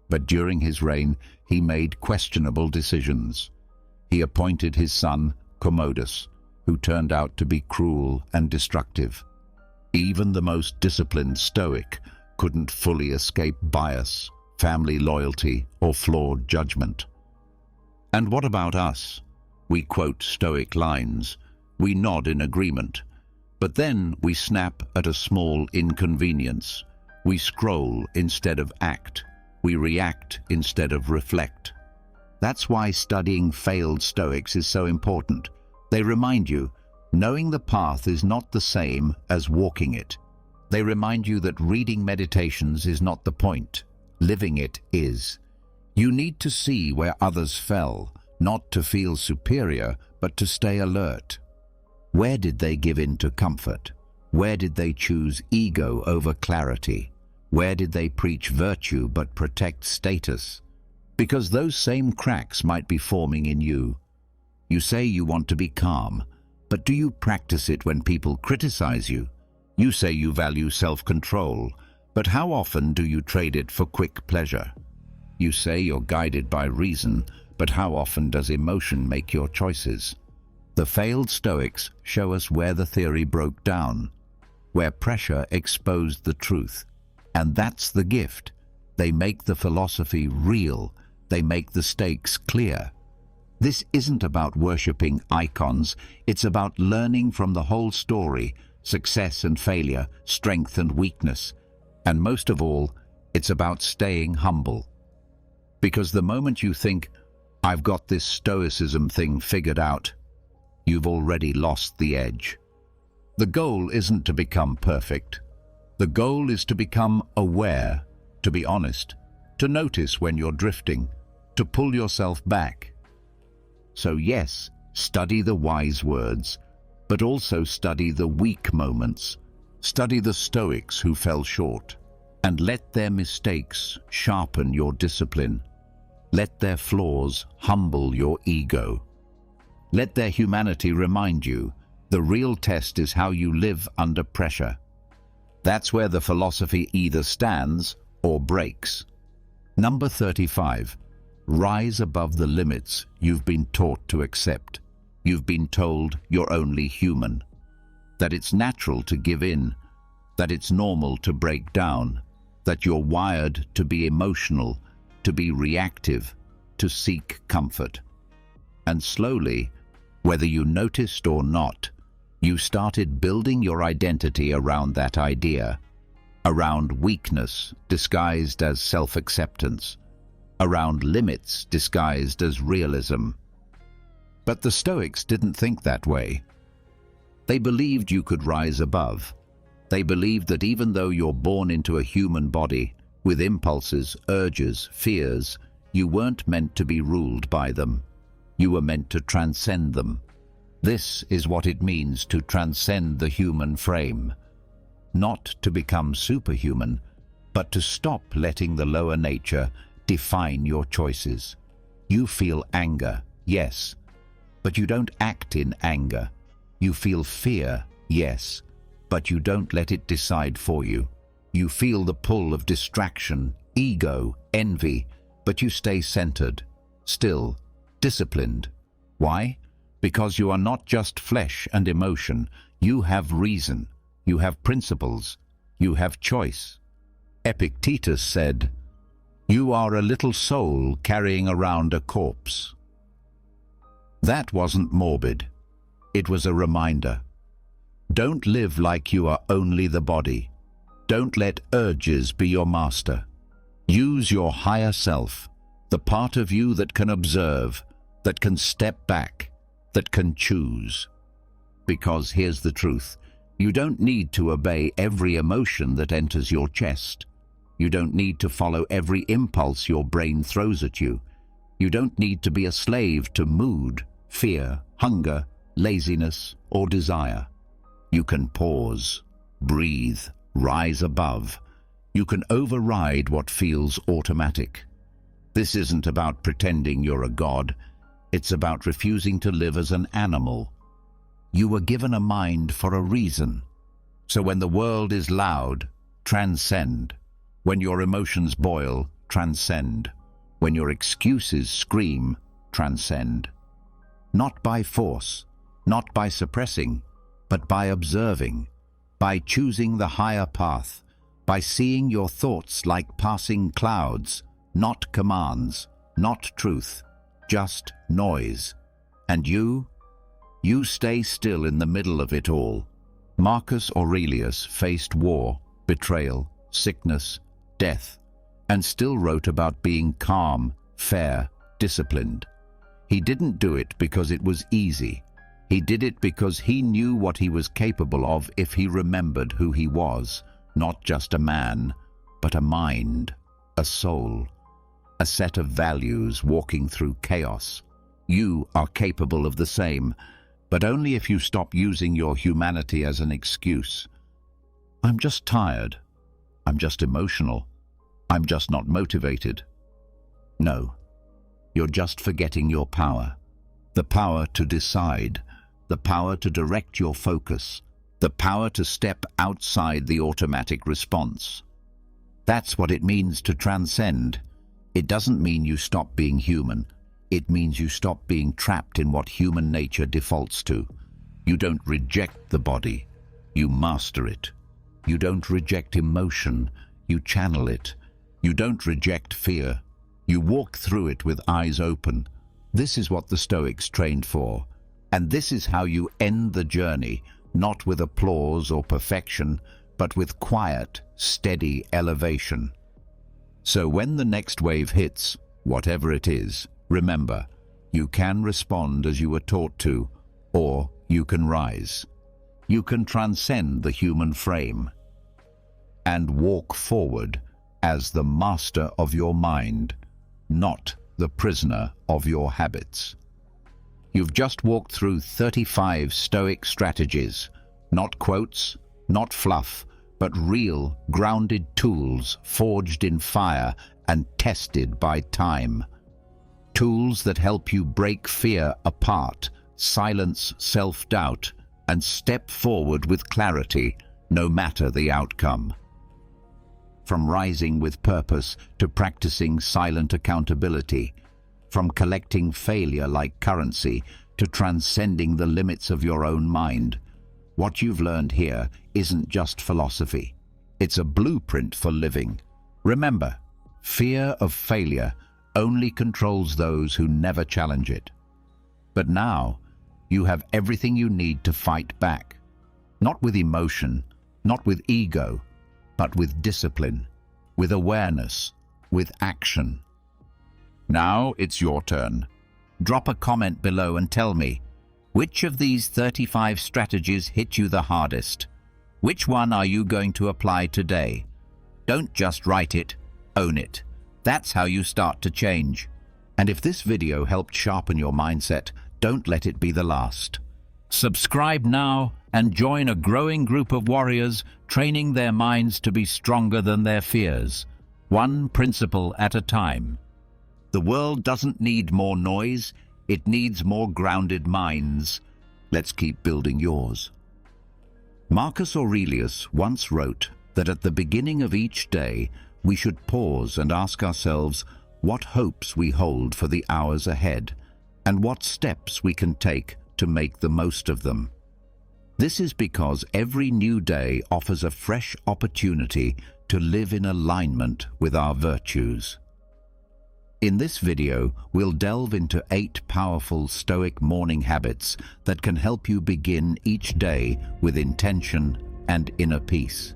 But during his reign, he made questionable decisions. He appointed his son, Commodus, who turned out to be cruel and destructive. Even the most disciplined Stoic couldn't fully escape bias, family loyalty, or flawed judgment. And what about us? We quote Stoic lines, we nod in agreement, but then we snap at a small inconvenience. We scroll instead of act. We react instead of reflect. That's why studying failed Stoics is so important. They remind you, knowing the path is not the same as walking it. They remind you that reading meditations is not the point. Living it is. You need to see where others fell, not to feel superior, but to stay alert. Where did they give in to comfort? Where did they choose ego over clarity? Where did they preach virtue but protect status? Because those same cracks might be forming in you. You say you want to be calm, but do you practice it when people criticize you? You say you value self-control, but how often do you trade it for quick pleasure? You say you're guided by reason, but how often does emotion make your choices? The failed Stoics show us where the theory broke down, where pressure exposed the truth. And that's the gift. They make the philosophy real. They make the stakes clear. This isn't about worshipping icons, it's about learning from the whole story, success and failure, strength and weakness. And most of all, it's about staying humble. Because the moment you think, I've got this Stoicism thing figured out, you've already lost the edge. The goal isn't to become perfect. The goal is to become aware, to be honest, to notice when you're drifting, to pull yourself back. So yes, study the wise words, but also study the weak moments. Study the Stoics who fell short, and let their mistakes sharpen your discipline. Let their flaws humble your ego. Let their humanity remind you, the real test is how you live under pressure. That's where the philosophy either stands or breaks. Number 35. Rise above the limits you've been taught to accept. You've been told you're only human, that it's natural to give in, that it's normal to break down, that you're wired to be emotional, to be reactive, to seek comfort. And slowly, whether you noticed or not, you started building your identity around that idea, around weakness disguised as self-acceptance, around limits disguised as realism. But the Stoics didn't think that way. They believed you could rise above. They believed that even though you're born into a human body, with impulses, urges, fears, you weren't meant to be ruled by them. You were meant to transcend them. This is what it means to transcend the human frame. Not to become superhuman, but to stop letting the lower nature define your choices. You feel anger, yes, but you don't act in anger. You feel fear, yes, but you don't let it decide for you. You feel the pull of distraction, ego, envy, but you stay centered, still, disciplined. Why? Because you are not just flesh and emotion. You have reason, you have principles, you have choice. Epictetus said, "You are a little soul carrying around a corpse." That wasn't morbid. It was a reminder. Don't live like you are only the body. Don't let urges be your master. Use your higher self, the part of you that can observe, that can step back, that can choose. Because here's the truth. You don't need to obey every emotion that enters your chest. You don't need to follow every impulse your brain throws at you. You don't need to be a slave to mood, fear, hunger, laziness, or desire. You can pause, breathe, rise above. You can override what feels automatic. This isn't about pretending you're a god. It's about refusing to live as an animal. You were given a mind for a reason. So when the world is loud, transcend. When your emotions boil, transcend. When your excuses scream, transcend. Not by force, not by suppressing, but by observing, by choosing the higher path, by seeing your thoughts like passing clouds, not commands, not truth, just noise. And you stay still in the middle of it all. Marcus Aurelius faced war, betrayal, sickness, death, and still wrote about being calm, fair, disciplined. He didn't do it because it was easy. He did it because he knew what he was capable of if he remembered who he was, not just a man, but a mind, a soul, a set of values walking through chaos. You are capable of the same, but only if you stop using your humanity as an excuse. I'm just tired. I'm just emotional. I'm just not motivated. No, you're just forgetting your power. The power to decide, the power to direct your focus, the power to step outside the automatic response. That's what it means to transcend. It doesn't mean you stop being human. It means you stop being trapped in what human nature defaults to. You don't reject the body, you master it. You don't reject emotion, you channel it. You don't reject fear, you walk through it with eyes open. This is what the Stoics trained for, and this is how you end the journey, not with applause or perfection, but with quiet, steady elevation. So when the next wave hits, whatever it is, remember, you can respond as you were taught to, or you can rise. You can transcend the human frame and walk forward as the master of your mind, not the prisoner of your habits. You've just walked through 35 Stoic strategies, not quotes, not fluff, but real, grounded tools forged in fire and tested by time. Tools that help you break fear apart, silence self-doubt, and step forward with clarity, no matter the outcome. From rising with purpose to practicing silent accountability, from collecting failure like currency to transcending the limits of your own mind, what you've learned here isn't just philosophy. It's a blueprint for living. Remember, fear of failure only controls those who never challenge it. But now, you have everything you need to fight back. Not with emotion, not with ego, but with discipline, with awareness, with action. Now it's your turn. Drop a comment below and tell me, which of these 35 strategies hit you the hardest? Which one are you going to apply today? Don't just write it, own it. That's how you start to change. And if this video helped sharpen your mindset, don't let it be the last. Subscribe now and join a growing group of warriors training their minds to be stronger than their fears, one principle at a time. The world doesn't need more noise, it needs more grounded minds. Let's keep building yours. Marcus Aurelius once wrote that at the beginning of each day, we should pause and ask ourselves what hopes we hold for the hours ahead, and what steps we can take to make the most of them. This is because every new day offers a fresh opportunity to live in alignment with our virtues. In this video, we'll delve into 8 powerful Stoic morning habits that can help you begin each day with intention and inner peace.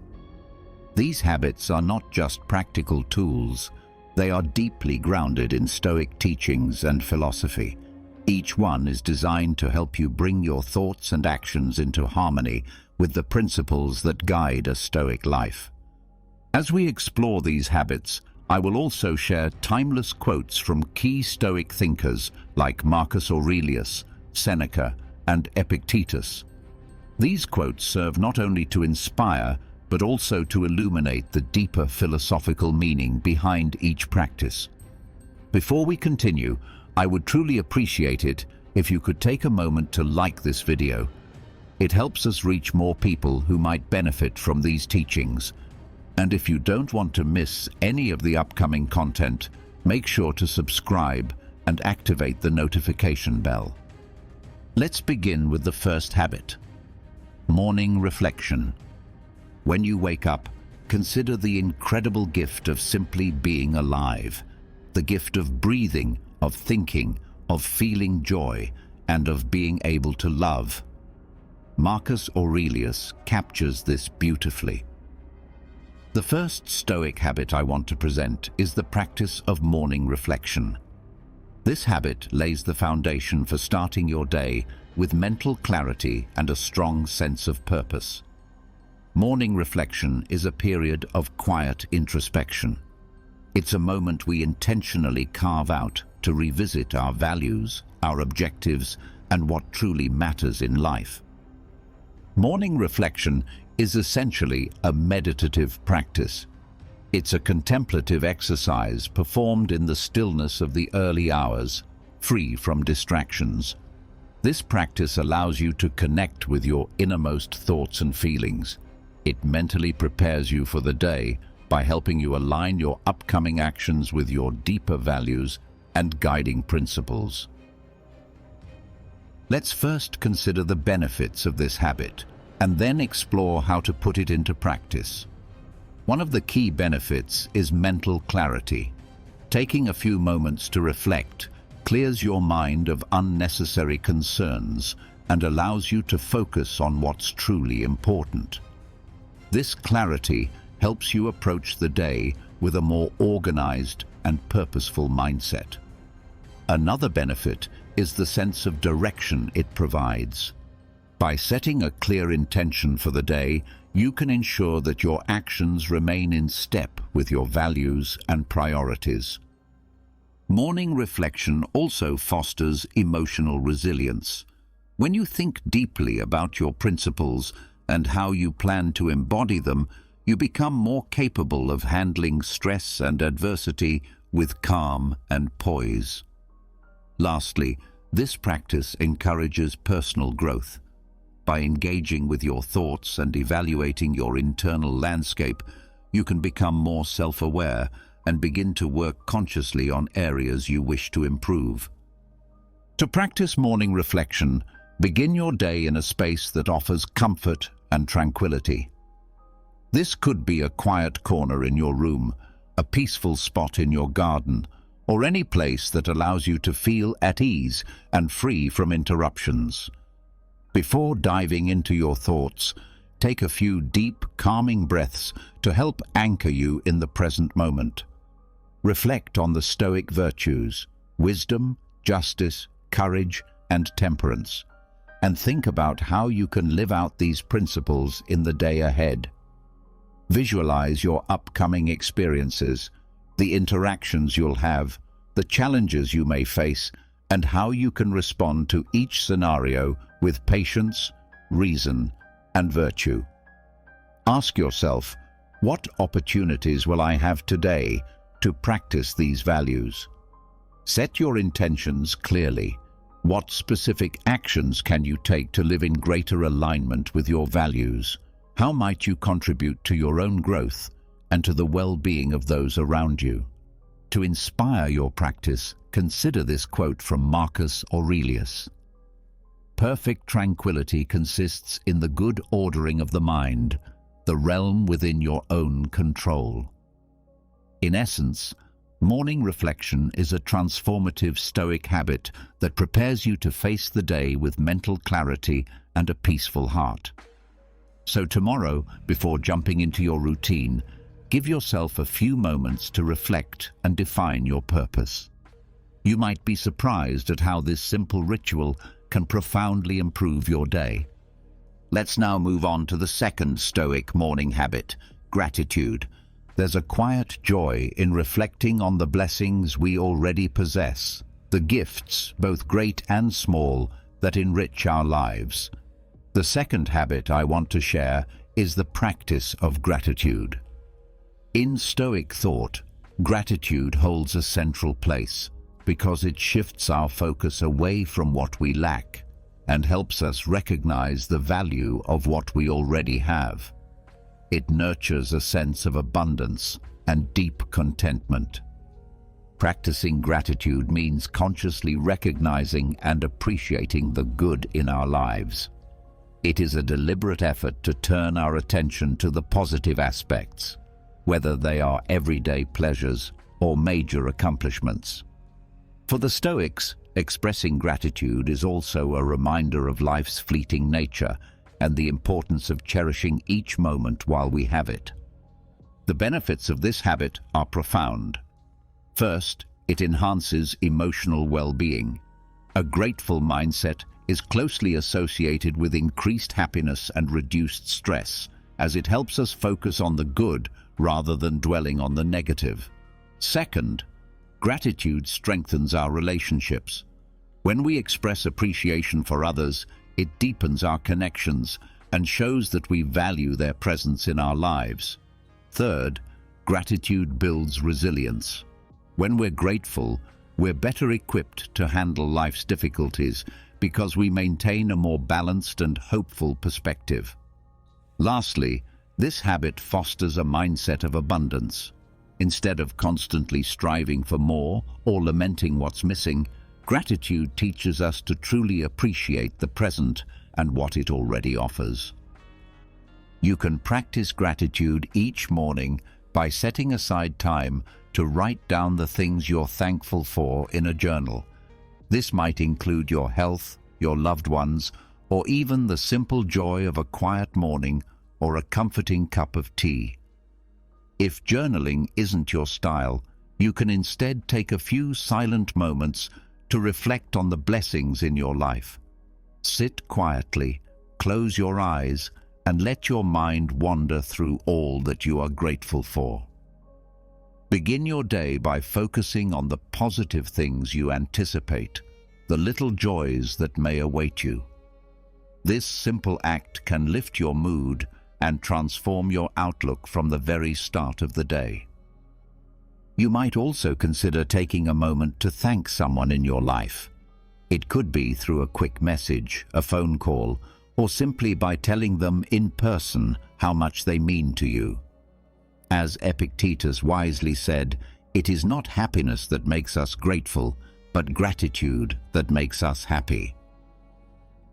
These habits are not just practical tools, they are deeply grounded in Stoic teachings and philosophy. Each one is designed to help you bring your thoughts and actions into harmony with the principles that guide a Stoic life. As we explore these habits, I will also share timeless quotes from key Stoic thinkers like Marcus Aurelius, Seneca, and Epictetus. These quotes serve not only to inspire, but also to illuminate the deeper philosophical meaning behind each practice. Before we continue, I would truly appreciate it if you could take a moment to like this video. It helps us reach more people who might benefit from these teachings. And if you don't want to miss any of the upcoming content, make sure to subscribe and activate the notification bell. Let's begin with the first habit: morning reflection. When you wake up, consider the incredible gift of simply being alive, the gift of breathing, of thinking, of feeling joy, and of being able to love. Marcus Aurelius captures this beautifully. The first Stoic habit I want to present is the practice of morning reflection. This habit lays the foundation for starting your day with mental clarity and a strong sense of purpose. Morning reflection is a period of quiet introspection. It's a moment we intentionally carve out to revisit our values, our objectives, and what truly matters in life. Morning reflection is essentially a meditative practice. It's a contemplative exercise performed in the stillness of the early hours, free from distractions. This practice allows you to connect with your innermost thoughts and feelings. It mentally prepares you for the day by helping you align your upcoming actions with your deeper values and guiding principles. Let's first consider the benefits of this habit, and then explore how to put it into practice. One of the key benefits is mental clarity. Taking a few moments to reflect clears your mind of unnecessary concerns and allows you to focus on what's truly important. This clarity helps you approach the day with a more organized and purposeful mindset. Another benefit is the sense of direction it provides. By setting a clear intention for the day, you can ensure that your actions remain in step with your values and priorities. Morning reflection also fosters emotional resilience. When you think deeply about your principles and how you plan to embody them, you become more capable of handling stress and adversity with calm and poise. Lastly, this practice encourages personal growth. By engaging with your thoughts and evaluating your internal landscape, you can become more self-aware and begin to work consciously on areas you wish to improve. To practice morning reflection, begin your day in a space that offers comfort and tranquility. This could be a quiet corner in your room, a peaceful spot in your garden, or any place that allows you to feel at ease and free from interruptions. Before diving into your thoughts, take a few deep, calming breaths to help anchor you in the present moment. Reflect on the Stoic virtues, wisdom, justice, courage, and temperance, and think about how you can live out these principles in the day ahead. Visualize your upcoming experiences, the interactions you'll have, the challenges you may face, and how you can respond to each scenario with patience, reason, and virtue. Ask yourself, what opportunities will I have today to practice these values? Set your intentions clearly. What specific actions can you take to live in greater alignment with your values? How might you contribute to your own growth and to the well-being of those around you? To inspire your practice, consider this quote from Marcus Aurelius. Perfect tranquility consists in the good ordering of the mind, the realm within your own control. In essence, morning reflection is a transformative Stoic habit that prepares you to face the day with mental clarity and a peaceful heart. So tomorrow, before jumping into your routine, give yourself a few moments to reflect and define your purpose. You might be surprised at how this simple ritual can profoundly improve your day. Let's now move on to the second Stoic morning habit, gratitude. There's a quiet joy in reflecting on the blessings we already possess, the gifts, both great and small, that enrich our lives. The second habit I want to share is the practice of gratitude. In Stoic thought, gratitude holds a central place because it shifts our focus away from what we lack and helps us recognize the value of what we already have. It nurtures a sense of abundance and deep contentment. Practicing gratitude means consciously recognizing and appreciating the good in our lives. It is a deliberate effort to turn our attention to the positive aspects, whether they are everyday pleasures or major accomplishments. For the Stoics, expressing gratitude is also a reminder of life's fleeting nature and the importance of cherishing each moment while we have it. The benefits of this habit are profound. First, it enhances emotional well-being. A grateful mindset is closely associated with increased happiness and reduced stress, as it helps us focus on the good rather than dwelling on the negative. Second, gratitude strengthens our relationships. When we express appreciation for others, it deepens our connections and shows that we value their presence in our lives. Third, gratitude builds resilience. When we're grateful, we're better equipped to handle life's difficulties because we maintain a more balanced and hopeful perspective. Lastly, this habit fosters a mindset of abundance. Instead of constantly striving for more or lamenting what's missing, gratitude teaches us to truly appreciate the present and what it already offers. You can practice gratitude each morning by setting aside time to write down the things you're thankful for in a journal. This might include your health, your loved ones, or even the simple joy of a quiet morning or a comforting cup of tea. If journaling isn't your style, you can instead take a few silent moments to reflect on the blessings in your life. Sit quietly, close your eyes, and let your mind wander through all that you are grateful for. Begin your day by focusing on the positive things you anticipate, the little joys that may await you. This simple act can lift your mood and transform your outlook from the very start of the day. You might also consider taking a moment to thank someone in your life. It could be through a quick message, a phone call, or simply by telling them in person how much they mean to you. As Epictetus wisely said, it is not happiness that makes us grateful, but gratitude that makes us happy.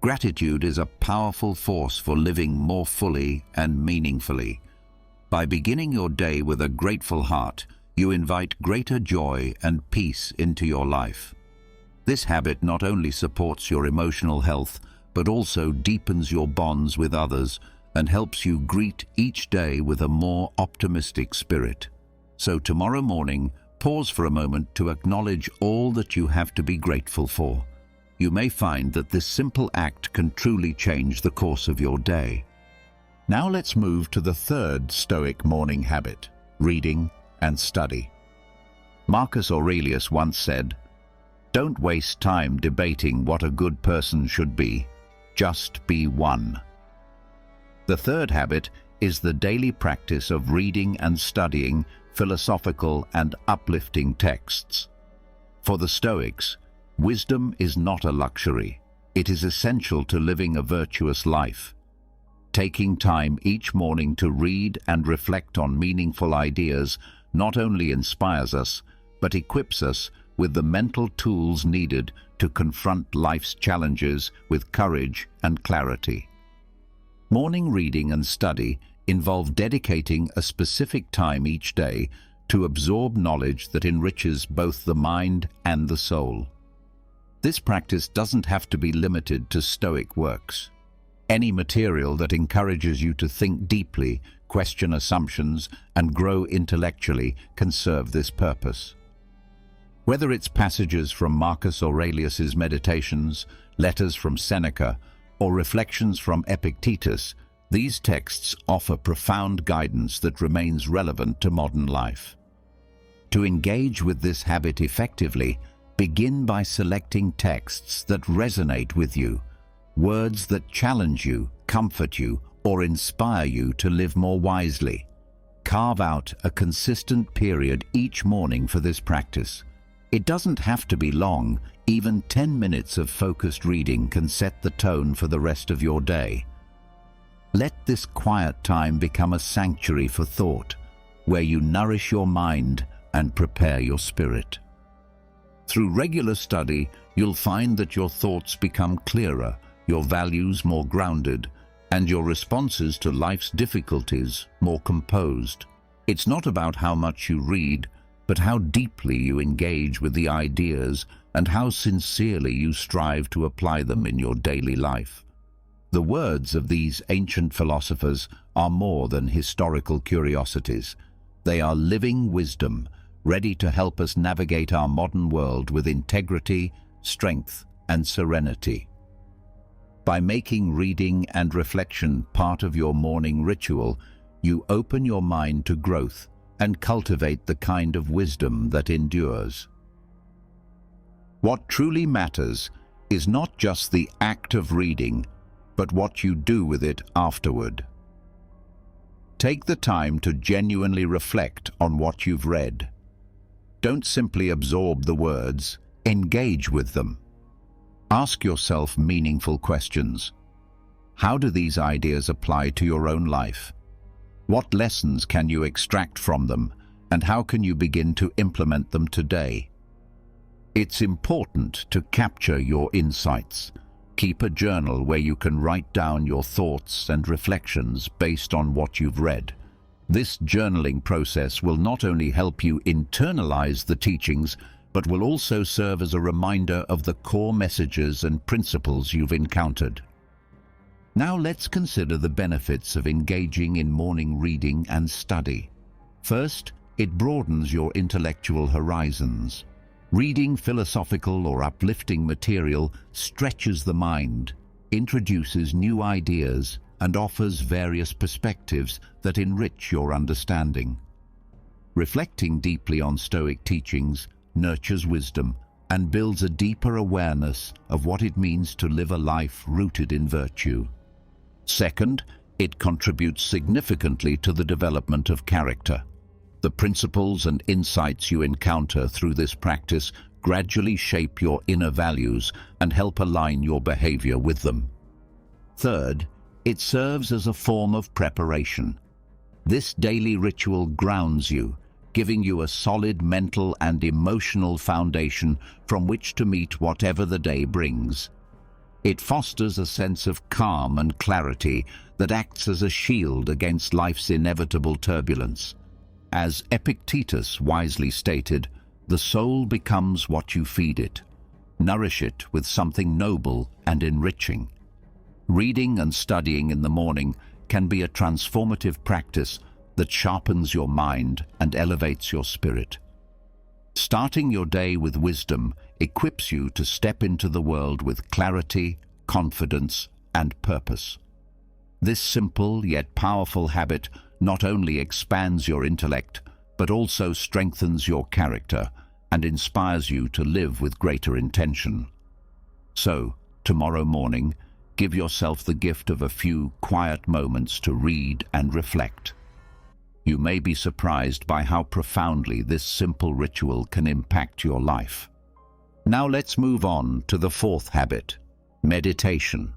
Gratitude is a powerful force for living more fully and meaningfully. By beginning your day with a grateful heart, you invite greater joy and peace into your life. This habit not only supports your emotional health, but also deepens your bonds with others and helps you greet each day with a more optimistic spirit. So tomorrow morning, pause for a moment to acknowledge all that you have to be grateful for. You may find that this simple act can truly change the course of your day. Now let's move to the third Stoic morning habit, reading and study. Marcus Aurelius once said, "Don't waste time debating what a good person should be. Just be one." The third habit is the daily practice of reading and studying philosophical and uplifting texts. For the Stoics, wisdom is not a luxury. It is essential to living a virtuous life. Taking time each morning to read and reflect on meaningful ideas not only inspires us, but equips us with the mental tools needed to confront life's challenges with courage and clarity. Morning reading and study involve dedicating a specific time each day to absorb knowledge that enriches both the mind and the soul. This practice doesn't have to be limited to Stoic works. Any material that encourages you to think deeply, question assumptions, and grow intellectually can serve this purpose. Whether it's passages from Marcus Aurelius's Meditations, letters from Seneca, or reflections from Epictetus, these texts offer profound guidance that remains relevant to modern life. To engage with this habit effectively, begin by selecting texts that resonate with you, words that challenge you, comfort you, or inspire you to live more wisely. Carve out a consistent period each morning for this practice. It doesn't have to be long. Even 10 minutes of focused reading can set the tone for the rest of your day. Let this quiet time become a sanctuary for thought, where you nourish your mind and prepare your spirit. Through regular study, you'll find that your thoughts become clearer, your values more grounded, and your responses to life's difficulties more composed. It's not about how much you read, but how deeply you engage with the ideas and how sincerely you strive to apply them in your daily life. The words of these ancient philosophers are more than historical curiosities. They are living wisdom, ready to help us navigate our modern world with integrity, strength, and serenity. By making reading and reflection part of your morning ritual, you open your mind to growth and cultivate the kind of wisdom that endures. What truly matters is not just the act of reading, but what you do with it afterward. Take the time to genuinely reflect on what you've read. Don't simply absorb the words, engage with them. Ask yourself meaningful questions. How do these ideas apply to your own life? What lessons can you extract from them, and how can you begin to implement them today? It's important to capture your insights. Keep a journal where you can write down your thoughts and reflections based on what you've read. This journaling process will not only help you internalize the teachings, but will also serve as a reminder of the core messages and principles you've encountered. Now let's consider the benefits of engaging in morning reading and study. First, it broadens your intellectual horizons. Reading philosophical or uplifting material stretches the mind, introduces new ideas, and offers various perspectives that enrich your understanding. Reflecting deeply on Stoic teachings nurtures wisdom and builds a deeper awareness of what it means to live a life rooted in virtue. Second, it contributes significantly to the development of character. The principles and insights you encounter through this practice gradually shape your inner values and help align your behavior with them. Third, it serves as a form of preparation. This daily ritual grounds you, giving you a solid mental and emotional foundation from which to meet whatever the day brings. It fosters a sense of calm and clarity that acts as a shield against life's inevitable turbulence. As Epictetus wisely stated, the soul becomes what you feed it. Nourish it with something noble and enriching. Reading and studying in the morning can be a transformative practice that sharpens your mind and elevates your spirit. Starting your day with wisdom equips you to step into the world with clarity, confidence, and purpose. This simple yet powerful habit not only expands your intellect, but also strengthens your character and inspires you to live with greater intention. So, tomorrow morning, give yourself the gift of a few quiet moments to read and reflect. You may be surprised by how profoundly this simple ritual can impact your life. Now let's move on to the fourth habit, meditation.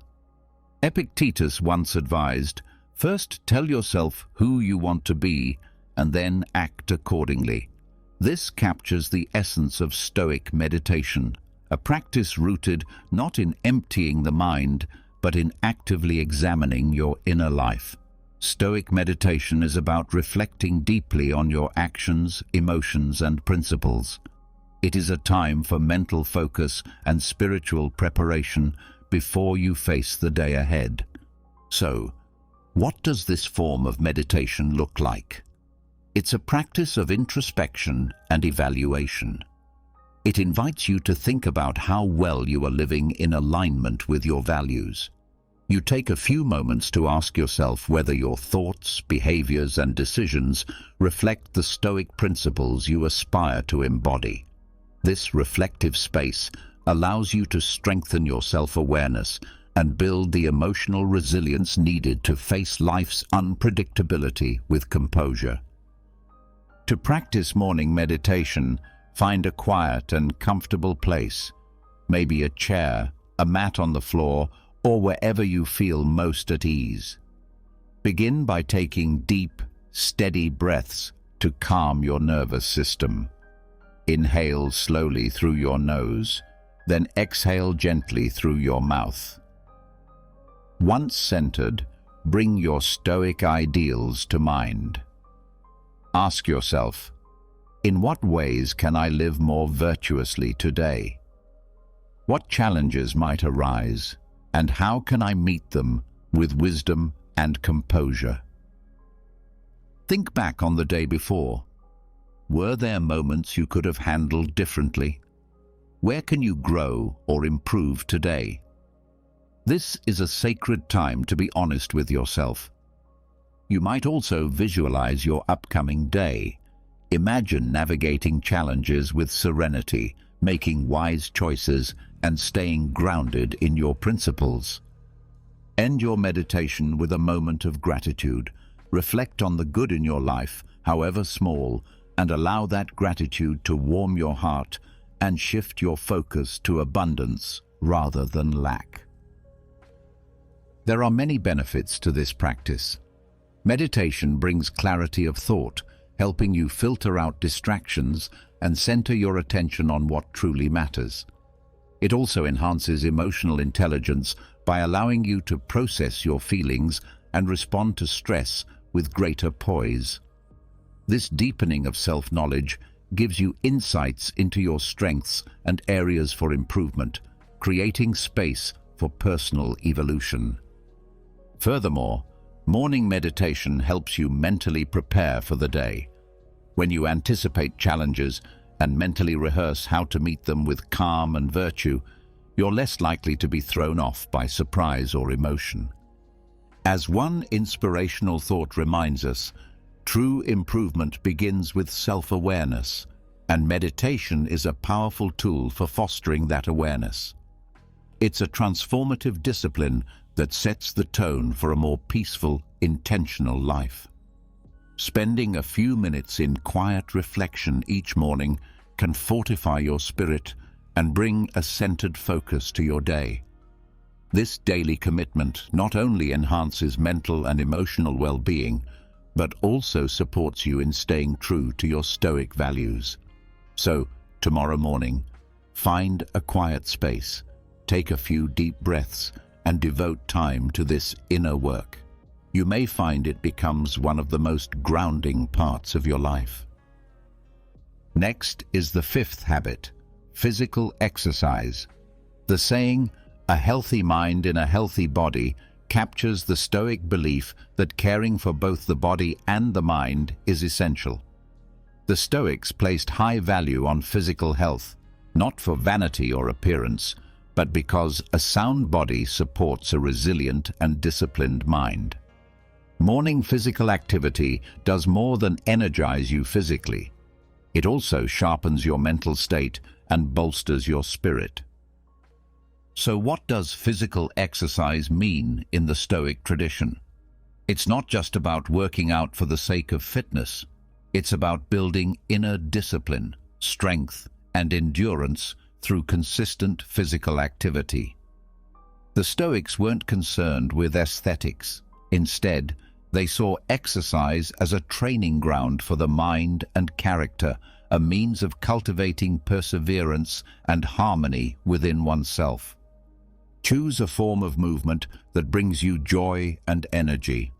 Epictetus once advised, first tell yourself who you want to be and then act accordingly. This captures the essence of Stoic meditation, a practice rooted not in emptying the mind, but in actively examining your inner life. Stoic meditation is about reflecting deeply on your actions, emotions, and principles. It is a time for mental focus and spiritual preparation before you face the day ahead. So, what does this form of meditation look like? It's a practice of introspection and evaluation. It invites you to think about how well you are living in alignment with your values. You take a few moments to ask yourself whether your thoughts, behaviors, and decisions reflect the Stoic principles you aspire to embody. This reflective space allows you to strengthen your self-awareness and build the emotional resilience needed to face life's unpredictability with composure. To practice morning meditation, find a quiet and comfortable place, maybe a chair, a mat on the floor, or wherever you feel most at ease. Begin by taking deep, steady breaths to calm your nervous system. Inhale slowly through your nose, then exhale gently through your mouth. Once centered, bring your Stoic ideals to mind. Ask yourself, in what ways can I live more virtuously today? What challenges might arise, and how can I meet them with wisdom and composure? Think back on the day before. Were there moments you could have handled differently? Where can you grow or improve today? This is a sacred time to be honest with yourself. You might also visualize your upcoming day. Imagine navigating challenges with serenity, making wise choices, and staying grounded in your principles. End your meditation with a moment of gratitude. Reflect on the good in your life, however small, and allow that gratitude to warm your heart and shift your focus to abundance rather than lack. There are many benefits to this practice. Meditation brings clarity of thought, helping you filter out distractions and center your attention on what truly matters. It also enhances emotional intelligence by allowing you to process your feelings and respond to stress with greater poise. This deepening of self-knowledge gives you insights into your strengths and areas for improvement, creating space for personal evolution. Furthermore, morning meditation helps you mentally prepare for the day. When you anticipate challenges and mentally rehearse how to meet them with calm and virtue, you're less likely to be thrown off by surprise or emotion. As one inspirational thought reminds us, true improvement begins with self-awareness, and meditation is a powerful tool for fostering that awareness. It's a transformative discipline that sets the tone for a more peaceful, intentional life. Spending a few minutes in quiet reflection each morning can fortify your spirit and bring a centered focus to your day. This daily commitment not only enhances mental and emotional well-being, but also supports you in staying true to your Stoic values. So, tomorrow morning, find a quiet space, take a few deep breaths, and devote time to this inner work. You may find it becomes one of the most grounding parts of your life. Next is the fifth habit, physical exercise. The saying, "A healthy mind in a healthy body," captures the Stoic belief that caring for both the body and the mind is essential. The Stoics placed high value on physical health, not for vanity or appearance, but because a sound body supports a resilient and disciplined mind. Morning physical activity does more than energize you physically. It also sharpens your mental state and bolsters your spirit. So what does physical exercise mean in the Stoic tradition? It's not just about working out for the sake of fitness. It's about building inner discipline, strength, and endurance through consistent physical activity. The Stoics weren't concerned with aesthetics. Instead, they saw exercise as a training ground for the mind and character, a means of cultivating perseverance and harmony within oneself. Choose a form of movement that brings you joy and energy.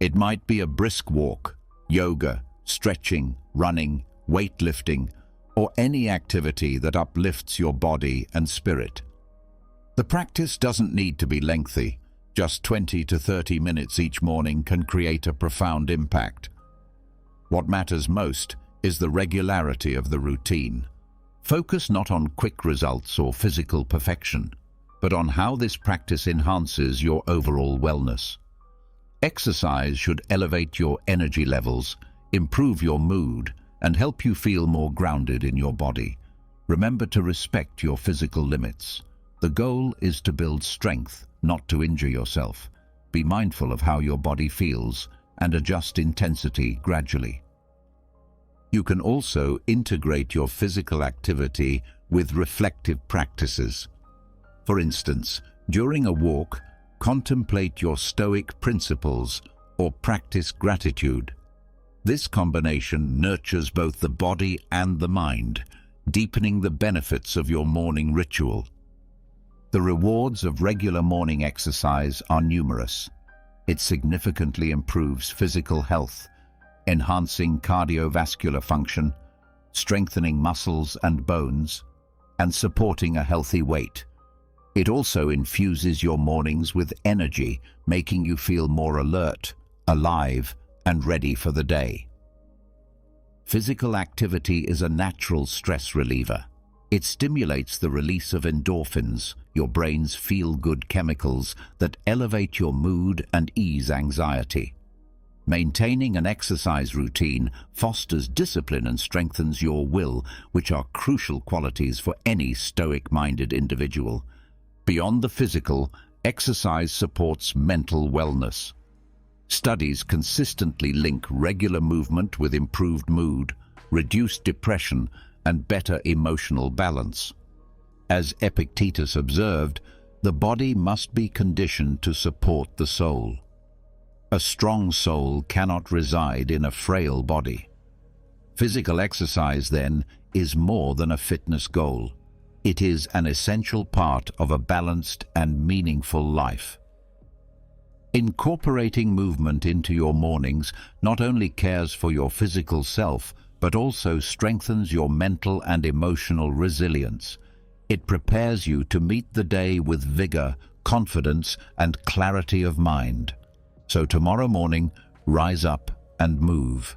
It might be a brisk walk, yoga, stretching, running, weightlifting, or any activity that uplifts your body and spirit. The practice doesn't need to be lengthy. Just 20 to 30 minutes each morning can create a profound impact. What matters most is the regularity of the routine. Focus not on quick results or physical perfection, but on how this practice enhances your overall wellness. Exercise should elevate your energy levels, improve your mood, and help you feel more grounded in your body. Remember to respect your physical limits. The goal is to build strength, not to injure yourself. Be mindful of how your body feels and adjust intensity gradually. You can also integrate your physical activity with reflective practices. For instance, during a walk, contemplate your Stoic principles or practice gratitude. This combination nurtures both the body and the mind, deepening the benefits of your morning ritual. The rewards of regular morning exercise are numerous. It significantly improves physical health, enhancing cardiovascular function, strengthening muscles and bones, and supporting a healthy weight. It also infuses your mornings with energy, making you feel more alert, alive, and ready for the day. Physical activity is a natural stress reliever. It stimulates the release of endorphins, your brain's feel-good chemicals that elevate your mood and ease anxiety. Maintaining an exercise routine fosters discipline and strengthens your will, which are crucial qualities for any Stoic-minded individual. Beyond the physical, exercise supports mental wellness. Studies consistently link regular movement with improved mood, reduced depression, and better emotional balance. As Epictetus observed, the body must be conditioned to support the soul. A strong soul cannot reside in a frail body. Physical exercise, then, is more than a fitness goal. It is an essential part of a balanced and meaningful life. Incorporating movement into your mornings not only cares for your physical self, but also strengthens your mental and emotional resilience. It prepares you to meet the day with vigor, confidence, and clarity of mind. So tomorrow morning, rise up and move.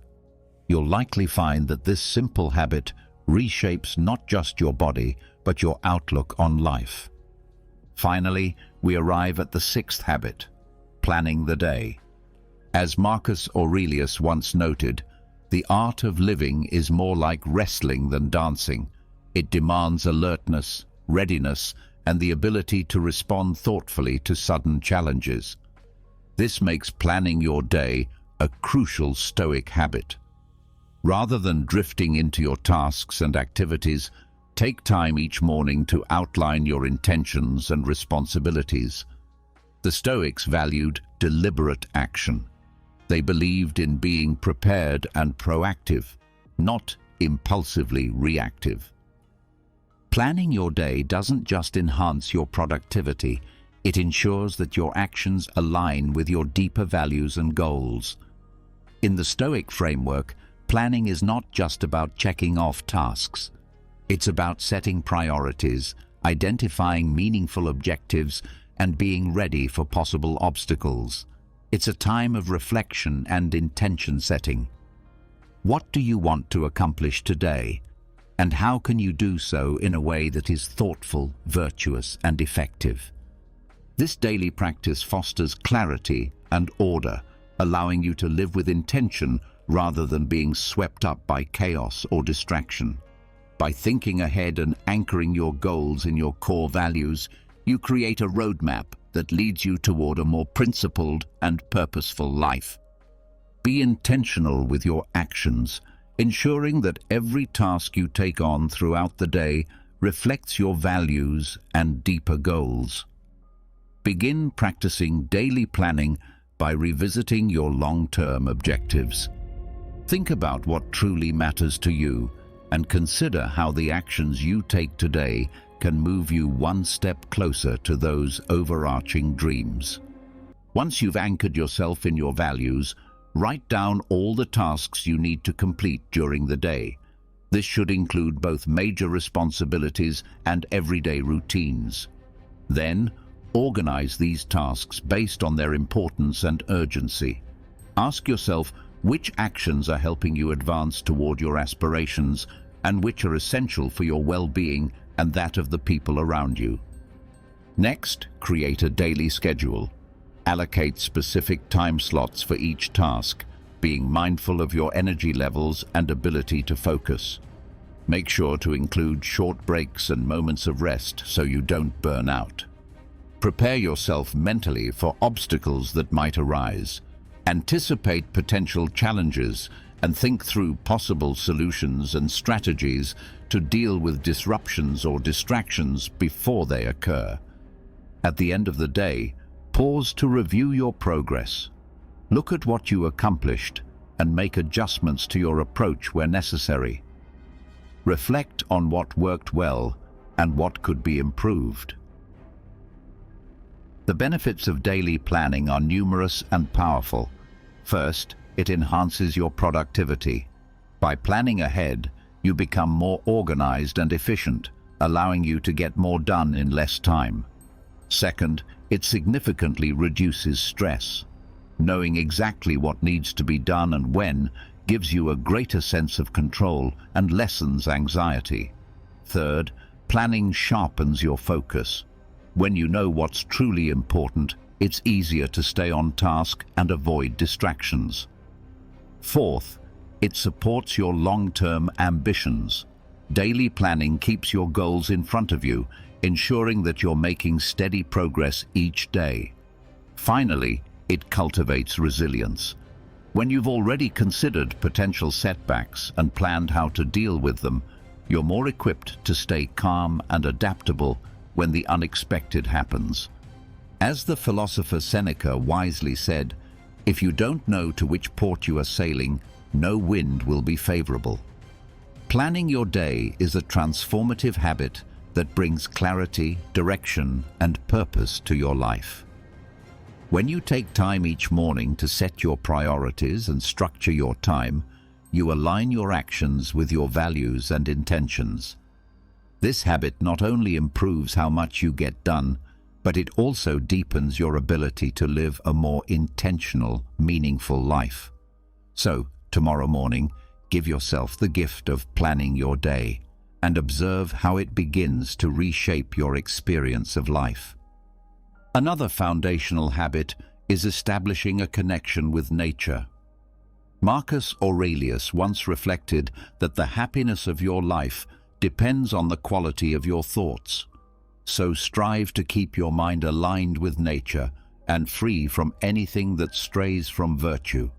You'll likely find that this simple habit reshapes not just your body, but your outlook on life. Finally, we arrive at the sixth habit, planning the day. As Marcus Aurelius once noted, the art of living is more like wrestling than dancing. It demands alertness, readiness, and the ability to respond thoughtfully to sudden challenges. This makes planning your day a crucial Stoic habit. Rather than drifting into your tasks and activities, take time each morning to outline your intentions and responsibilities. The Stoics valued deliberate action. They believed in being prepared and proactive, not impulsively reactive. Planning your day doesn't just enhance your productivity, it ensures that your actions align with your deeper values and goals. In the Stoic framework, planning is not just about checking off tasks. It's about setting priorities, identifying meaningful objectives, and being ready for possible obstacles. It's a time of reflection and intention setting. What do you want to accomplish today? And how can you do so in a way that is thoughtful, virtuous, and effective? This daily practice fosters clarity and order, allowing you to live with intention rather than being swept up by chaos or distraction. By thinking ahead and anchoring your goals in your core values, you create a roadmap that leads you toward a more principled and purposeful life. Be intentional with your actions, ensuring that every task you take on throughout the day reflects your values and deeper goals. Begin practicing daily planning by revisiting your long-term objectives. Think about what truly matters to you and consider how the actions you take today can move you one step closer to those overarching dreams. Once you've anchored yourself in your values, write down all the tasks you need to complete during the day. This should include both major responsibilities and everyday routines. Then, organize these tasks based on their importance and urgency. Ask yourself which actions are helping you advance toward your aspirations and which are essential for your well-being and that of the people around you. Next, create a daily schedule. Allocate specific time slots for each task, being mindful of your energy levels and ability to focus. Make sure to include short breaks and moments of rest so you don't burn out. Prepare yourself mentally for obstacles that might arise. Anticipate potential challenges and think through possible solutions and strategies to deal with disruptions or distractions before they occur. At the end of the day, pause to review your progress. Look at what you accomplished and make adjustments to your approach where necessary. Reflect on what worked well and what could be improved. The benefits of daily planning are numerous and powerful. First, it enhances your productivity. By planning ahead, you become more organized and efficient, allowing you to get more done in less time. Second, it significantly reduces stress. Knowing exactly what needs to be done and when gives you a greater sense of control and lessens anxiety. Third, planning sharpens your focus. When you know what's truly important, it's easier to stay on task and avoid distractions. Fourth, it supports your long-term ambitions. Daily planning keeps your goals in front of you, ensuring that you're making steady progress each day. Finally, it cultivates resilience. When you've already considered potential setbacks and planned how to deal with them, you're more equipped to stay calm and adaptable when the unexpected happens. As the philosopher Seneca wisely said, if you don't know to which port you are sailing, no wind will be favorable. Planning your day is a transformative habit that brings clarity, direction, and purpose to your life. When you take time each morning to set your priorities and structure your time, you align your actions with your values and intentions. This habit not only improves how much you get done, but it also deepens your ability to live a more intentional, meaningful life. So, tomorrow morning, give yourself the gift of planning your day and observe how it begins to reshape your experience of life. Another foundational habit is establishing a connection with nature. Marcus Aurelius once reflected that the happiness of your life depends on the quality of your thoughts. So strive to keep your mind aligned with nature and free from anything that strays from virtue.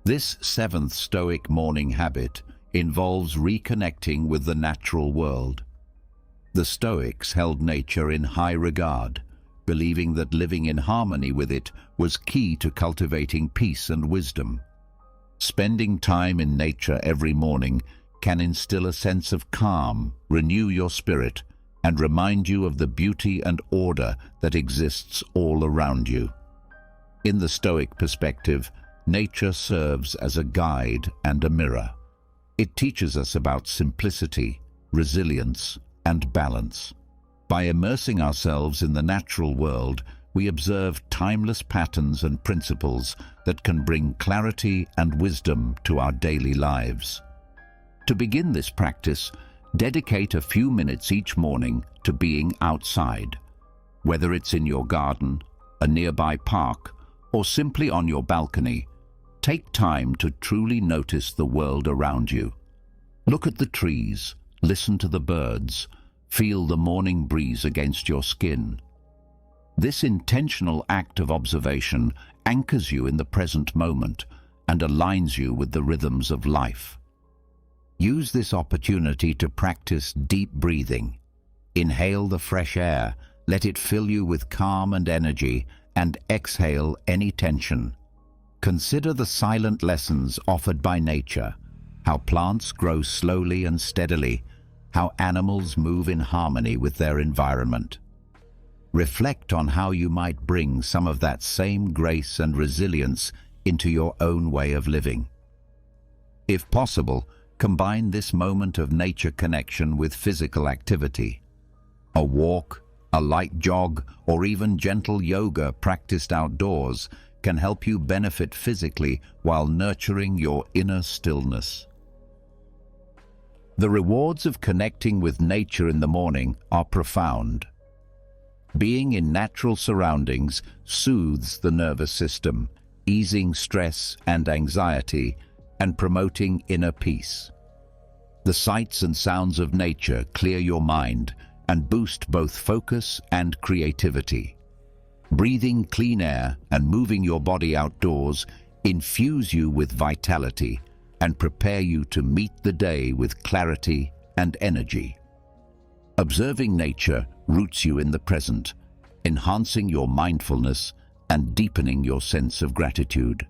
This seventh Stoic morning habit involves reconnecting with the natural world. The Stoics held nature in high regard, believing that living in harmony with it was key to cultivating peace and wisdom. Spending time in nature every morning can instill a sense of calm, renew your spirit, and remind you of the beauty and order that exists all around you. In the Stoic perspective, nature serves as a guide and a mirror. It teaches us about simplicity, resilience, and balance. By immersing ourselves in the natural world, we observe timeless patterns and principles that can bring clarity and wisdom to our daily lives. To begin this practice, dedicate a few minutes each morning to being outside. Whether it's in your garden, a nearby park, or simply on your balcony, take time to truly notice the world around you. Look at the trees, listen to the birds, feel the morning breeze against your skin. This intentional act of observation anchors you in the present moment and aligns you with the rhythms of life. Use this opportunity to practice deep breathing. Inhale the fresh air, let it fill you with calm and energy, and exhale any tension. Consider the silent lessons offered by nature, how plants grow slowly and steadily, how animals move in harmony with their environment. Reflect on how you might bring some of that same grace and resilience into your own way of living. If possible, combine this moment of nature connection with physical activity. A walk, a light jog, or even gentle yoga practiced outdoors can help you benefit physically while nurturing your inner stillness. The rewards of connecting with nature in the morning are profound. Being in natural surroundings soothes the nervous system, easing stress and anxiety and promoting inner peace. The sights and sounds of nature clear your mind and boost both focus and creativity. Breathing clean air and moving your body outdoors infuse you with vitality and prepare you to meet the day with clarity and energy. Observing nature roots you in the present, enhancing your mindfulness and deepening your sense of gratitude.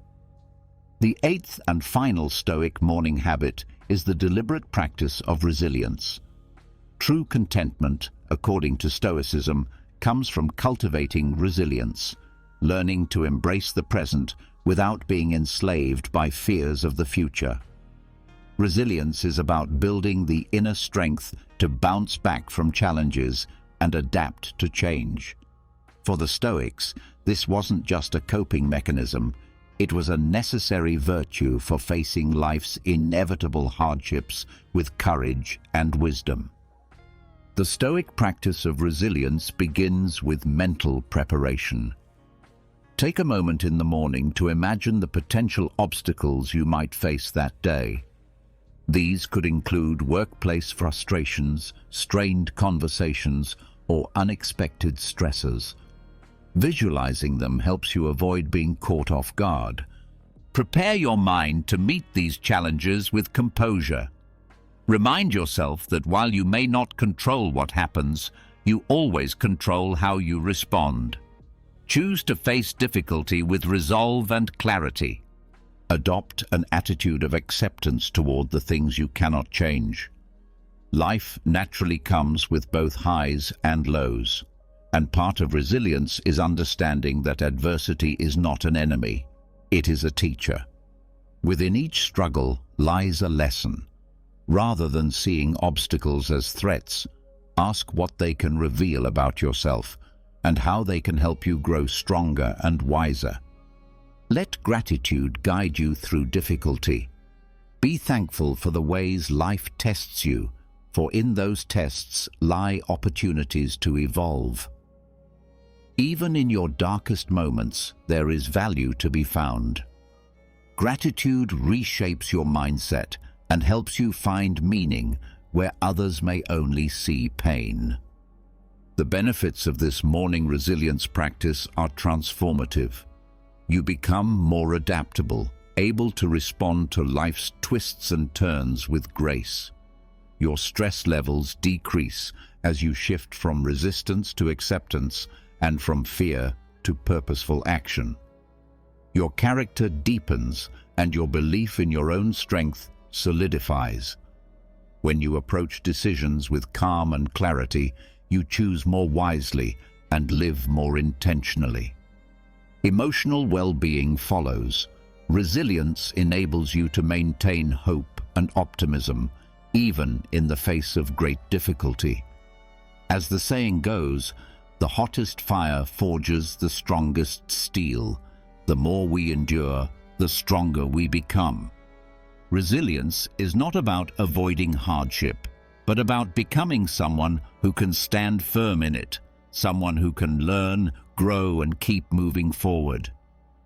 The eighth and final Stoic morning habit is the deliberate practice of resilience. True contentment, according to Stoicism, comes from cultivating resilience, learning to embrace the present without being enslaved by fears of the future. Resilience is about building the inner strength to bounce back from challenges and adapt to change. For the Stoics, this wasn't just a coping mechanism, it was a necessary virtue for facing life's inevitable hardships with courage and wisdom. The Stoic practice of resilience begins with mental preparation. Take a moment in the morning to imagine the potential obstacles you might face that day. These could include workplace frustrations, strained conversations, or unexpected stressors. Visualizing them helps you avoid being caught off guard. Prepare your mind to meet these challenges with composure. Remind yourself that while you may not control what happens, you always control how you respond. Choose to face difficulty with resolve and clarity. Adopt an attitude of acceptance toward the things you cannot change. Life naturally comes with both highs and lows, and part of resilience is understanding that adversity is not an enemy, it is a teacher. Within each struggle lies a lesson. Rather than seeing obstacles as threats, ask what they can reveal about yourself and how they can help you grow stronger and wiser. Let gratitude guide you through difficulty. Be thankful for the ways life tests you, for in those tests lie opportunities to evolve. Even in your darkest moments, there is value to be found. Gratitude reshapes your mindset and helps you find meaning where others may only see pain. The benefits of this morning resilience practice are transformative. You become more adaptable, able to respond to life's twists and turns with grace. Your stress levels decrease as you shift from resistance to acceptance and from fear to purposeful action. Your character deepens and your belief in your own strength solidifies. When you approach decisions with calm and clarity, you choose more wisely and live more intentionally. Emotional well-being follows. Resilience enables you to maintain hope and optimism, even in the face of great difficulty. As the saying goes, the hottest fire forges the strongest steel. The more we endure, the stronger we become. Resilience is not about avoiding hardship, but about becoming someone who can stand firm in it, someone who can learn, grow, and keep moving forward.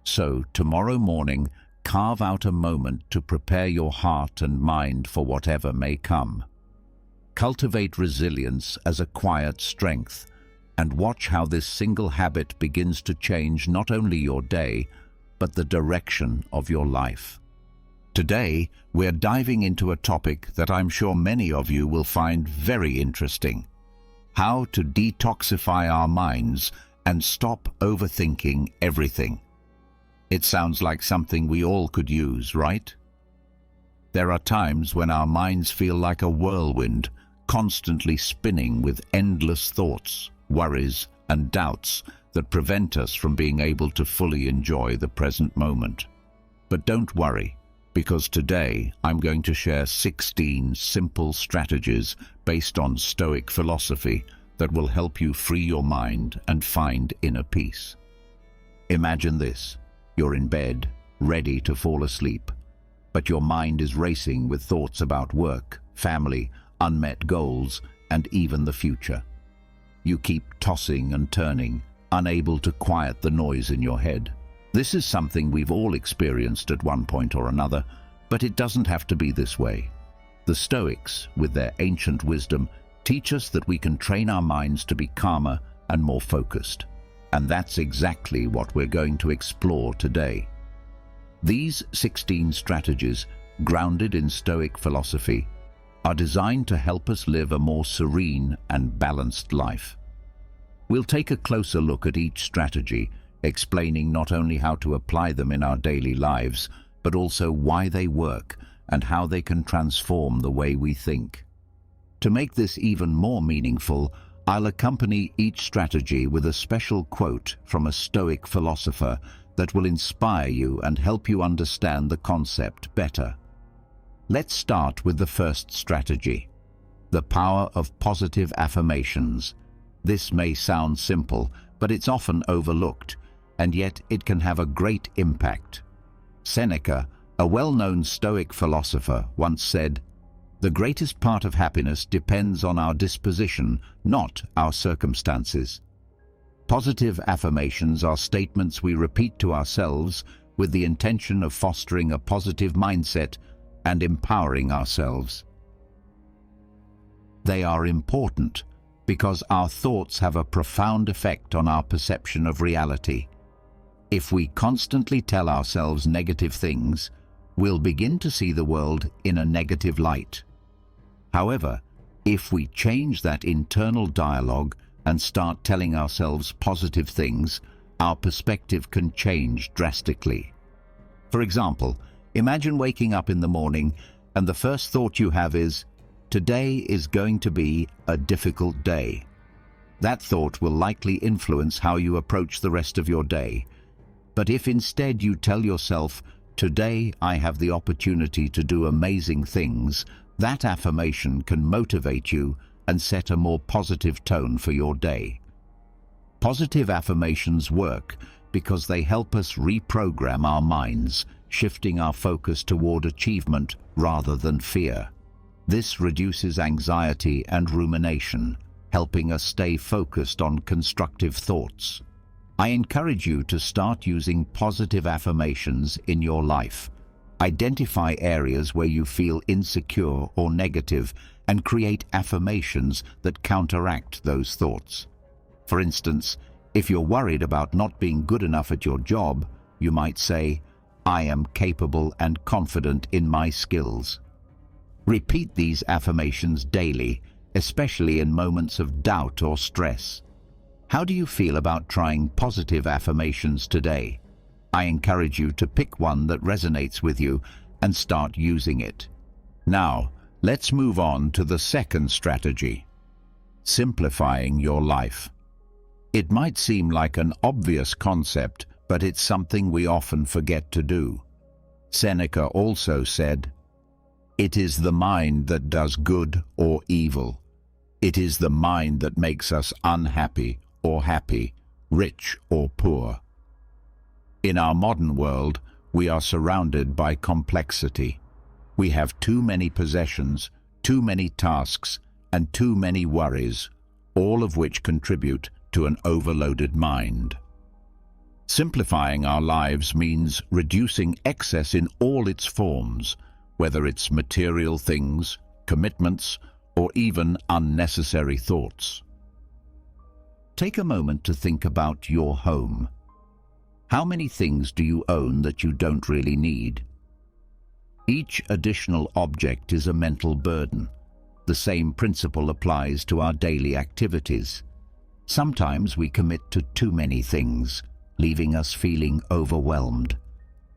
So, tomorrow morning, carve out a moment to prepare your heart and mind for whatever may come. Cultivate resilience as a quiet strength, and watch how this single habit begins to change not only your day, but the direction of your life. Today, we're diving into a topic that I'm sure many of you will find very interesting: how to detoxify our minds and stop overthinking everything. It sounds like something we all could use, right? There are times when our minds feel like a whirlwind, constantly spinning with endless thoughts, worries, and doubts that prevent us from being able to fully enjoy the present moment. But don't worry, because today I'm going to share 16 simple strategies based on Stoic philosophy that will help you free your mind and find inner peace. Imagine this: you're in bed, ready to fall asleep, but your mind is racing with thoughts about work, family, unmet goals, and even the future. You keep tossing and turning, unable to quiet the noise in your head. This is something we've all experienced at one point or another, but it doesn't have to be this way. The Stoics, with their ancient wisdom, teach us that we can train our minds to be calmer and more focused. And that's exactly what we're going to explore today. These 16 strategies, grounded in Stoic philosophy, are designed to help us live a more serene and balanced life. We'll take a closer look at each strategy, explaining not only how to apply them in our daily lives, but also why they work and how they can transform the way we think. To make this even more meaningful, I'll accompany each strategy with a special quote from a Stoic philosopher that will inspire you and help you understand the concept better. Let's start with the first strategy: the power of positive affirmations. This may sound simple, but it's often overlooked, and yet it can have a great impact. Seneca, a well-known Stoic philosopher, once said, "The greatest part of happiness depends on our disposition, not our circumstances." Positive affirmations are statements we repeat to ourselves with the intention of fostering a positive mindset and empowering ourselves. They are important because our thoughts have a profound effect on our perception of reality. If we constantly tell ourselves negative things, we'll begin to see the world in a negative light. However, if we change that internal dialogue and start telling ourselves positive things, our perspective can change drastically. For example, imagine waking up in the morning and the first thought you have is, "Today is going to be a difficult day." That thought will likely influence how you approach the rest of your day. But if instead you tell yourself, "Today I have the opportunity to do amazing things," that affirmation can motivate you and set a more positive tone for your day. Positive affirmations work because they help us reprogram our minds, shifting our focus toward achievement rather than fear. This reduces anxiety and rumination, helping us stay focused on constructive thoughts. I encourage you to start using positive affirmations in your life. Identify areas where you feel insecure or negative and create affirmations that counteract those thoughts. For instance, if you're worried about not being good enough at your job, you might say, "I am capable and confident in my skills." Repeat these affirmations daily, especially in moments of doubt or stress. How do you feel about trying positive affirmations today? I encourage you to pick one that resonates with you and start using it. Now, let's move on to the second strategy: simplifying your life. It might seem like an obvious concept, but it's something we often forget to do. Seneca also said, "It is the mind that does good or evil. It is the mind that makes us unhappy or happy, rich or poor." In our modern world, we are surrounded by complexity. We have too many possessions, too many tasks, and too many worries, all of which contribute to an overloaded mind. Simplifying our lives means reducing excess in all its forms, whether it's material things, commitments, or even unnecessary thoughts. Take a moment to think about your home. How many things do you own that you don't really need? Each additional object is a mental burden. The same principle applies to our daily activities. Sometimes we commit to too many things, leaving us feeling overwhelmed.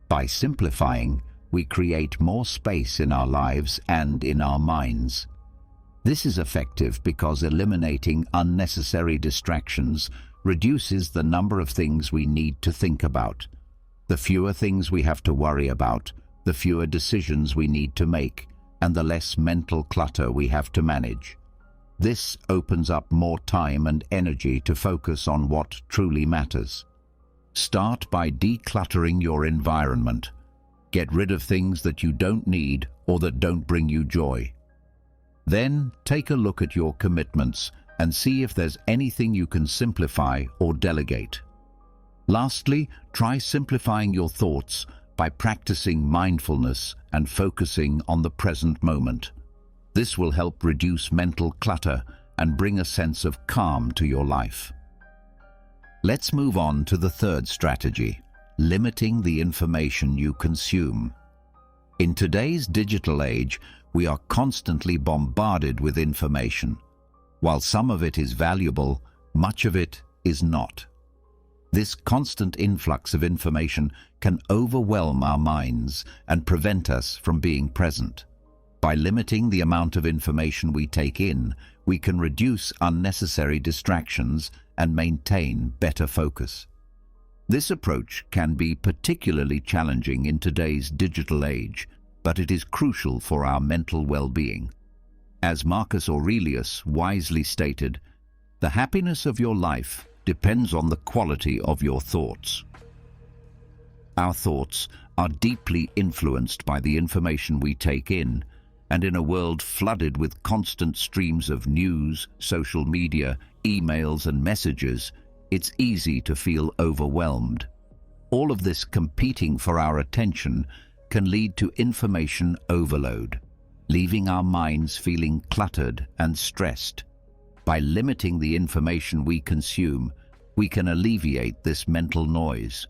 By simplifying, we create more space in our lives and in our minds. This is effective because eliminating unnecessary distractions reduces the number of things we need to think about. The fewer things we have to worry about, the fewer decisions we need to make, and the less mental clutter we have to manage. This opens up more time and energy to focus on what truly matters. Start by decluttering your environment. Get rid of things that you don't need or that don't bring you joy. Then take a look at your commitments and see if there's anything you can simplify or delegate. Lastly, try simplifying your thoughts by practicing mindfulness and focusing on the present moment. This will help reduce mental clutter and bring a sense of calm to your life. Let's move on to the third strategy: limiting the information you consume. In today's digital age, we are constantly bombarded with information. While some of it is valuable, much of it is not. This constant influx of information can overwhelm our minds and prevent us from being present. By limiting the amount of information we take in, we can reduce unnecessary distractions and maintain better focus. This approach can be particularly challenging in today's digital age, but it is crucial for our mental well-being. As Marcus Aurelius wisely stated, "The happiness of your life depends on the quality of your thoughts." Our thoughts are deeply influenced by the information we take in, and in a world flooded with constant streams of news, social media, emails, and messages, it's easy to feel overwhelmed. All of this competing for our attention can lead to information overload, leaving our minds feeling cluttered and stressed. By limiting the information we consume, we can alleviate this mental noise.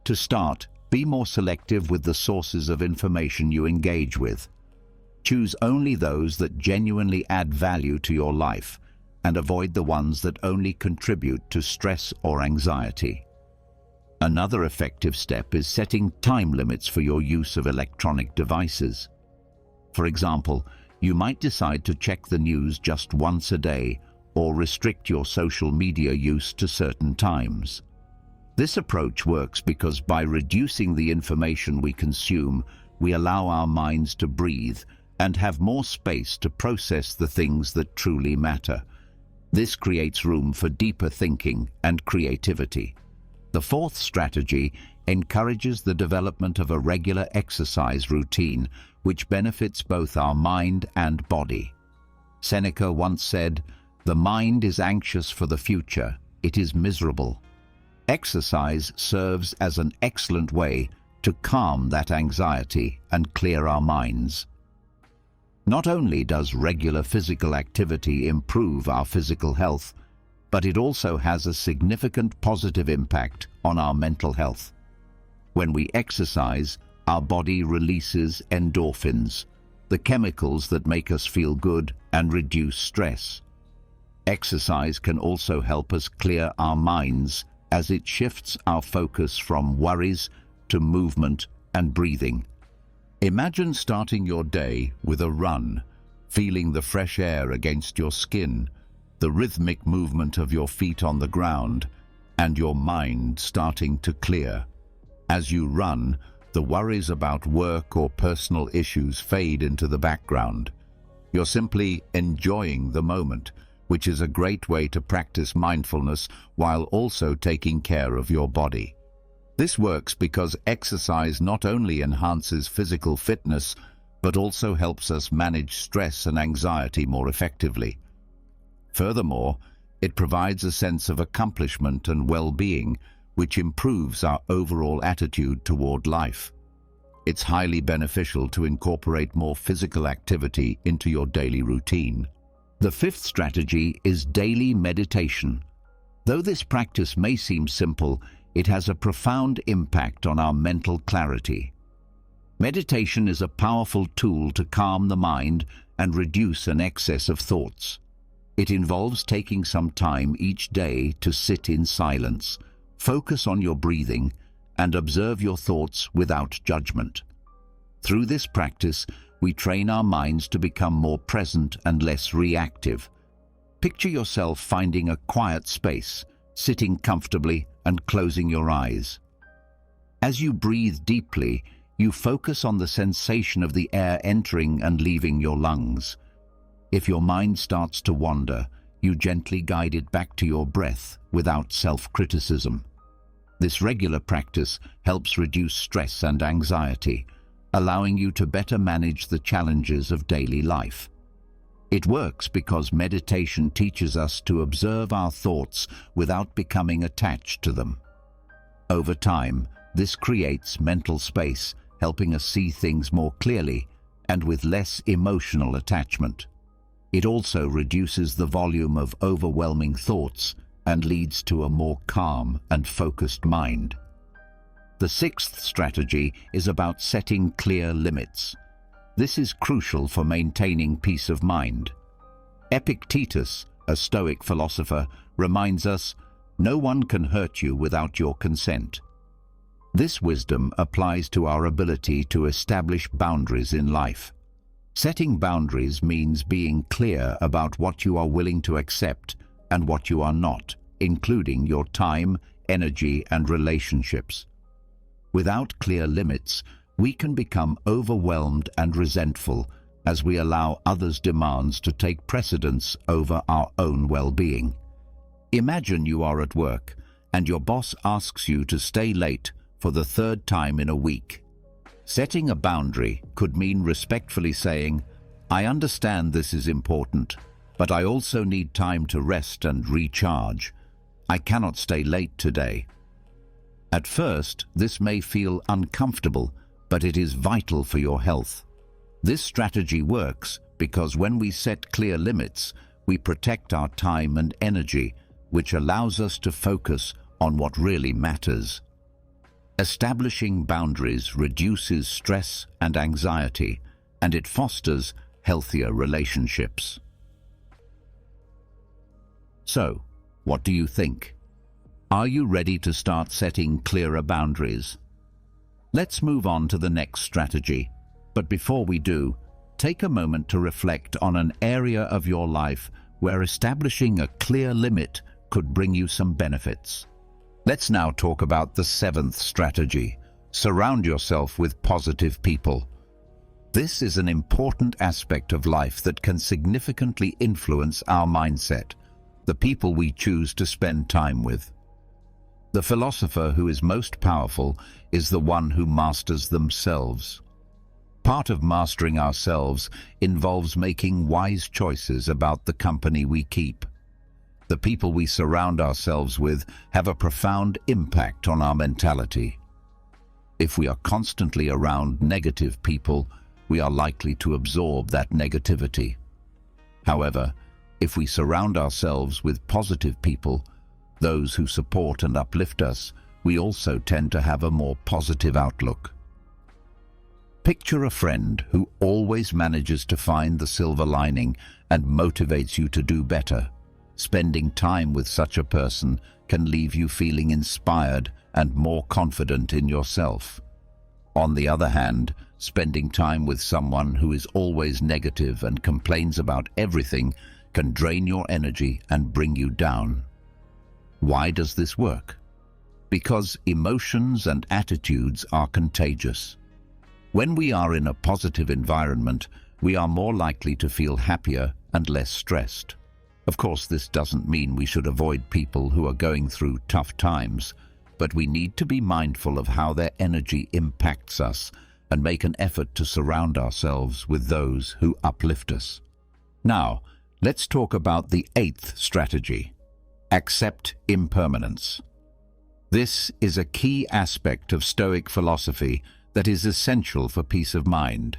To start, be more selective with the sources of information you engage with. Choose only those that genuinely add value to your life, and avoid the ones that only contribute to stress or anxiety. Another effective step is setting time limits for your use of electronic devices. For example, you might decide to check the news just once a day or restrict your social media use to certain times. This approach works because by reducing the information we consume, we allow our minds to breathe and have more space to process the things that truly matter. This creates room for deeper thinking and creativity. The fourth strategy encourages the development of a regular exercise routine, which benefits both our mind and body. Seneca once said, "The mind is anxious for the future, it is miserable." Exercise serves as an excellent way to calm that anxiety and clear our minds. Not only does regular physical activity improve our physical health, but it also has a significant positive impact on our mental health. When we exercise, our body releases endorphins, the chemicals that make us feel good and reduce stress. Exercise can also help us clear our minds as it shifts our focus from worries to movement and breathing. Imagine starting your day with a run, feeling the fresh air against your skin, the rhythmic movement of your feet on the ground, and your mind starting to clear. As you run, the worries about work or personal issues fade into the background. You're simply enjoying the moment, which is a great way to practice mindfulness while also taking care of your body. This works because exercise not only enhances physical fitness, but also helps us manage stress and anxiety more effectively. Furthermore, it provides a sense of accomplishment and well-being, which improves our overall attitude toward life. It's highly beneficial to incorporate more physical activity into your daily routine. The fifth strategy is daily meditation. Though this practice may seem simple, it has a profound impact on our mental clarity. Meditation is a powerful tool to calm the mind and reduce an excess of thoughts. It involves taking some time each day to sit in silence, focus on your breathing, and observe your thoughts without judgment. Through this practice, we train our minds to become more present and less reactive. Picture yourself finding a quiet space, sitting comfortably and closing your eyes. As you breathe deeply, you focus on the sensation of the air entering and leaving your lungs. If your mind starts to wander, you gently guide it back to your breath without self-criticism. This regular practice helps reduce stress and anxiety, allowing you to better manage the challenges of daily life. It works because meditation teaches us to observe our thoughts without becoming attached to them. Over time, this creates mental space, helping us see things more clearly and with less emotional attachment. It also reduces the volume of overwhelming thoughts and leads to a more calm and focused mind. The sixth strategy is about setting clear limits. This is crucial for maintaining peace of mind. Epictetus, a Stoic philosopher, reminds us, "No one can hurt you without your consent." This wisdom applies to our ability to establish boundaries in life. Setting boundaries means being clear about what you are willing to accept and what you are not, including your time, energy, and relationships. Without clear limits, we can become overwhelmed and resentful as we allow others' demands to take precedence over our own well-being. Imagine you are at work and your boss asks you to stay late for the third time in a week. Setting a boundary could mean respectfully saying, "I understand this is important, but I also need time to rest and recharge. I cannot stay late today." At first, this may feel uncomfortable, but it is vital for your health. This strategy works because when we set clear limits, we protect our time and energy, which allows us to focus on what really matters. Establishing boundaries reduces stress and anxiety, and it fosters healthier relationships. So, what do you think? Are you ready to start setting clearer boundaries? Let's move on to the next strategy. But before we do, take a moment to reflect on an area of your life where establishing a clear limit could bring you some benefits. Let's now talk about the seventh strategy. Surround yourself with positive people. This is an important aspect of life that can significantly influence our mindset, the people we choose to spend time with. The philosopher who is most powerful is the one who masters themselves. Part of mastering ourselves involves making wise choices about the company we keep. The people we surround ourselves with have a profound impact on our mentality. If we are constantly around negative people, we are likely to absorb that negativity. However, if we surround ourselves with positive people, those who support and uplift us, we also tend to have a more positive outlook. Picture a friend who always manages to find the silver lining and motivates you to do better. Spending time with such a person can leave you feeling inspired and more confident in yourself. On the other hand, spending time with someone who is always negative and complains about everything can drain your energy and bring you down. Why does this work? Because emotions and attitudes are contagious. When we are in a positive environment, we are more likely to feel happier and less stressed. Of course, this doesn't mean we should avoid people who are going through tough times, but we need to be mindful of how their energy impacts us and make an effort to surround ourselves with those who uplift us. Now, let's talk about the eighth strategy. Accept impermanence. This is a key aspect of Stoic philosophy that is essential for peace of mind.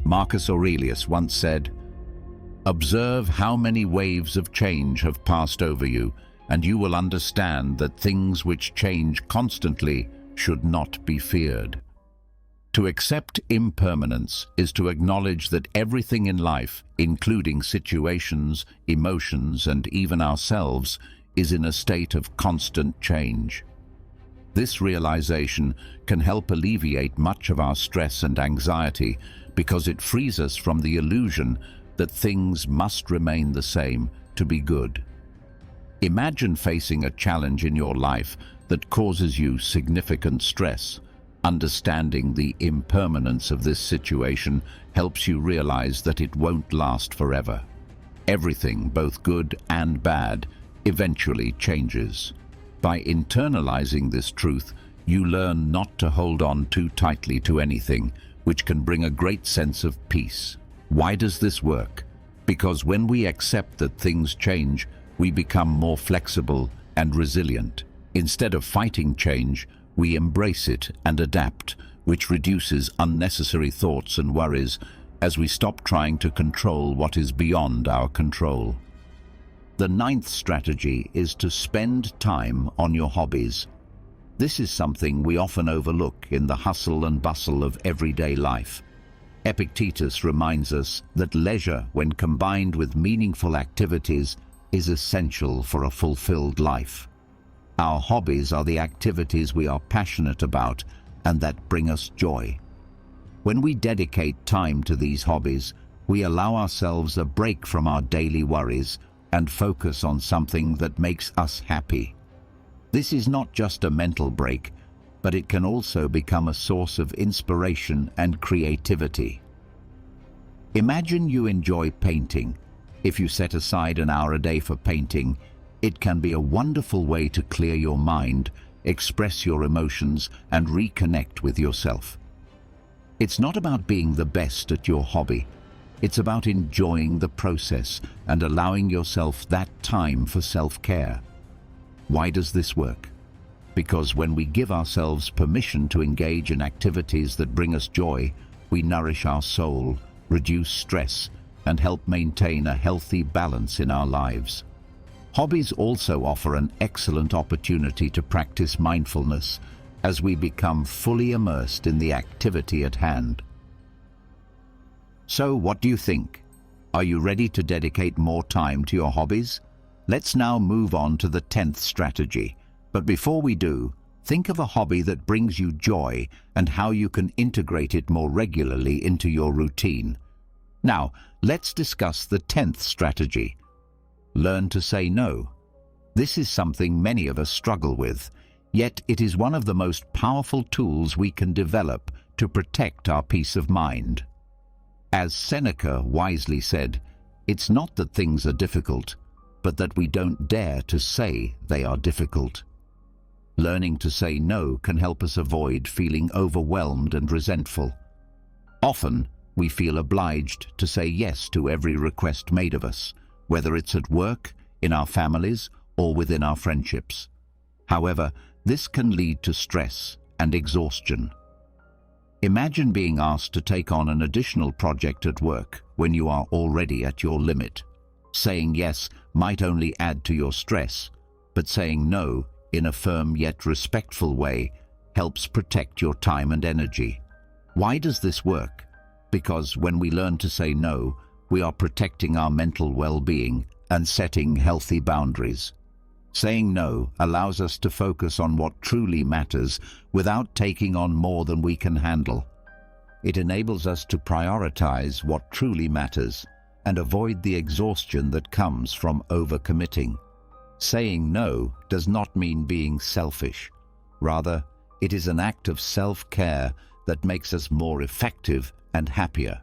Marcus Aurelius once said, "Observe how many waves of change have passed over you, and you will understand that things which change constantly should not be feared." To accept impermanence is to acknowledge that everything in life, including situations, emotions, and even ourselves, is in a state of constant change. This realization can help alleviate much of our stress and anxiety because it frees us from the illusion that things must remain the same to be good. Imagine facing a challenge in your life that causes you significant stress. Understanding the impermanence of this situation helps you realize that it won't last forever. Everything, both good and bad, eventually changes. By internalizing this truth, you learn not to hold on too tightly to anything, which can bring a great sense of peace. Why does this work? Because when we accept that things change, we become more flexible and resilient. Instead of fighting change, we embrace it and adapt, which reduces unnecessary thoughts and worries as we stop trying to control what is beyond our control. The ninth strategy is to spend time on your hobbies. This is something we often overlook in the hustle and bustle of everyday life. Epictetus reminds us that leisure, when combined with meaningful activities, is essential for a fulfilled life. Our hobbies are the activities we are passionate about and that bring us joy. When we dedicate time to these hobbies, we allow ourselves a break from our daily worries and focus on something that makes us happy. This is not just a mental break, but it can also become a source of inspiration and creativity. Imagine you enjoy painting. If you set aside an hour a day for painting, it can be a wonderful way to clear your mind, express your emotions, and reconnect with yourself. It's not about being the best at your hobby. It's about enjoying the process and allowing yourself that time for self-care. Why does this work? Because when we give ourselves permission to engage in activities that bring us joy, we nourish our soul, reduce stress, and help maintain a healthy balance in our lives. Hobbies also offer an excellent opportunity to practice mindfulness as we become fully immersed in the activity at hand. So, what do you think? Are you ready to dedicate more time to your hobbies? Let's now move on to the 10th strategy. But before we do, think of a hobby that brings you joy and how you can integrate it more regularly into your routine. Now, let's discuss the 10th strategy. Learn to say no. This is something many of us struggle with, yet it is one of the most powerful tools we can develop to protect our peace of mind. As Seneca wisely said, it's not that things are difficult, but that we don't dare to say they are difficult. Learning to say no can help us avoid feeling overwhelmed and resentful. Often, we feel obliged to say yes to every request made of us, whether it's at work, in our families, or within our friendships. However, this can lead to stress and exhaustion. Imagine being asked to take on an additional project at work when you are already at your limit. Saying yes might only add to your stress, but saying no in a firm yet respectful way helps protect your time and energy. Why does this work? Because when we learn to say no, we are protecting our mental well-being and setting healthy boundaries. Saying no allows us to focus on what truly matters without taking on more than we can handle. It enables us to prioritize what truly matters and avoid the exhaustion that comes from overcommitting. Saying no does not mean being selfish. Rather, it is an act of self-care that makes us more effective and happier.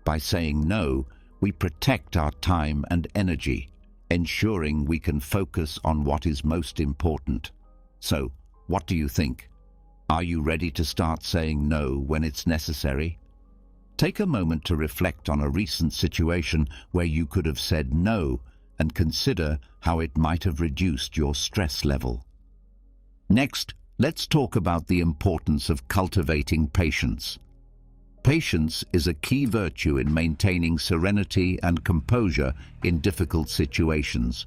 By saying no, we protect our time and energy, ensuring we can focus on what is most important. So, what do you think? Are you ready to start saying no when it's necessary? Take a moment to reflect on a recent situation where you could have said no and consider how it might have reduced your stress level. Next, let's talk about the importance of cultivating patience. Patience is a key virtue in maintaining serenity and composure in difficult situations.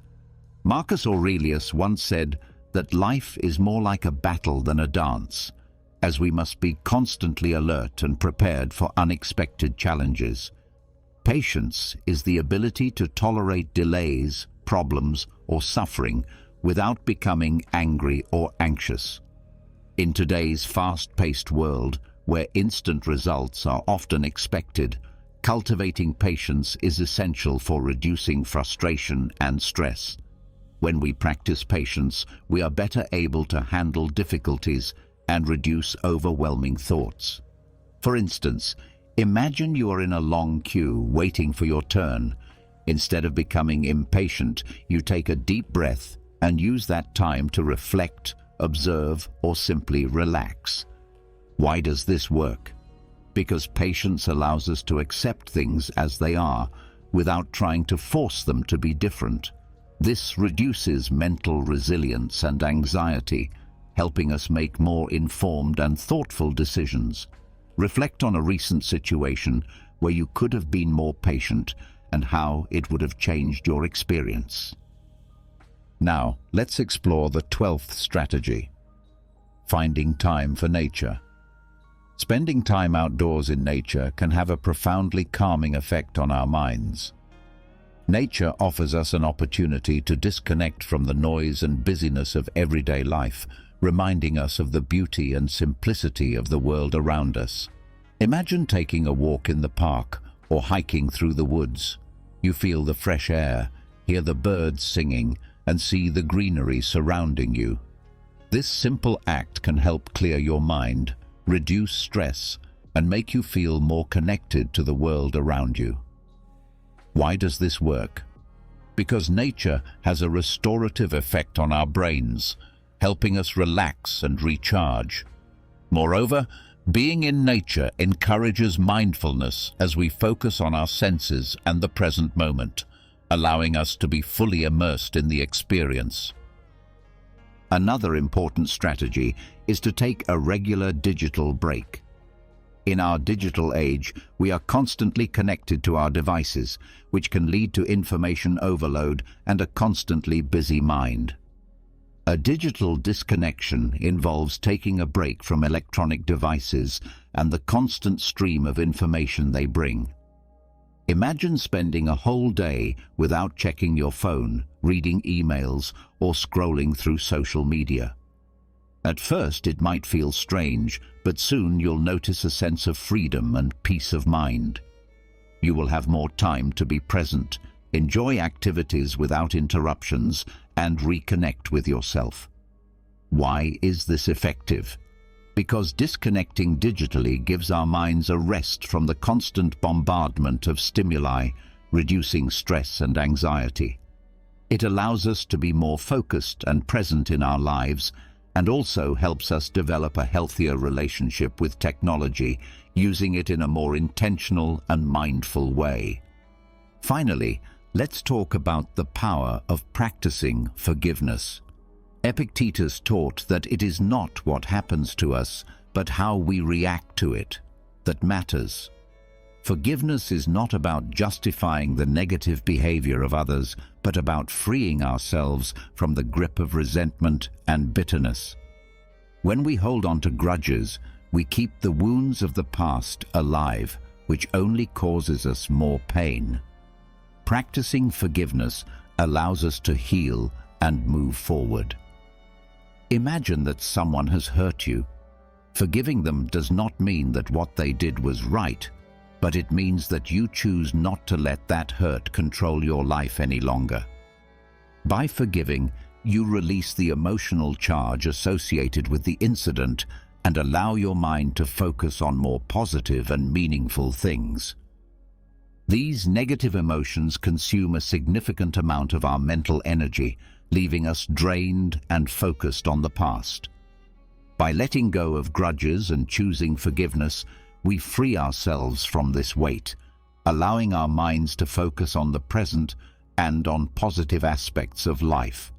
Marcus Aurelius once said that life is more like a battle than a dance, as we must be constantly alert and prepared for unexpected challenges. Patience is the ability to tolerate delays, problems, or suffering without becoming angry or anxious. In today's fast-paced world, where instant results are often expected, cultivating patience is essential for reducing frustration and stress. When we practice patience, we are better able to handle difficulties and reduce overwhelming thoughts. For instance, imagine you are in a long queue waiting for your turn. Instead of becoming impatient, you take a deep breath and use that time to reflect, observe, or simply relax. Why does this work? Because patience allows us to accept things as they are, without trying to force them to be different. This reduces mental resilience and anxiety, helping us make more informed and thoughtful decisions. Reflect on a recent situation where you could have been more patient and how it would have changed your experience. Now, let's explore the 12th strategy: finding time for nature. Spending time outdoors in nature can have a profoundly calming effect on our minds. Nature offers us an opportunity to disconnect from the noise and busyness of everyday life, reminding us of the beauty and simplicity of the world around us. Imagine taking a walk in the park or hiking through the woods. You feel the fresh air, hear the birds singing, and see the greenery surrounding you. This simple act can help clear your mind, reduce stress, and make you feel more connected to the world around you. Why does this work? Because nature has a restorative effect on our brains, helping us relax and recharge. Moreover, being in nature encourages mindfulness as we focus on our senses and the present moment, allowing us to be fully immersed in the experience. Another important strategy is to take a regular digital break. In our digital age, we are constantly connected to our devices, which can lead to information overload and a constantly busy mind. A digital disconnection involves taking a break from electronic devices and the constant stream of information they bring. Imagine spending a whole day without checking your phone, reading emails, or scrolling through social media. At first, it might feel strange, but soon you'll notice a sense of freedom and peace of mind. You will have more time to be present, enjoy activities without interruptions, and reconnect with yourself. Why is this effective? Because disconnecting digitally gives our minds a rest from the constant bombardment of stimuli, reducing stress and anxiety. It allows us to be more focused and present in our lives, and also helps us develop a healthier relationship with technology, using it in a more intentional and mindful way. Finally, let's talk about the power of practicing forgiveness. Epictetus taught that it is not what happens to us, but how we react to it, that matters. Forgiveness is not about justifying the negative behavior of others, but about freeing ourselves from the grip of resentment and bitterness. When we hold on to grudges, we keep the wounds of the past alive, which only causes us more pain. Practicing forgiveness allows us to heal and move forward. Imagine that someone has hurt you. Forgiving them does not mean that what they did was right, but it means that you choose not to let that hurt control your life any longer. By forgiving, you release the emotional charge associated with the incident and allow your mind to focus on more positive and meaningful things. These negative emotions consume a significant amount of our mental energy, leaving us drained and focused on the past. By letting go of grudges and choosing forgiveness, we free ourselves from this weight, allowing our minds to focus on the present and on positive aspects of life.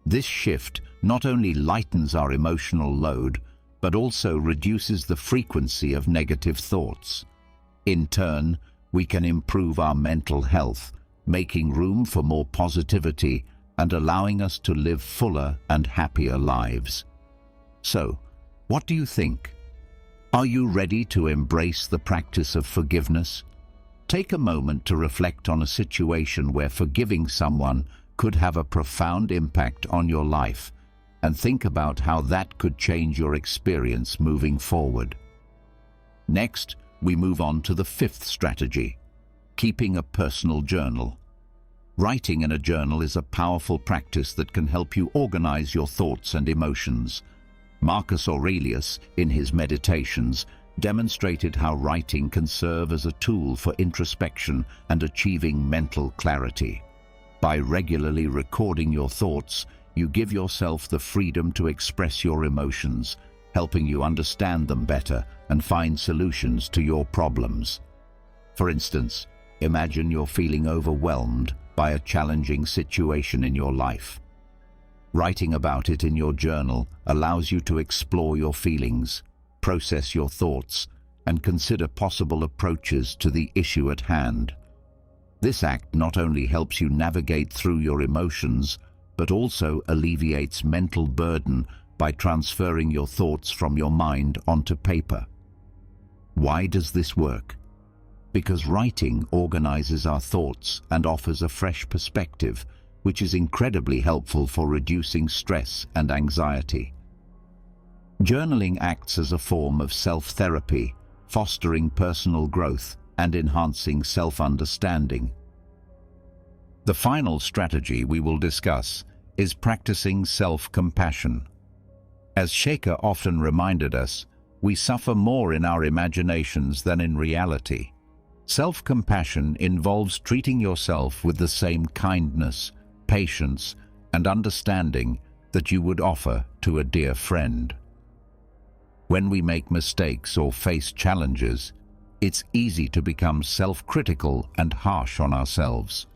This shift not only lightens our emotional load, but also reduces the frequency of negative thoughts. In turn, we can improve our mental health, making room for more positivity and allowing us to live fuller and happier lives. So, what do you think? Are you ready to embrace the practice of forgiveness? Take a moment to reflect on a situation where forgiving someone could have a profound impact on your life, and think about how that could change your experience moving forward. Next, we move on to the fifth strategy: keeping a personal journal. Writing in a journal is a powerful practice that can help you organize your thoughts and emotions. Marcus Aurelius, in his Meditations, demonstrated how writing can serve as a tool for introspection and achieving mental clarity. By regularly recording your thoughts, you give yourself the freedom to express your emotions, helping you understand them better and find solutions to your problems. For instance, imagine you're feeling overwhelmed by a challenging situation in your life. Writing about it in your journal allows you to explore your feelings, process your thoughts, and consider possible approaches to the issue at hand. This act not only helps you navigate through your emotions, but also alleviates mental burden by transferring your thoughts from your mind onto paper. Why does this work? Because writing organizes our thoughts and offers a fresh perspective, which is incredibly helpful for reducing stress and anxiety. Journaling acts as a form of self-therapy, fostering personal growth and enhancing self-understanding. The final strategy we will discuss is practicing self-compassion. As Shaker often reminded us, we suffer more in our imaginations than in reality. Self-compassion involves treating yourself with the same kindness, patience, and understanding that you would offer to a dear friend. When we make mistakes or face challenges, it's easy to become self-critical and harsh on ourselves.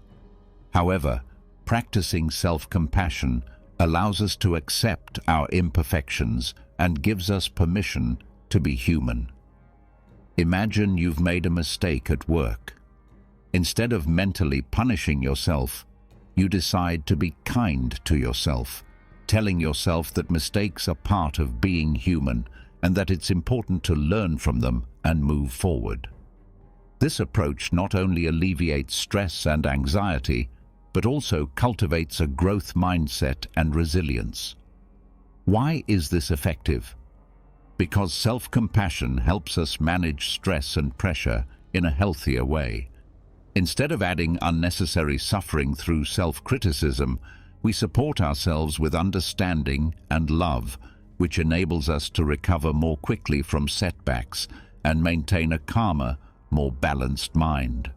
However, practicing self-compassion allows us to accept our imperfections and gives us permission to be human. Imagine you've made a mistake at work. Instead of mentally punishing yourself, you decide to be kind to yourself, telling yourself that mistakes are part of being human and that it's important to learn from them and move forward. This approach not only alleviates stress and anxiety, but also cultivates a growth mindset and resilience. Why is this effective? Because self-compassion helps us manage stress and pressure in a healthier way. Instead of adding unnecessary suffering through self-criticism, We support ourselves with understanding and love, which enables us to recover more quickly from setbacks and maintain a calmer, more balanced mind.